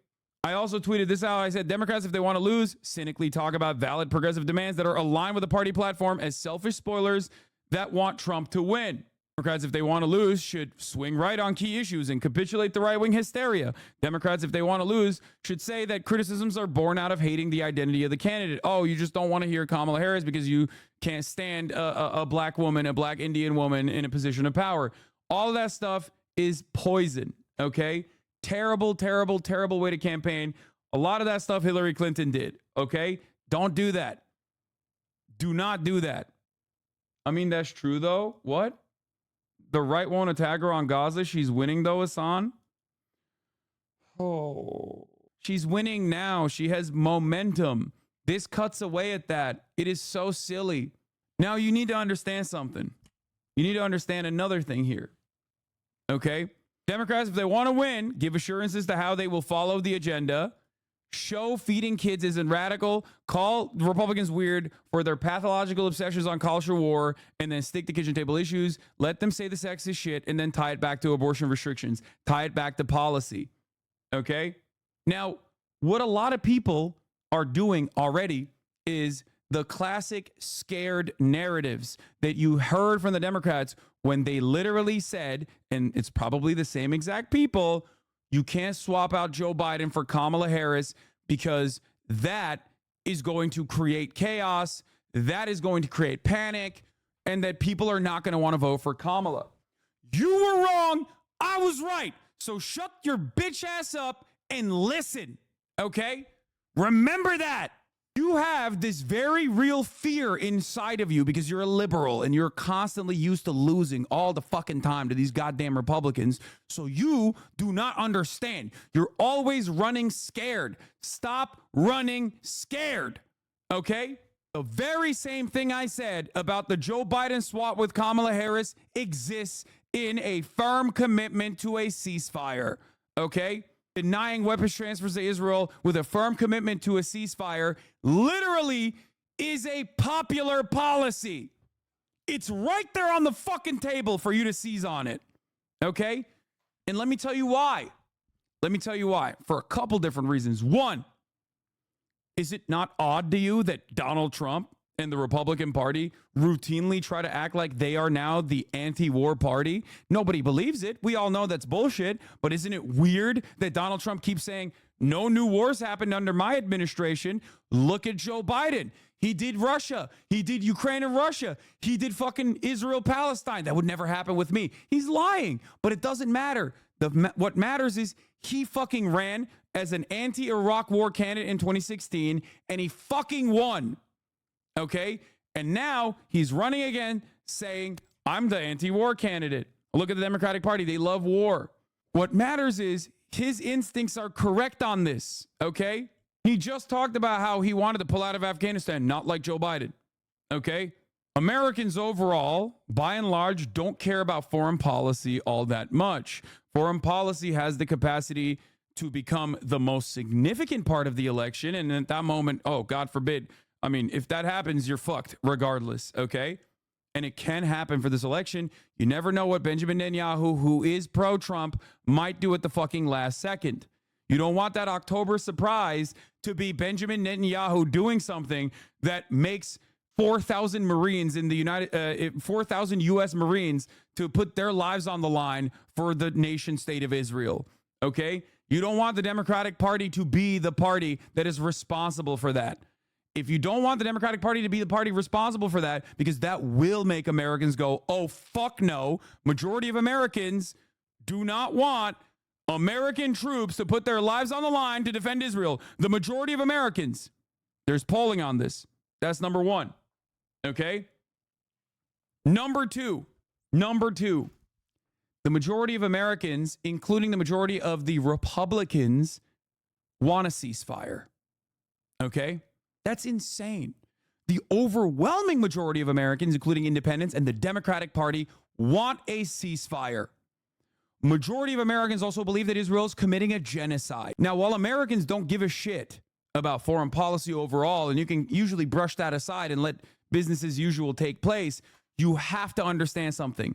I also tweeted this out. I said, Democrats, if they want to lose, cynically talk about valid progressive demands that are aligned with the party platform as selfish spoilers that want Trump to win. Democrats, if they want to lose, should swing right on key issues and capitulate the right-wing hysteria. Democrats, if they want to lose, should say that criticisms are born out of hating the identity of the candidate. Oh, you just don't want to hear Kamala Harris because you can't stand a black woman, a black Indian woman in a position of power. All of that stuff is poison, okay? Terrible, terrible, terrible way to campaign. A lot of that stuff Hillary Clinton did, okay? Don't do that. Do not do that. I mean, that's true, though. What? The right won't attack her on Gaza. She's winning, though, Hassan. Oh, she's winning now. She has momentum. This cuts away at that. It is so silly. Now, you need to understand something. You need to understand another thing here. Okay? Democrats, if they want to win, give assurances to how they will follow the agenda. Show feeding kids isn't radical. Call Republicans weird for their pathological obsessions on culture war, and then stick to kitchen table issues. Let them say the sexist shit, and then tie it back to abortion restrictions. Tie it back to policy. Okay? Now, what a lot of people are doing already is the classic scared narratives that you heard from the Democrats when they literally said, and it's probably the same exact people, you can't swap out Joe Biden for Kamala Harris because that is going to create chaos, that is going to create panic, and that people are not going to want to vote for Kamala. You were wrong. I was right. So shut your bitch ass up and listen, okay? Remember that. You have this very real fear inside of you because you're a liberal and you're constantly used to losing all the fucking time to these goddamn Republicans. So you do not understand. You're always running scared. Stop running scared, okay? The very same thing I said about the Joe Biden swap with Kamala Harris exists in a firm commitment to a ceasefire, okay? Denying weapons transfers to Israel with a firm commitment to a ceasefire literally is a popular policy. It's right there on the fucking table for you to seize on it, okay? And let me tell you why. Let me tell you why. For a couple different reasons. One, is it not odd to you that Donald Trump and the Republican Party routinely try to act like they are now the anti-war party? Nobody believes it. We all know that's bullshit. But isn't it weird that Donald Trump keeps saying, no new wars happened under my administration? Look at Joe Biden. He did Russia. He did Ukraine and Russia. He did fucking Israel, Palestine. That would never happen with me. He's lying, but it doesn't matter. What matters is he fucking ran as an anti-Iraq war candidate in 2016, and he fucking won. Okay? And now he's running again saying, I'm the anti-war candidate. Look at the Democratic Party. They love war. What matters is his instincts are correct on this. Okay? He just talked about how he wanted to pull out of Afghanistan, not like Joe Biden. Okay? Americans overall, by and large, don't care about foreign policy all that much. Foreign policy has the capacity to become the most significant part of the election. And at that moment, oh, God forbid, I mean, if that happens, you're fucked regardless, okay? And it can happen for this election. You never know what Benjamin Netanyahu, who is pro-Trump, might do at the fucking last second. You don't want that October surprise to be Benjamin Netanyahu doing something that makes 4,000 Marines in the 4,000 U.S. Marines to put their lives on the line for the nation state of Israel, okay? You don't want the Democratic Party to be the party that is responsible for that. If you don't want the Democratic Party to be the party responsible for that, because that will make Americans go, oh, fuck no. Majority of Americans do not want American troops to put their lives on the line to defend Israel. The majority of Americans. There's polling on this. That's number one. Okay? Number two. The majority of Americans, including the majority of the Republicans, want a ceasefire. Okay? That's insane. The overwhelming majority of Americans, including independents and the Democratic Party, want a ceasefire. Majority of Americans also believe that Israel is committing a genocide. Now, while Americans don't give a shit about foreign policy overall, and you can usually brush that aside and let business as usual take place, you have to understand something.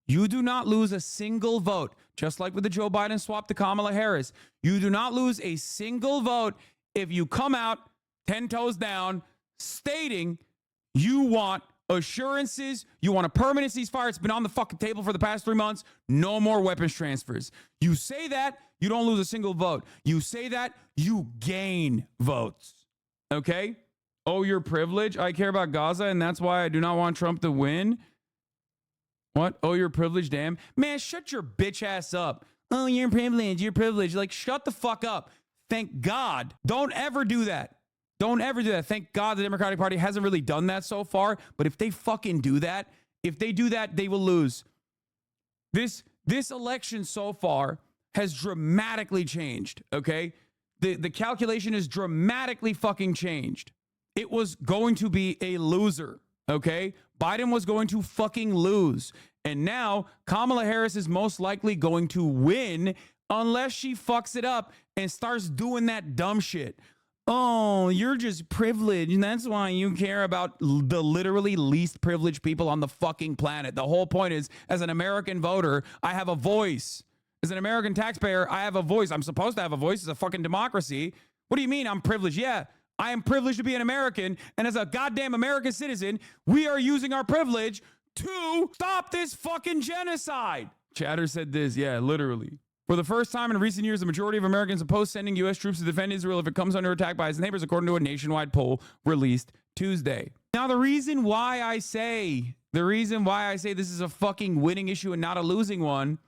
You do not lose a single vote, just like with the Joe Biden swap to Kamala Harris. You do not lose a single vote if you come out 10 toes down, stating you want assurances, you want a permanent ceasefire. It's been on the fucking table for the past 3 months. No more weapons transfers. You say that, you don't lose a single vote. You say that, you gain votes. Okay? Oh, you're privileged? I care about Gaza, and that's why I do not want Trump to win? What? Oh, you're privileged, damn. Man, shut your bitch ass up. Oh, you're privileged. You're privileged. Like, shut the fuck up. Thank God. Don't ever do that. Don't ever do that. Thank God the Democratic Party hasn't really done that so far. But if they fucking do that, they will lose. This election so far has dramatically changed, okay? The calculation is dramatically fucking changed. It was going to be a loser, okay? Biden was going to fucking lose. And now Kamala Harris is most likely going to win unless she fucks it up and starts doing that dumb shit. Oh, you're just privileged, and that's why you care about the literally least privileged people on the fucking planet. The whole point is, as an American voter, I have a voice. As an American taxpayer, I have a voice. I'm supposed to have a voice. It's a fucking democracy. What do you mean I'm privileged? Yeah, I am privileged to be an American, and as a goddamn American citizen, we are using our privilege to stop this fucking genocide. Chatter said this, yeah, literally. For the first time in recent years, the majority of Americans oppose sending U.S. troops to defend Israel if it comes under attack by its neighbors, according to a nationwide poll released Tuesday. Now, the reason why I say this is a fucking winning issue and not a losing one,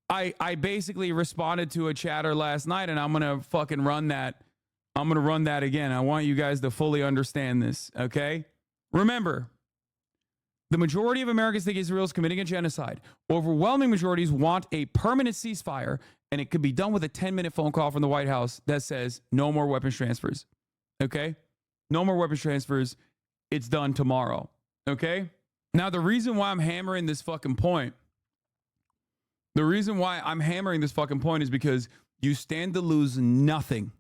I basically responded to a chatter last night, and I'm going to fucking run that. I'm going to run that again. I want you guys to fully understand this, okay? Remember, the majority of Americans think Israel is committing a genocide. Overwhelming majorities want a permanent ceasefire, and it could be done with a 10-minute phone call from the White House that says no more weapons transfers, okay? No more weapons transfers. It's done tomorrow, okay? Now, the reason why I'm hammering this fucking point, is because you stand to lose nothing,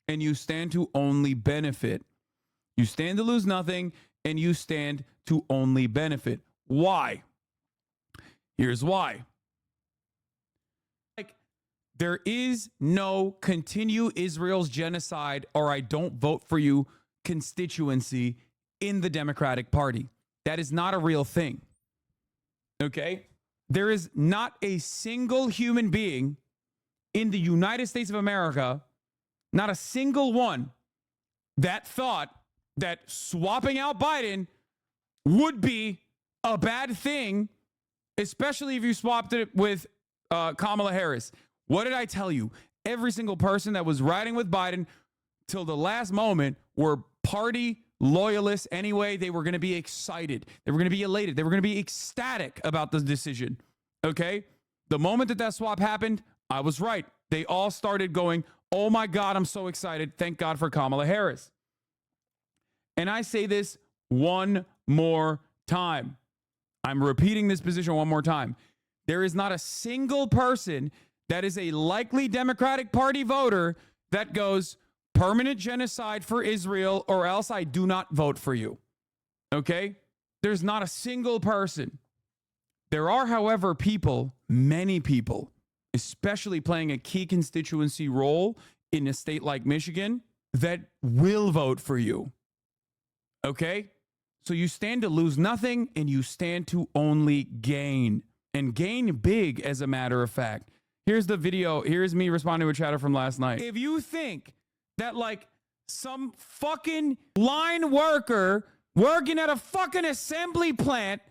and you stand to only benefit. You stand to lose nothing, and you stand to only benefit. Why? Here's why. Like, there is no continue Israel's genocide or I don't vote for you constituency in the Democratic Party. That is not a real thing. Okay? There is not a single human being in the United States of America, not a single one, that thought that swapping out Biden would be a bad thing, especially if you swapped it with Kamala Harris. What did I tell you? Every single person that was riding with Biden till the last moment were party loyalists anyway. They were going to be excited. They were going to be elated. They were going to be ecstatic about the decision. Okay? The moment that swap happened, I was right. They all started going, oh my God, I'm so excited. Thank God for Kamala Harris. And I say this one more time. I'm repeating this position one more time. There is not a single person that is a likely Democratic Party voter that goes, permanent genocide for Israel or else I do not vote for you. Okay? There's not a single person. There are, however, people, many people, especially playing a key constituency role in a state like Michigan, that will vote for you. Okay? So you stand to lose nothing and you stand to only gain. And gain big, as a matter of fact. Here's the video. Here's me responding to a chatter from last night. If you think that like some fucking line worker working at a fucking assembly plant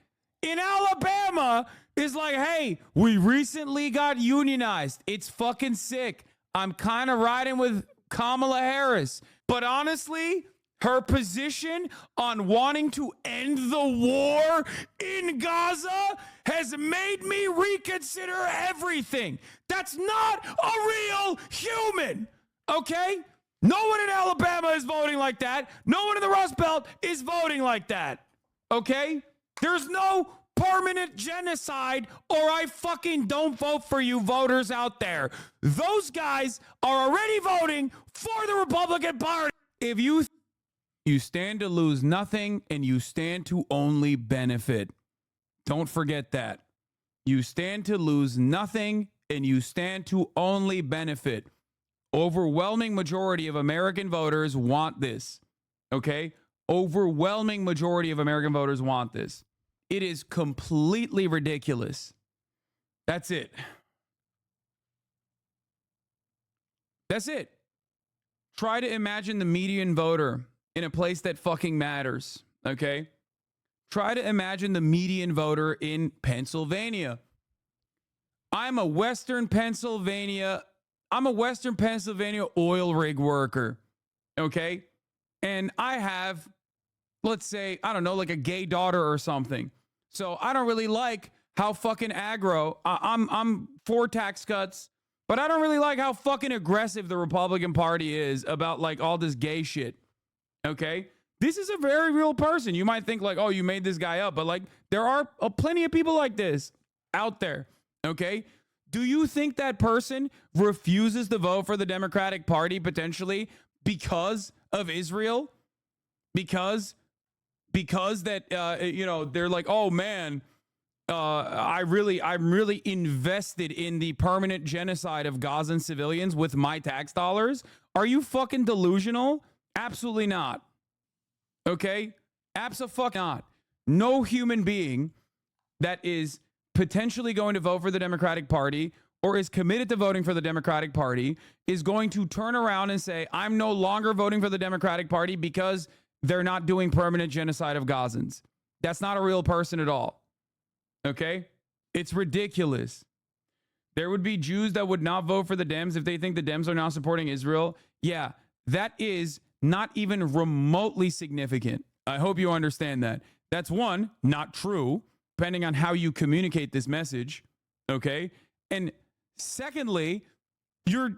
in Alabama is like, hey, we recently got unionized. It's fucking sick. I'm kind of riding with Kamala Harris. But honestly, her position on wanting to end the war in Gaza has made me reconsider everything. That's not a real human, okay? No one in Alabama is voting like that. No one in the Rust Belt is voting like that, okay? There's no permanent genocide or I fucking don't vote for you voters out there. Those guys are already voting for the Republican Party. If you stand to lose nothing and you stand to only benefit. Don't forget that. You stand to lose nothing and you stand to only benefit. Overwhelming majority of American voters want this. Okay? Overwhelming majority of American voters want this. It is completely ridiculous. That's it. That's it. Try to imagine the median voter in a place that fucking matters, okay? Try to imagine the median voter in Pennsylvania. I'm a Western Pennsylvania oil rig worker, okay? And I have, let's say, I don't know, like a gay daughter or something. So I don't really like how fucking aggro, I'm for tax cuts, but I don't really like how fucking aggressive the Republican Party is about like all this gay shit. Okay, this is a very real person. You might think like, oh, you made this guy up, but like there are plenty of people like this out there. Okay, do you think that person refuses to vote for the Democratic Party potentially because of Israel? Because that they're like, oh man, I'm really invested in the permanent genocide of Gazan civilians with my tax dollars. Are you fucking delusional? Absolutely not. Okay? Absolutely not. No human being that is potentially going to vote for the Democratic Party or is committed to voting for the Democratic Party is going to turn around and say, I'm no longer voting for the Democratic Party because they're not doing permanent genocide of Gazans. That's not a real person at all. Okay? It's ridiculous. There would be Jews that would not vote for the Dems if they think the Dems are now supporting Israel. Yeah, that is not even remotely significant. I hope you understand that. That's one, not true, depending on how you communicate this message. Okay? And secondly, you're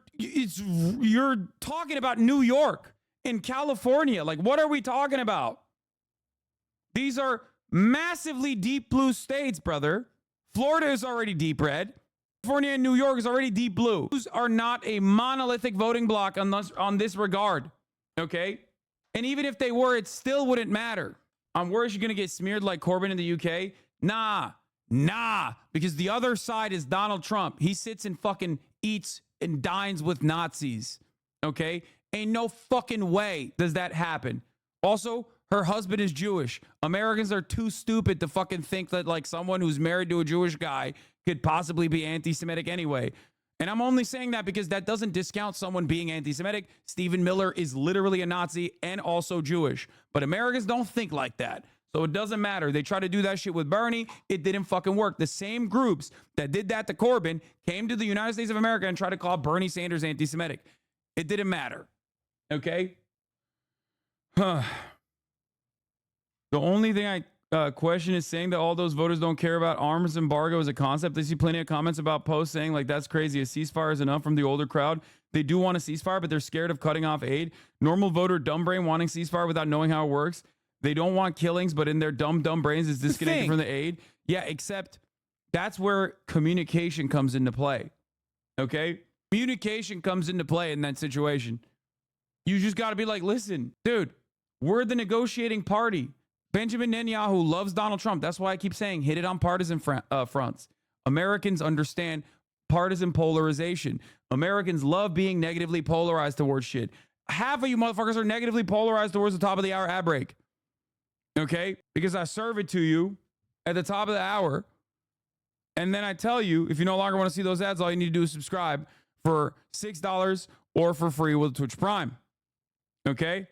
talking about New York and California. Like, what are we talking about? These are massively deep blue states, brother. Florida is already deep red. California and New York is already deep blue. These are not a monolithic voting bloc on this regard. Okay? And even if they were, it still wouldn't matter. I'm worried you're going to get smeared like Corbyn in the UK. Nah. Because the other side is Donald Trump. He sits and fucking eats and dines with Nazis. Okay? Ain't no fucking way does that happen. Also, her husband is Jewish. Americans are too stupid to fucking think that like someone who's married to a Jewish guy could possibly be anti-Semitic anyway. And I'm only saying that because that doesn't discount someone being anti-Semitic. Stephen Miller is literally a Nazi and also Jewish. But Americans don't think like that. So it doesn't matter. They try to do that shit with Bernie. It didn't fucking work. The same groups that did that to Corbyn came to the United States of America and tried to call Bernie Sanders anti-Semitic. It didn't matter. Okay? The only thing I question is saying that all those voters don't care about arms embargo as a concept. I see plenty of comments about posts saying like that's crazy. A ceasefire is enough from the older crowd. They do want a ceasefire, but they're scared of cutting off aid. Normal voter, dumb brain wanting ceasefire without knowing how it works. They don't want killings, but in their dumb brains is disconnected from the aid. Yeah, except that's where communication comes into play. Okay? Communication comes into play in that situation. You just got to be like, listen, dude, we're the negotiating party. Benjamin Netanyahu loves Donald Trump. That's why I keep saying hit it on partisan fronts. Americans understand partisan polarization. Americans love being negatively polarized towards shit. Half of you motherfuckers are negatively polarized towards the top of the hour ad break. Okay? Because I serve it to you at the top of the hour. And then I tell you, if you no longer want to see those ads, all you need to do is subscribe for $6 or for free with Twitch Prime. Okay?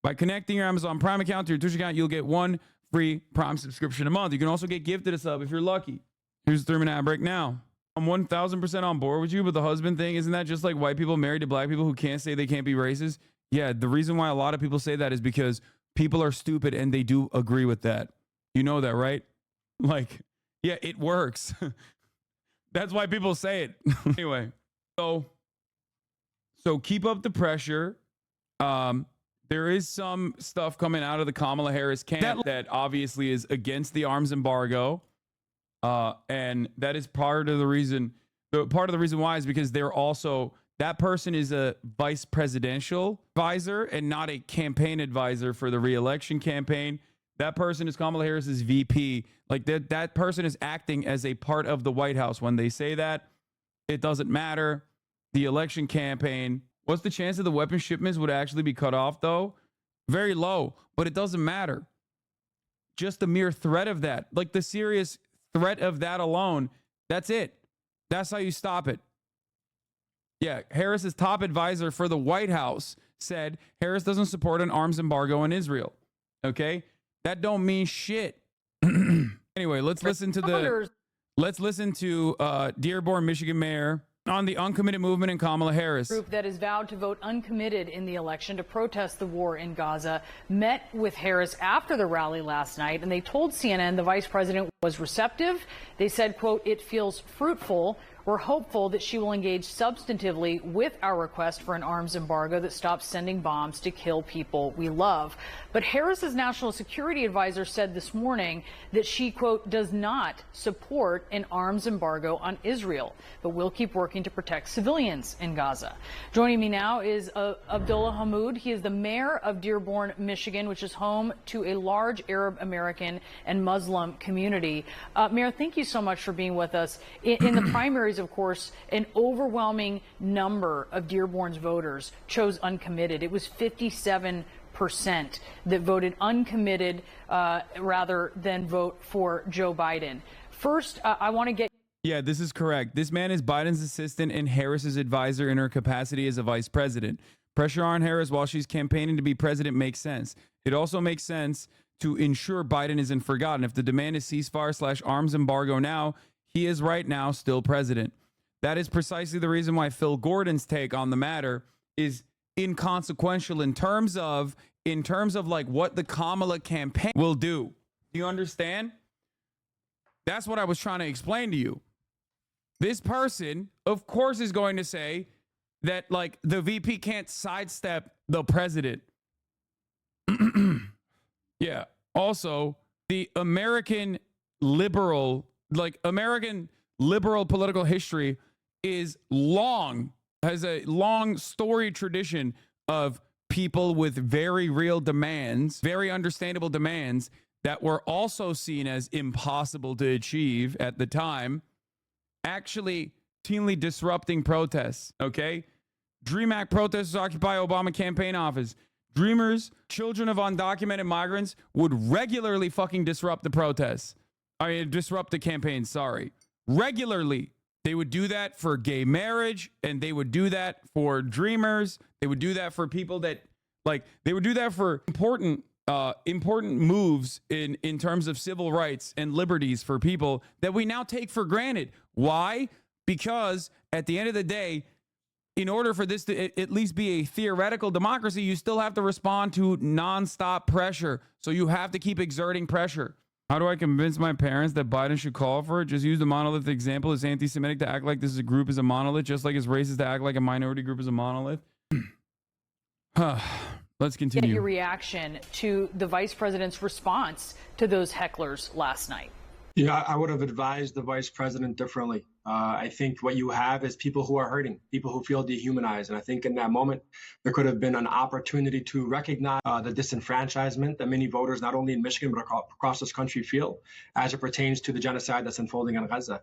By connecting your Amazon Prime account to your Twitch account, you'll get one free Prime subscription a month. You can also get gifted a sub if you're lucky. Here's the 3-minute ad break now. I'm 1,000% on board with you, but the husband thing, isn't that just like white people married to black people who can't say they can't be racist? Yeah, the reason why a lot of people say that is because people are stupid and they do agree with that. You know that, right? Like, yeah, it works. That's why people say it. Anyway, so keep up the pressure. There is some stuff coming out of the Kamala Harris camp that obviously is against the arms embargo. And that is part of the reason why is because they're also, that person is a vice presidential advisor and not a campaign advisor for the re-election campaign. That person is Kamala Harris's VP. Like that person is acting as a part of the White House. When they say that, it doesn't matter. The election campaign, what's the chance that the weapon shipments would actually be cut off though? Very low, but it doesn't matter. Just the mere threat of that, like the serious threat of that alone, that's it. That's how you stop it. Yeah, Harris's top advisor for the White House said Harris doesn't support an arms embargo in Israel. Okay? That don't mean shit. Anyway, let's listen to Dearborn, Michigan Mayor on the uncommitted movement in Kamala Harris. Group that has vowed to vote uncommitted in the election to protest the war in Gaza met with Harris after the rally last night, and they told CNN the vice president was receptive. They said, quote, "It feels fruitful. We're hopeful that she will engage substantively with our request for an arms embargo that stops sending bombs to kill people we love." But Harris's national security advisor said this morning that she, quote, "does not support an arms embargo on Israel, but will keep working to protect civilians in Gaza." Joining me now is Abdullah Hammoud. He is the mayor of Dearborn, Michigan, which is home to a large Arab American and Muslim community. quickly. Mayor, thank you so much for being with us. In the primaries, of course, an overwhelming number of Dearborn's voters chose uncommitted. It was 57% that voted uncommitted rather than vote for Joe Biden. First, I want to get... Yeah, this is correct. This man is Biden's assistant and Harris's advisor in her capacity as a vice president. Pressure on Harris while she's campaigning to be president makes sense. It also makes sense to ensure Biden isn't forgotten. If the demand is ceasefire/arms embargo now, he is right now still president. That is precisely the reason why Phil Gordon's take on the matter is inconsequential in terms of like what the Kamala campaign will do. Do you understand? That's what I was trying to explain to you. This person, of course, is going to say that like the VP can't sidestep the president. Yeah. Also, the American liberal political history has a long storied tradition of people with very real demands, very understandable demands that were also seen as impossible to achieve at the time, actually routinely disrupting protests, okay? Dream Act protesters occupy Obama campaign office. Dreamers, children of undocumented migrants, would regularly fucking disrupt the protests. Disrupt the campaign, sorry. Regularly. They would do that for gay marriage, and they would do that for dreamers. They would do that for people that, they would do that for important moves in terms of civil rights and liberties for people that we now take for granted. Why? Because at the end of the day, in order for this to at least be a theoretical democracy, you still have to respond to nonstop pressure. So you have to keep exerting pressure. How do I convince my parents that Biden should call for it? Just use the monolith example. It's anti-Semitic to act like this is a group is a monolith, just like it's racist to act like a minority group is a monolith. Let's continue. Get your reaction to the vice president's response to those hecklers last night. Yeah, I would have advised the vice president differently. I think what you have is people who are hurting, people who feel dehumanized. And I think in that moment, there could have been an opportunity to recognize the disenfranchisement that many voters, not only in Michigan, but across this country feel as it pertains to the genocide that's unfolding in Gaza.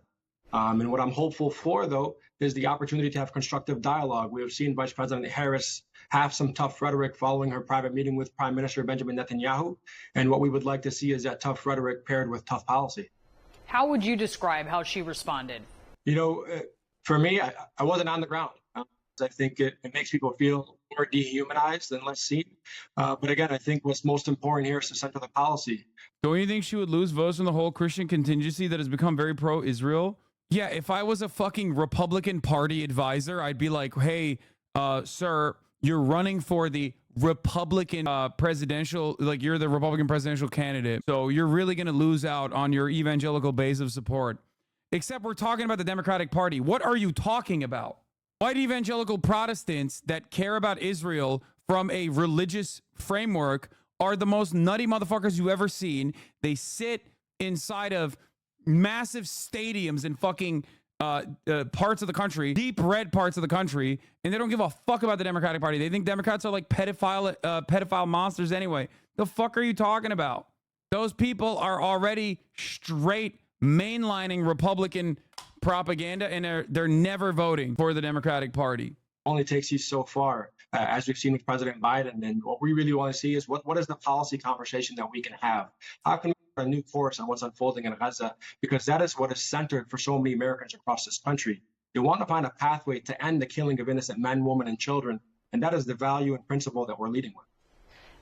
And what I'm hopeful for, though, is the opportunity to have constructive dialogue. We have seen Vice President Harris have some tough rhetoric following her private meeting with Prime Minister Benjamin Netanyahu. And what we would like to see is that tough rhetoric paired with tough policy. How would you describe how she responded? You know, for me, I wasn't on the ground. I think it makes people feel more dehumanized and less seen. But again, I think what's most important here is to center the policy. Don't you think she would lose votes from the whole Christian contingency that has become very pro-Israel? Yeah, if I was a fucking Republican Party advisor, I'd be like, hey, sir, you're running for the Republican presidential, like you're the Republican presidential candidate. So you're really going to lose out on your evangelical base of support. Except we're talking about the Democratic Party. What are you talking about? White evangelical Protestants that care about Israel from a religious framework are the most nutty motherfuckers you've ever seen. They sit inside of massive stadiums in fucking parts of the country, deep red parts of the country, and they don't give a fuck about the Democratic Party. They think Democrats are like pedophile monsters anyway. The fuck are you talking about? Those people are already straight mainlining Republican propaganda, and they're never voting for the Democratic Party. Only takes you so far, as we've seen with President Biden. And what we really want to see is what is the policy conversation that we can have? How can we put a new course on what's unfolding in Gaza? Because that is what is centered for so many Americans across this country. They want to find a pathway to end the killing of innocent men, women, and children. And that is the value and principle that we're leading with.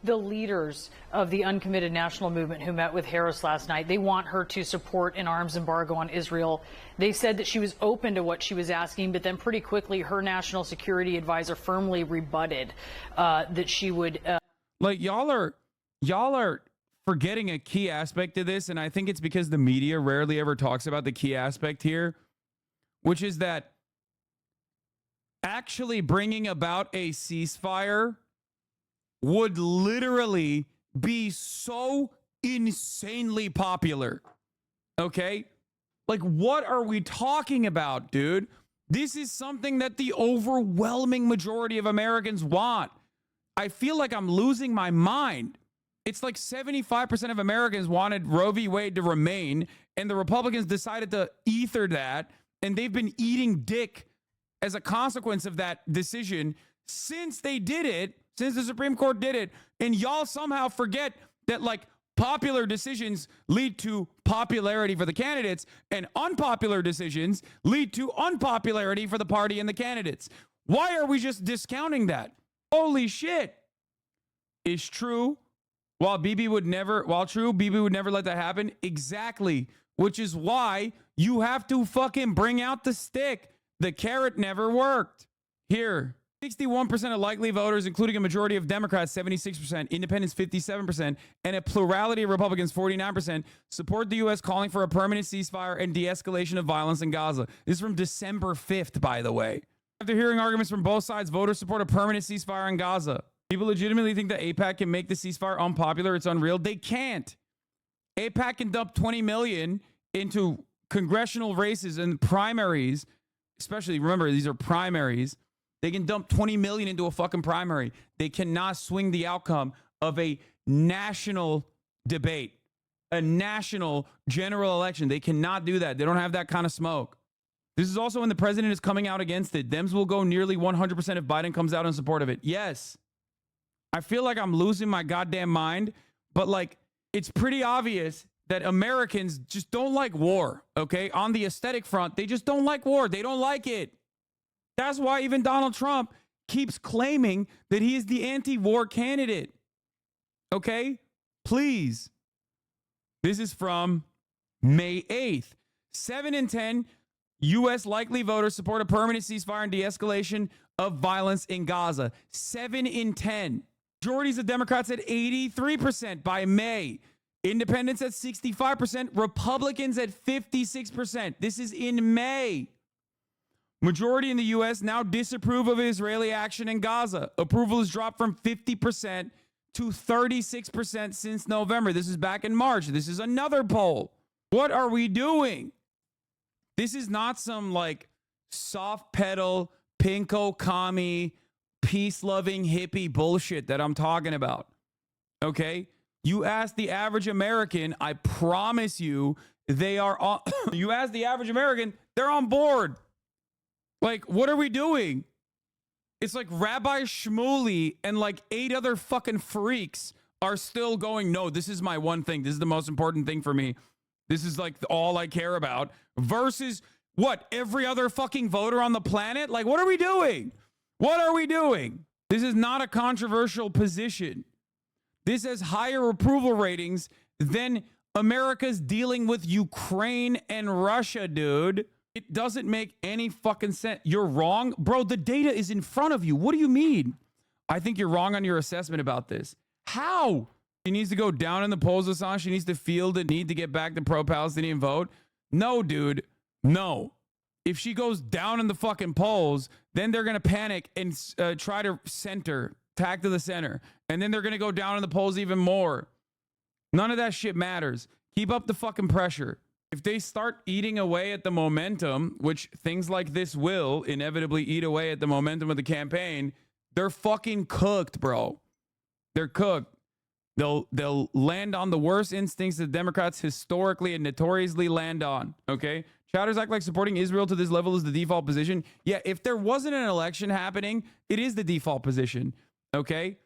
The leaders of the uncommitted national movement who met with Harris last night, they want her to support an arms embargo on Israel. They said that she was open to what she was asking, but then pretty quickly her national security advisor firmly rebutted that she would. Like y'all are forgetting a key aspect of this, and I think it's because the media rarely ever talks about the key aspect here, which is that actually bringing about a ceasefire would literally be so insanely popular. Okay? Like, what are we talking about, dude? This is something that the overwhelming majority of Americans want. I feel like I'm losing my mind. It's like 75% of Americans wanted Roe v. Wade to remain, And the Republicans decided to ether that, and they've been eating dick as a consequence of that decision since they did it, since the Supreme Court did it. And y'all somehow forget that, like, popular decisions lead to popularity for the candidates, and unpopular decisions lead to unpopularity for the party and the candidates. Why are we just discounting that? Holy shit. It's true. While Bibi would never let that happen. Exactly. Which is why you have to fucking bring out the stick. The carrot never worked. Here, 61% of likely voters, including a majority of Democrats, 76%, independents, 57%, and a plurality of Republicans, 49%, support the U.S. calling for a permanent ceasefire and de-escalation of violence in Gaza. This is from December 5th, by the way. After hearing arguments from both sides, voters support a permanent ceasefire in Gaza. People legitimately think that AIPAC can make the ceasefire unpopular. It's unreal. They can't. AIPAC can dump $20 million into congressional races and primaries, especially, remember, these are primaries. They can dump $20 million into a fucking primary. They cannot swing the outcome of a national debate, a national general election. They cannot do that. They don't have that kind of smoke. This is also when the president is coming out against it. Dems will go nearly 100% if Biden comes out in support of it. Yes. I feel like I'm losing my goddamn mind, but like, it's pretty obvious that Americans just don't like war, okay? On the aesthetic front, they just don't like war. They don't like it. That's why even Donald Trump keeps claiming that he is the anti-war candidate. Okay? Please. This is from May 8th. 7 in 10 U.S. likely voters support a permanent ceasefire and de-escalation of violence in Gaza. 7 in 10. Majorities of Democrats at 83% by May. Independents at 65%. Republicans at 56%. This is in May. Majority in the U.S. now disapprove of Israeli action in Gaza. Approval has dropped from 50% to 36% since November. This is back in March. This is another poll. What are we doing? This is not some like soft pedal, pinko commie, peace-loving hippie bullshit that I'm talking about. Okay? You ask the average American, I promise you, they are on. You ask the average American, they're on board. Like, what are we doing? It's like Rabbi Shmuley and like 8 other fucking freaks are still going, no, this is my one thing. This is the most important thing for me. This is like all I care about. Versus what? Every other fucking voter on the planet? Like, what are we doing? What are we doing? This is not a controversial position. This has higher approval ratings than America's dealing with Ukraine and Russia, dude. It doesn't make any fucking sense. You're wrong. Bro, the data is in front of you. What do you mean? I think you're wrong on your assessment about this. How? She needs to go down in the polls, Assange. She needs to feel the need to get back the pro-Palestinian vote. No, dude. No. If she goes down in the fucking polls, then they're going to panic and try to tack to the center. And then they're going to go down in the polls even more. None of that shit matters. Keep up the fucking pressure. If they start eating away at the momentum, which things like this will inevitably eat away at the momentum of the campaign, they're fucking cooked, bro. They're cooked. They'll land on the worst instincts that Democrats historically and notoriously land on, okay? Chatters act like supporting Israel to this level is the default position. Yeah, if there wasn't an election happening, it is the default position, okay?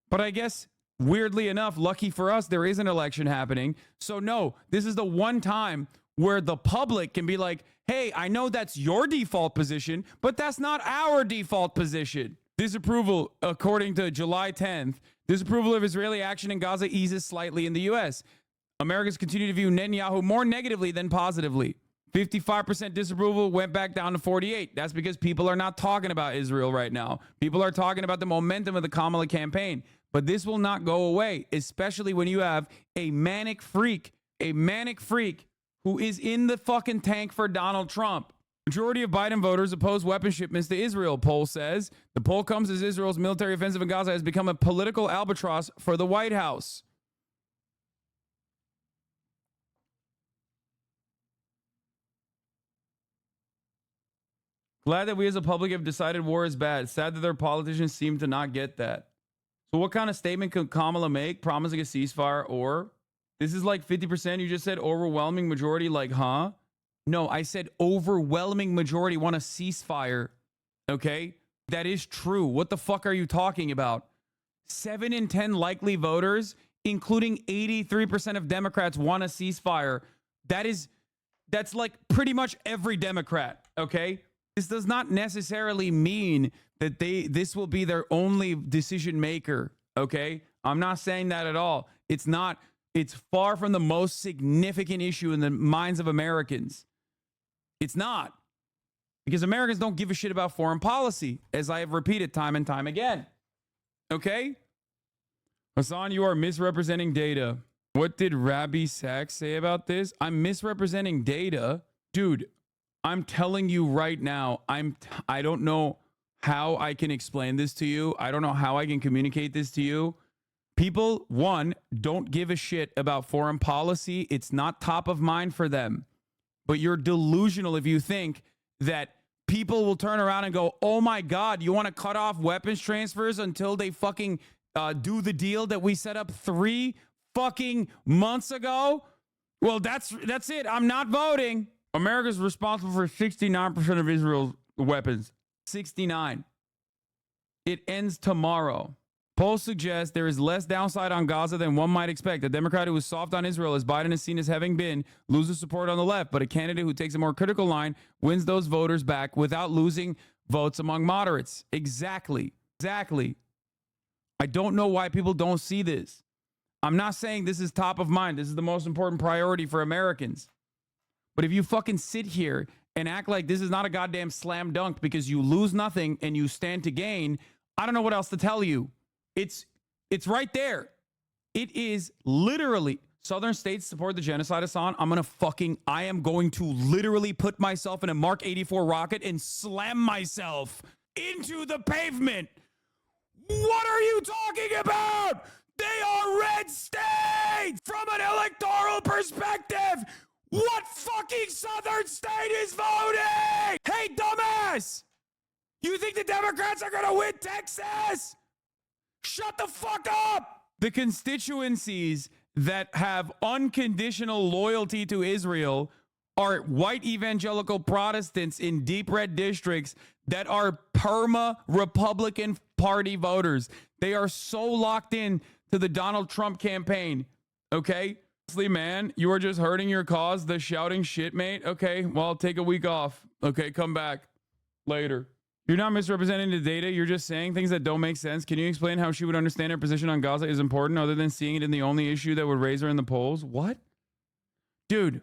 But I guess, weirdly enough, lucky for us, there is an election happening. So no, this is the one time where the public can be like, hey, I know that's your default position, but that's not our default position. Disapproval, according to July 10th, disapproval of Israeli action in Gaza eases slightly in the U.S. Americans continue to view Netanyahu more negatively than positively. 55% disapproval went back down to 48. That's because people are not talking about Israel right now. People are talking about the momentum of the Kamala campaign. But this will not go away, especially when you have a manic freak who is in the fucking tank for Donald Trump. Majority of Biden voters oppose weapon shipments to Israel, poll says. The poll comes as Israel's military offensive in Gaza has become a political albatross for the White House. Glad that we as a public have decided war is bad. Sad that their politicians seem to not get that. So what kind of statement could Kamala make, promising a ceasefire or This is like 50%. You just said overwhelming majority, like, huh? No, I said overwhelming majority want a ceasefire. Okay? That is true. What the fuck are you talking about? 7 in 10 likely voters, including 83% of Democrats, want a ceasefire. That's like pretty much every Democrat, okay? This does not necessarily mean that this will be their only decision maker, okay? I'm not saying that at all. It's far from the most significant issue in the minds of Americans. It's not. Because Americans don't give a shit about foreign policy, as I have repeated time and time again. Okay? Hassan, you are misrepresenting data. What did Rabbi Sachs say about this? I'm misrepresenting data. Dude, I'm telling you right now, I don't know how I can explain this to you. I don't know how I can communicate this to you. People, one, don't give a shit about foreign policy. It's not top of mind for them. But you're delusional if you think that people will turn around and go, oh my God, you want to cut off weapons transfers until they fucking do the deal that we set up 3 fucking months ago? Well, that's it. I'm not voting. America's responsible for 69% of Israel's weapons. 69. It ends tomorrow. Polls suggest there is less downside on Gaza than one might expect. A Democrat who is soft on Israel, as Biden is seen as having been, loses support on the left, but a candidate who takes a more critical line wins those voters back without losing votes among moderates. Exactly. I don't know why people don't see this. I'm not saying this is top of mind. This is the most important priority for Americans. But if you fucking sit here and act like this is not a goddamn slam dunk because you lose nothing and you stand to gain, I don't know what else to tell you. It's right there. It is literally Southern states support the genocide, Hassan. I am going to literally put myself in a Mark 84 rocket and slam myself into the pavement. What are you talking about? They are red states from an electoral perspective. What fucking Southern state is voting? Hey, dumbass! You think the Democrats are gonna win Texas? Shut the fuck up! The constituencies that have unconditional loyalty to Israel are white evangelical Protestants in deep red districts that are perma Republican Party voters. They are so locked in to the Donald Trump campaign. Okay? Honestly, man, you are just hurting your cause, the shouting shit, mate. Okay, well, I'll take a week off. Okay, come back later. You're not misrepresenting the data. You're just saying things that don't make sense. Can you explain how she would understand her position on Gaza is important other than seeing it in the only issue that would raise her in the polls? What? Dude,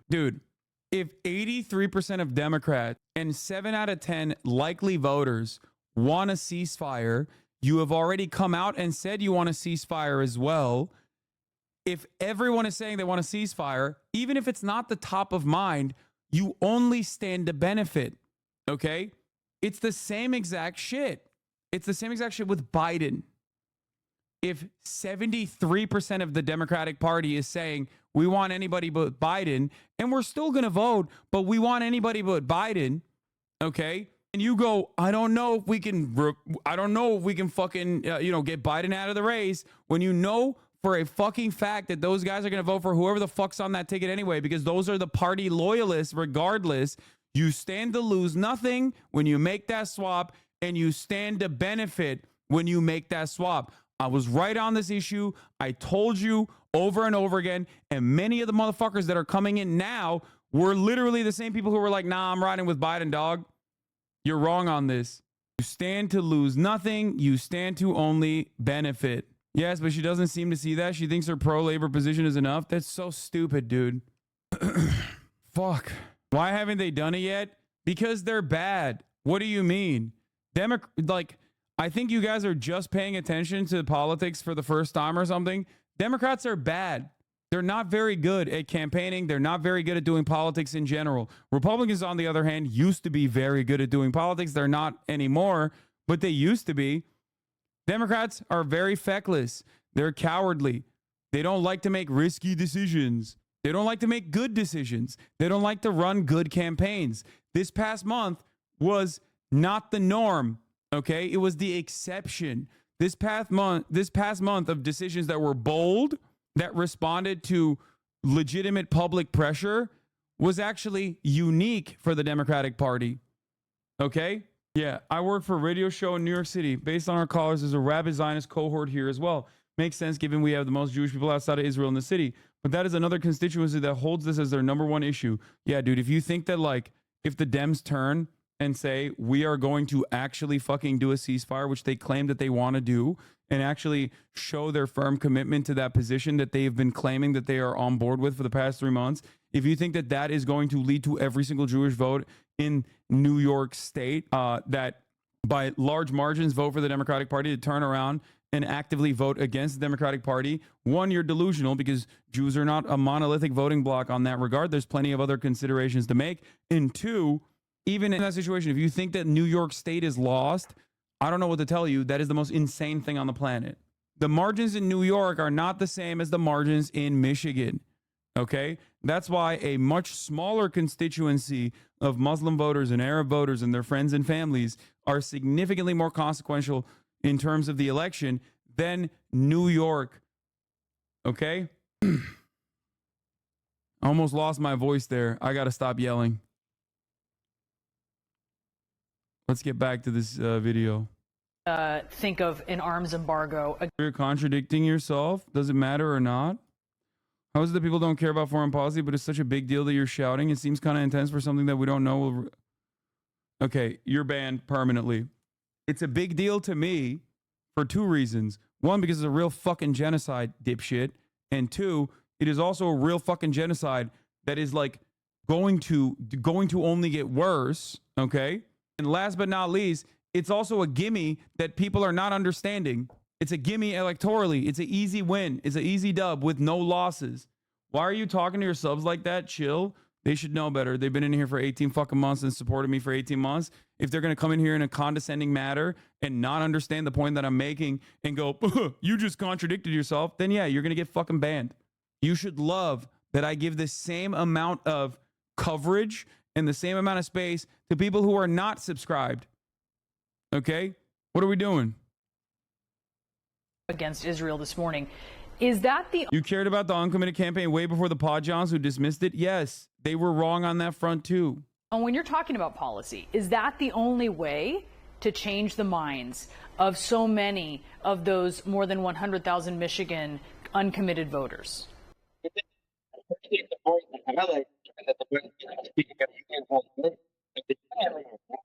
if 83% of Democrats and 7 out of 10 likely voters want a ceasefire, you have already come out and said you want a ceasefire as well. If everyone is saying they want a ceasefire, even if it's not the top of mind, you only stand to benefit, okay? It's the same exact shit. It's the same exact shit with Biden. If 73% of the Democratic Party is saying we want anybody but Biden, and we're still going to vote, but we want anybody but Biden, okay? And you go, I don't know if we can fucking, get Biden out of the race, when you know for a fucking fact that those guys are going to vote for whoever the fuck's on that ticket anyway, because those are the party loyalists regardless. You stand to lose nothing when you make that swap, and you stand to benefit when you make that swap. I was right on this issue. I told you over and over again, and many of the motherfuckers that are coming in now were literally the same people who were like, nah, I'm riding with Biden, dog. You're wrong on this. You stand to lose nothing. You stand to only benefit. Yes, but she doesn't seem to see that. She thinks her pro-labor position is enough. That's so stupid, dude. Fuck. Why haven't they done it yet? Because they're bad. What do you mean? I think you guys are just paying attention to politics for the first time or something. Democrats are bad. They're not very good at campaigning. They're not very good at doing politics in general. Republicans, on the other hand, used to be very good at doing politics. They're not anymore, but they used to be. Democrats are very feckless. They're cowardly. They don't like to make risky decisions. They don't like to make good decisions. They don't like to run good campaigns. This past month was not the norm, okay? It was the exception. This past month of decisions that were bold, that responded to legitimate public pressure was actually unique for the Democratic Party. Okay? Yeah, I work for a radio show in New York City. Based on our callers, there's a rabid Zionist cohort here as well. Makes sense given we have the most Jewish people outside of Israel in the city. But that is another constituency that holds this as their number one issue. Yeah, dude, if you think that, like, if the Dems turn and say, we are going to actually fucking do a ceasefire, which they claim that they want to do, and actually show their firm commitment to that position that they've been claiming that they are on board with for the past 3 months, if you think that that is going to lead to every single Jewish vote in New York State, that by large margins vote for the Democratic Party, to turn around and actively vote against the Democratic Party, one, you're delusional because Jews are not a monolithic voting bloc on that regard. There's plenty of other considerations to make. And two, even in that situation, if you think that New York State is lost, I don't know what to tell you. That is the most insane thing on the planet. The margins in New York are not the same as the margins in Michigan. Okay? That's why a much smaller constituency of Muslim voters and Arab voters and their friends and families are significantly more consequential in terms of the election than New York. Okay? I almost lost my voice there. I got to stop yelling. Let's get back to this video. Think of an arms embargo. You're contradicting yourself. Does it matter or not? How is it that people don't care about foreign policy, but it's such a big deal that you're shouting? It seems kind of intense for something that we don't know. Okay, you're banned permanently. It's a big deal to me for two reasons. One, because it's a real fucking genocide, dipshit. And two, it is also a real fucking genocide that is like going to only get worse. Okay. And last but not least, it's also a gimme that people are not understanding. It's a gimme electorally. It's an easy win. It's an easy dub with no losses. Why are you talking to your subs like that? Chill. They should know better. They've been in here for 18 fucking months and supported me for 18 months. If they're going to come in here in a condescending manner and not understand the point that I'm making and go, you just contradicted yourself, then yeah, you're going to get fucking banned. You should love that I give the same amount of coverage and the same amount of space to people who are not subscribed. Okay? What are we doing? Against Israel this morning. Is that the... You cared about the uncommitted campaign way before the Podjons who dismissed it? Yes, they were wrong on that front too. And when you're talking about policy, is that the only way to change the minds of so many of those more than 100,000 Michigan uncommitted voters?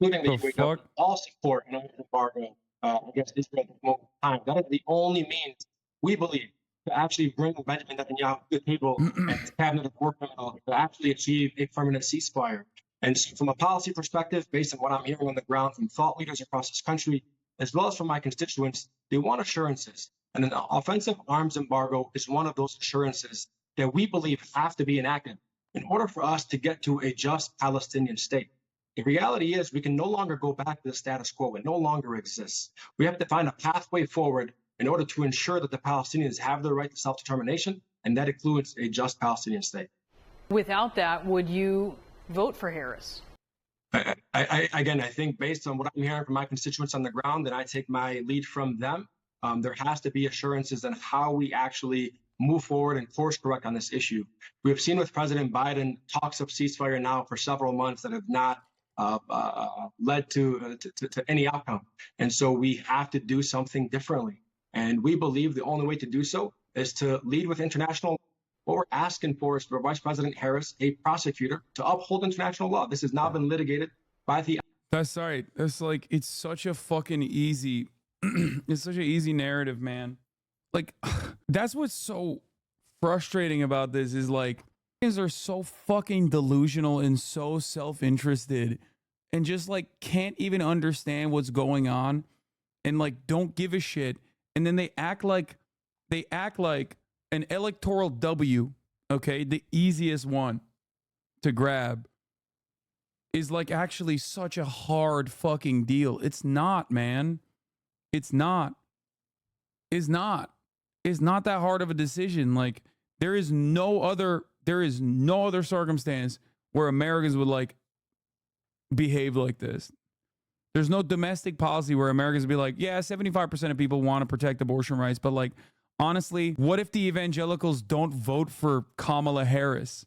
Including the fuck? All support an embargo against Israel at this moment in time. That is the only means we believe to actually bring Benjamin Netanyahu to the table and his cabinet of war criminals to actually achieve a permanent ceasefire. And so from a policy perspective, based on what I'm hearing on the ground from thought leaders across this country, as well as from my constituents, they want assurances. And an offensive arms embargo is one of those assurances that we believe have to be enacted in order for us to get to a just Palestinian state. The reality is we can no longer go back to the status quo. It no longer exists. We have to find a pathway forward in order to ensure that the Palestinians have the right to self-determination, and that includes a just Palestinian state. Without that, would you vote for Harris? Again, I think based on what I'm hearing from my constituents on the ground, and I take my lead from them, there has to be assurances on how we actually move forward and course correct on this issue. We have seen with President Biden talks of ceasefire now for several months that have not led to any outcome. And so we have to do something differently. And we believe the only way to do so is to lead with international. What we're asking for is for Vice President Harris, a prosecutor, to uphold international law. This has now been litigated by the... That's right. That's like, it's such a fucking easy, it's such an easy narrative, man. Like, that's what's so frustrating about this is like, things are so fucking delusional and so self-interested and just like can't even understand what's going on and like don't give a shit. And then they act like an electoral W, okay, the easiest one to grab, is like actually such a hard fucking deal. It's not, man. It's not. It's not. It's not that hard of a decision. Like there is no other circumstance where Americans would like behave like this. There's no domestic policy where Americans would be like, yeah, 75% of people want to protect abortion rights, but like Honestly, what if the evangelicals don't vote for Kamala Harris?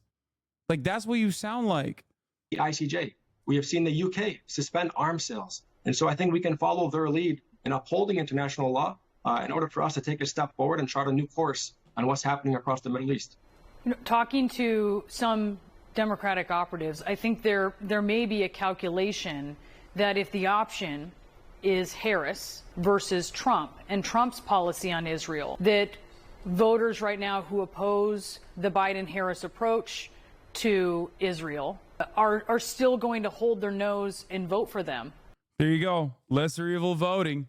Like, that's what you sound like. The ICJ. We have seen the UK suspend arms sales. And so I think we can follow their lead in upholding international law in order for us to take a step forward and chart a new course on what's happening across the Middle East. Talking to some Democratic operatives, I think there may be a calculation that if the option is Harris versus Trump and Trump's policy on Israel, that voters right now who oppose the Biden-Harris approach to Israel are still going to hold their nose and vote for them. There you go. Lesser evil voting.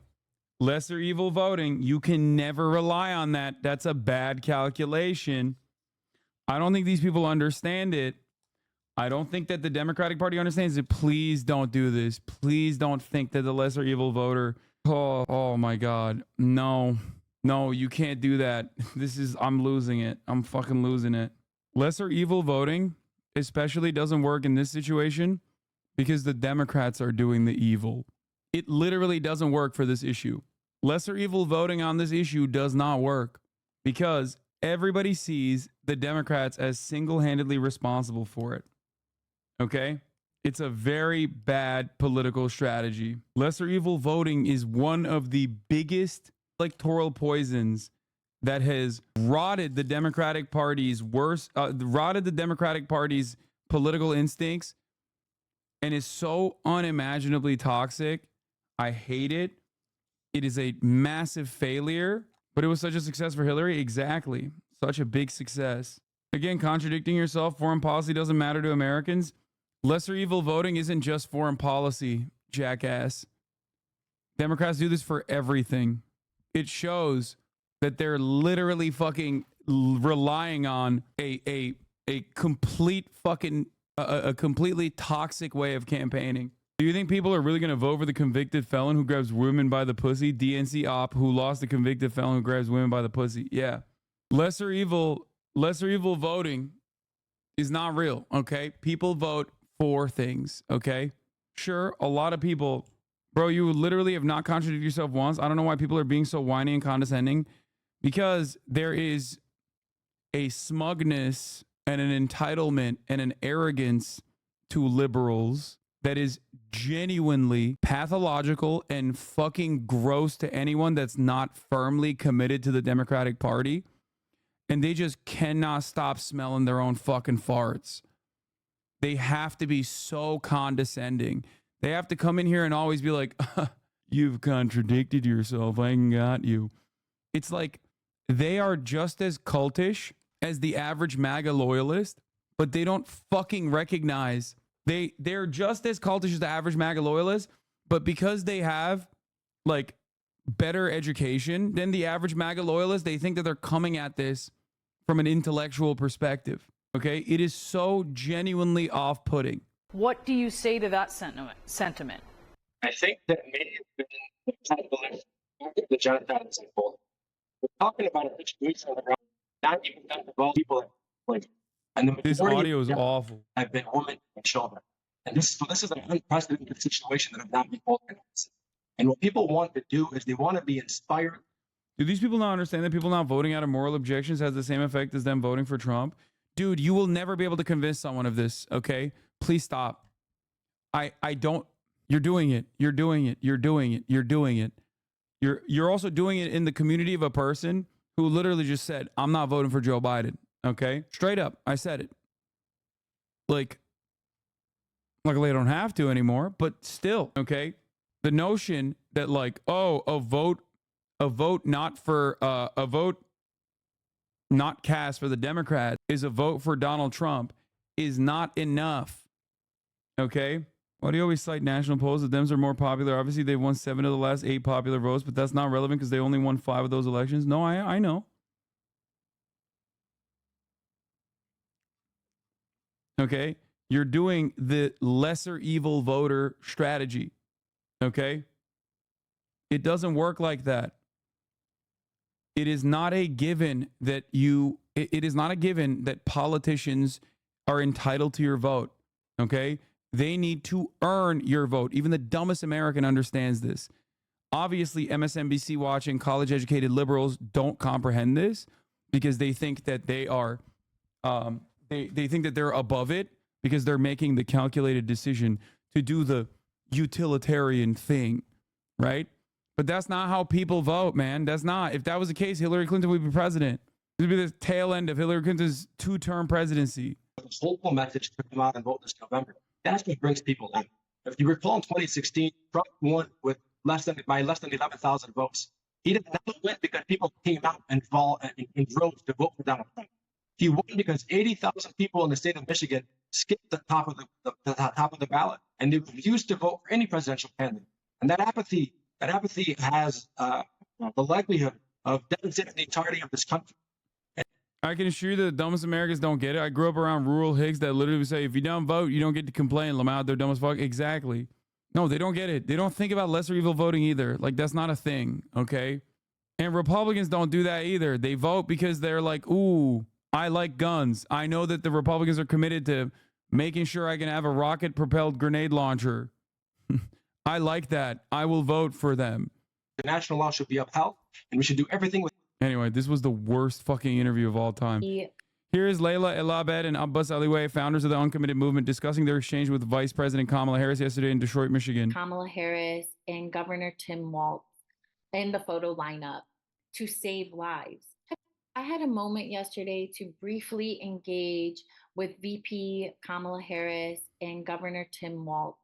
Lesser evil voting. You can never rely on that. That's a bad calculation. I don't think these people understand it. I don't think that the Democratic Party understands it. Please don't do this. Please don't think that the lesser evil voter. Oh my God. No, you can't do that. I'm losing it. I'm fucking losing it. Lesser evil voting especially doesn't work in this situation because the Democrats are doing the evil. It literally doesn't work for this issue. Lesser evil voting on this issue does not work because everybody sees the Democrats as single-handedly responsible for it. Okay? It's a very bad political strategy. Lesser evil voting is one of the biggest electoral poisons that has rotted the Democratic Party's political instincts and is so unimaginably toxic. I hate it. It is a massive failure, but it was such a success for Hillary. Exactly. Such a big success. Again, contradicting yourself, foreign policy doesn't matter to Americans. Lesser evil voting isn't just foreign policy, jackass. Democrats do this for everything. It shows that they're literally fucking relying on a complete fucking a completely toxic way of campaigning. Do you think people are really going to vote for the convicted felon who grabs women by the pussy? DNC op who lost the convicted felon who grabs women by the pussy. Yeah. Lesser evil voting is not real, okay? People vote for things, okay? Sure, a lot of people, bro, you literally have not contradicted yourself once. I don't know why people are being so whiny and condescending, because there is a smugness and an entitlement and an arrogance to liberals that is genuinely pathological and fucking gross to anyone that's not firmly committed to the Democratic Party. And they just cannot stop smelling their own fucking farts. They have to be so condescending. They have to come in here and always be like, you've contradicted yourself. I got you. It's like they are just as cultish as the average MAGA loyalist, but they don't fucking recognize. They're just as cultish as the average MAGA loyalist, but because they have like better education than the average MAGA loyalist, they think that they're coming at this from an intellectual perspective. Okay? It is so genuinely off-putting. What do you say to that sentiment? I think that may have been the genocide symbol. We're talking about a situation around not even involve people like, and the this audio is awful. Have been women and children, and this is an unprecedented situation that have not been organized. And what people want to do is they want to be inspired. Do these people not understand that people not voting out of moral objections has the same effect as them voting for Trump? Dude, you will never be able to convince someone of this, okay? Please stop. I don't. You're doing it. You're doing it. You're doing it. You're doing it. You're also doing it in the community of a person who literally just said, I'm not voting for Joe Biden, okay? Straight up, I said it. Like, luckily I don't have to anymore, but still, okay? The notion that like, oh, a vote not cast for the Democrats is a vote for Donald Trump is not enough. Okay? Why do you always cite national polls? The Dems are more popular. Obviously, they won 7 of the last 8 popular votes, but that's not relevant because they only won 5 of those elections. No, I know. Okay? You're doing the lesser evil voter strategy. Okay? It doesn't work like that. It is not a given that it is not a given that politicians are entitled to your vote. Okay? They need to earn your vote. Even the dumbest American understands this. Obviously, MSNBC watching college-educated liberals don't comprehend this because they think that they are, they think that they're above it because they're making the calculated decision to do the utilitarian thing, right? But that's not how people vote, man. That's not. If that was the case, Hillary Clinton would be president. This would be the tail end of Hillary Clinton's 2-term presidency. This hopeful message to come out and vote this November. That's what brings people in. If you recall, in 2016, Trump won with less than 11,000 votes. He did not win because people came out and in droves to vote for Donald Trump. He won because 80,000 people in the state of Michigan skipped the top of the top of the ballot, and they refused to vote for any presidential candidate. And that apathy has the likelihood of devastating the entirety of this country. I can assure you that the dumbest Americans don't get it. I grew up around rural Hicks that literally would say, if you don't vote, you don't get to complain. Lamau, they're dumb as fuck. Exactly. No, they don't get it. They don't think about lesser evil voting either. Like, that's not a thing, okay? And Republicans don't do that either. They vote because they're like, ooh, I like guns. I know that the Republicans are committed to making sure I can have a rocket-propelled grenade launcher. I like that. I will vote for them. The national law should be upheld, and we should do everything with. Anyway, this was the worst fucking interview of all time. Here is Layla Elabed and Abbas Aliway, founders of the Uncommitted Movement, discussing their exchange with Vice President Kamala Harris yesterday in Detroit, Michigan. Kamala Harris and Governor Tim Walz in the photo lineup to save lives. I had a moment yesterday to briefly engage with VP Kamala Harris and Governor Tim Walz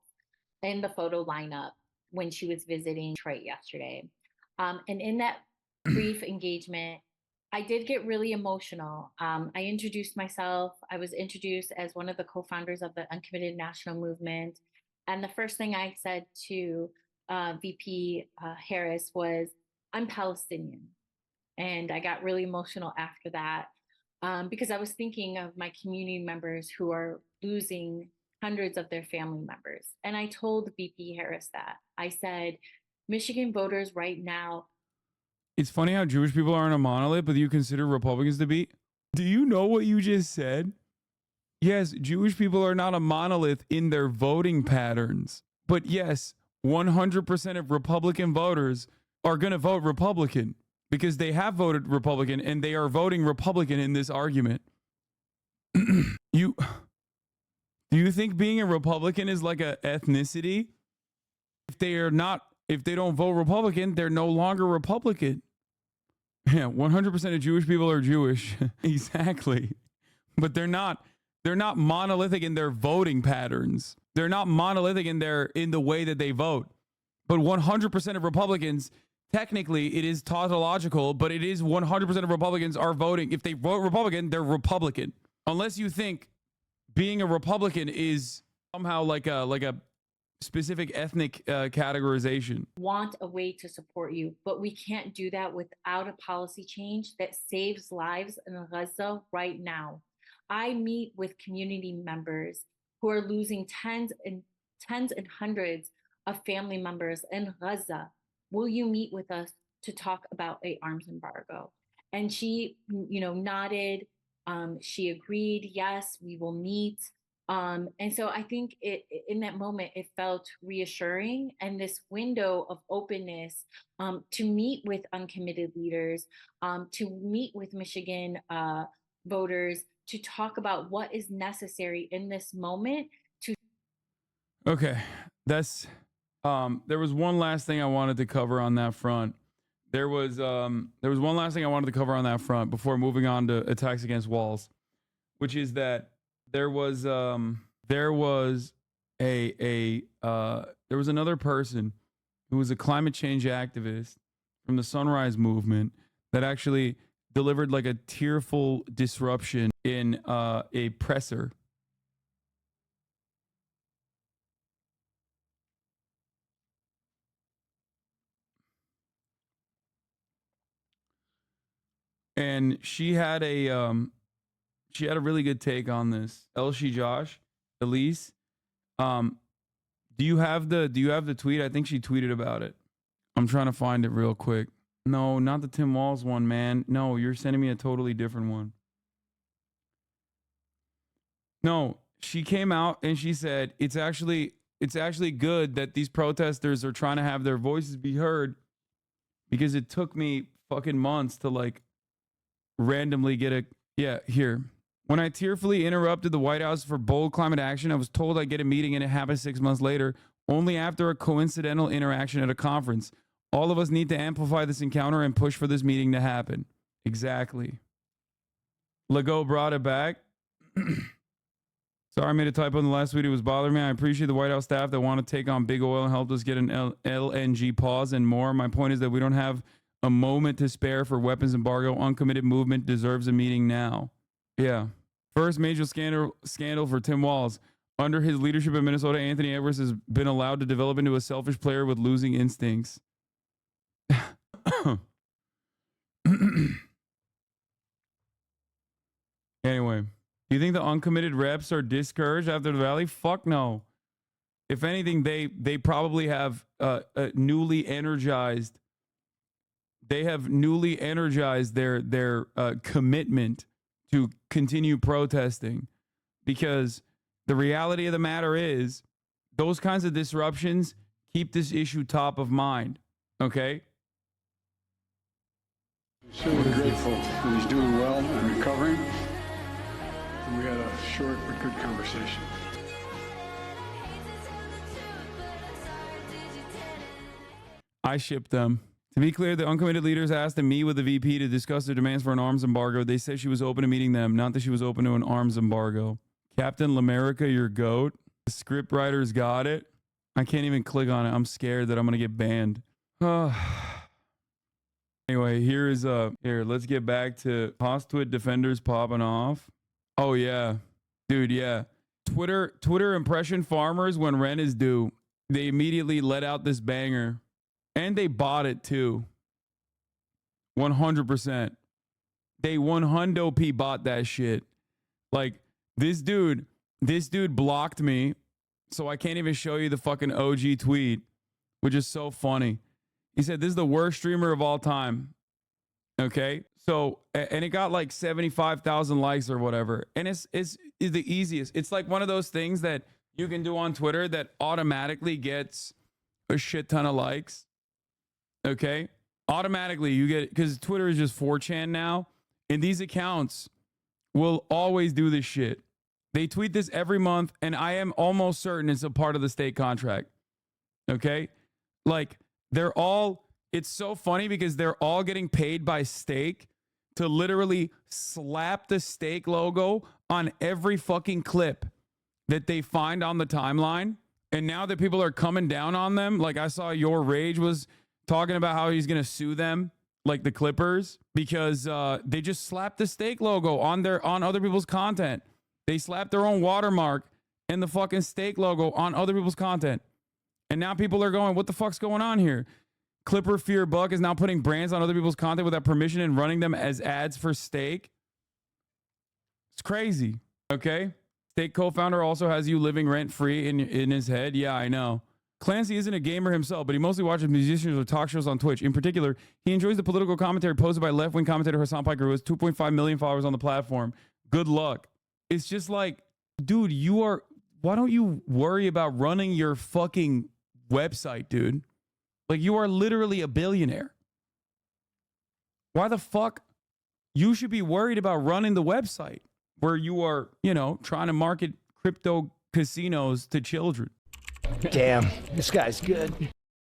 in the photo lineup when she was visiting Detroit yesterday. And in that brief engagement, I did get really emotional. I introduced myself. I was introduced as one of the co-founders of the Uncommitted National Movement. And the first thing I said to VP Harris was, I'm Palestinian. And I got really emotional after that because I was thinking of my community members who are losing hundreds of their family members. And I told VP Harris that. I said, Michigan voters right now. It's funny how Jewish people aren't a monolith, but you consider Republicans to be. Do you know what you just said? Yes, Jewish people are not a monolith in their voting patterns. But yes, 100% of Republican voters are going to vote Republican because they have voted Republican and they are voting Republican in this argument. Do you think being a Republican is like a ethnicity? If they don't vote Republican, they're no longer Republican. Yeah, 100% of Jewish people are Jewish. Exactly. But they're not monolithic in their voting patterns. They're not monolithic in the way that they vote. But 100% of Republicans, technically it is tautological, but it is 100% of Republicans are voting. If they vote Republican, they're Republican. Unless you think being a Republican is somehow like a specific ethnic categorization. Want a way to support you, but we can't do that without a policy change that saves lives in Gaza right now. I meet with community members who are losing tens and hundreds of family members in Gaza. Will you meet with us to talk about an arms embargo? And she, nodded. She agreed. Yes, we will meet. And so I think in that moment, it felt reassuring. And this window of openness to meet with uncommitted leaders, to meet with Michigan voters, to talk about what is necessary in this moment. Okay, that's there was one last thing I wanted to cover on that front. There was one last thing I wanted to cover on that front before moving on to attacks against Walz, which is that there was another person who was a climate change activist from the Sunrise Movement that actually delivered like a tearful disruption in a presser. And she had a really good take on this. Elise, do you have the tweet? I think she tweeted about it. I'm trying to find it real quick. No, not the Tim Walz one, man. No, you're sending me a totally different one. No, she came out and she said it's actually it's actually good that these protesters are trying to have their voices be heard, because it took me fucking months to like randomly get a, yeah, here. When I tearfully interrupted the White House for bold climate action, I was told I'd get a meeting and it happened 6 months later, only after a coincidental interaction at a conference. All of us need to amplify this encounter and push for this meeting to happen. Exactly. Legault brought it back. Sorry, I made a typo in the last tweet. It was bothering me. I appreciate the White House staff that want to take on big oil and help us get an LNG pause and more. My point is that we don't have a moment to spare for weapons embargo. Uncommitted movement deserves a meeting now. Yeah. First major scandal for Tim Walz. Under his leadership in Minnesota, Anthony Edwards has been allowed to develop into a selfish player with losing instincts. Anyway, do you think the uncommitted reps are discouraged after the rally? Fuck no. If anything, they probably have newly energized. They have newly energized their commitment to continue protesting, because the reality of the matter is those kinds of disruptions keep this issue top of mind. Okay. Certainly grateful that he's doing well and recovering. And we had a short but good conversation. I shipped them. To be clear, the uncommitted leaders asked to meet with the VP to discuss their demands for an arms embargo. They said she was open to meeting them, not that she was open to an arms embargo. Captain L'America, your goat. The script writers got it. I can't even click on it. I'm scared that I'm going to get banned. Anyway, here, let's get back to Hostwit defenders popping off. Oh, yeah. Dude, yeah. Twitter impression farmers, when rent is due, they immediately let out this banger. And they bought it too. 100%. They 100p bought that shit. Like, this dude blocked me, so I can't even show you the fucking OG tweet, which is so funny. He said, this is the worst streamer of all time. Okay? So, and it got like 75,000 likes or whatever. And it's the easiest. It's like one of those things that you can do on Twitter that automatically gets a shit ton of likes. Okay? Automatically you get, because Twitter is just 4chan now, and these accounts will always do this shit. They tweet this every month, and I am almost certain it's a part of the state contract. Okay? Like, it's so funny because they're all getting paid by Stake to literally slap the Stake logo on every fucking clip that they find on the timeline. And now that people are coming down on them, like I saw Your Rage was talking about how he's going to sue them, like the Clippers, because they just slapped the Stake logo on other people's content. They slapped their own watermark and the fucking Stake logo on other people's content. And now people are going, what the fuck's going on here? Clipper Fear Buck is now putting brands on other people's content without permission and running them as ads for Stake. It's crazy. Okay? Stake co-founder also has you living rent-free in his head. Yeah, I know. Clancy isn't a gamer himself, but he mostly watches musicians or talk shows on Twitch. In particular, he enjoys the political commentary posted by left-wing commentator Hassan Piker, who has 2.5 million followers on the platform. Good luck. It's just like, dude, why don't you worry about running your fucking website, dude? Like, you are literally a billionaire. Why the fuck? You should be worried about running the website where you are, trying to market crypto casinos to children. Damn, this guy's good.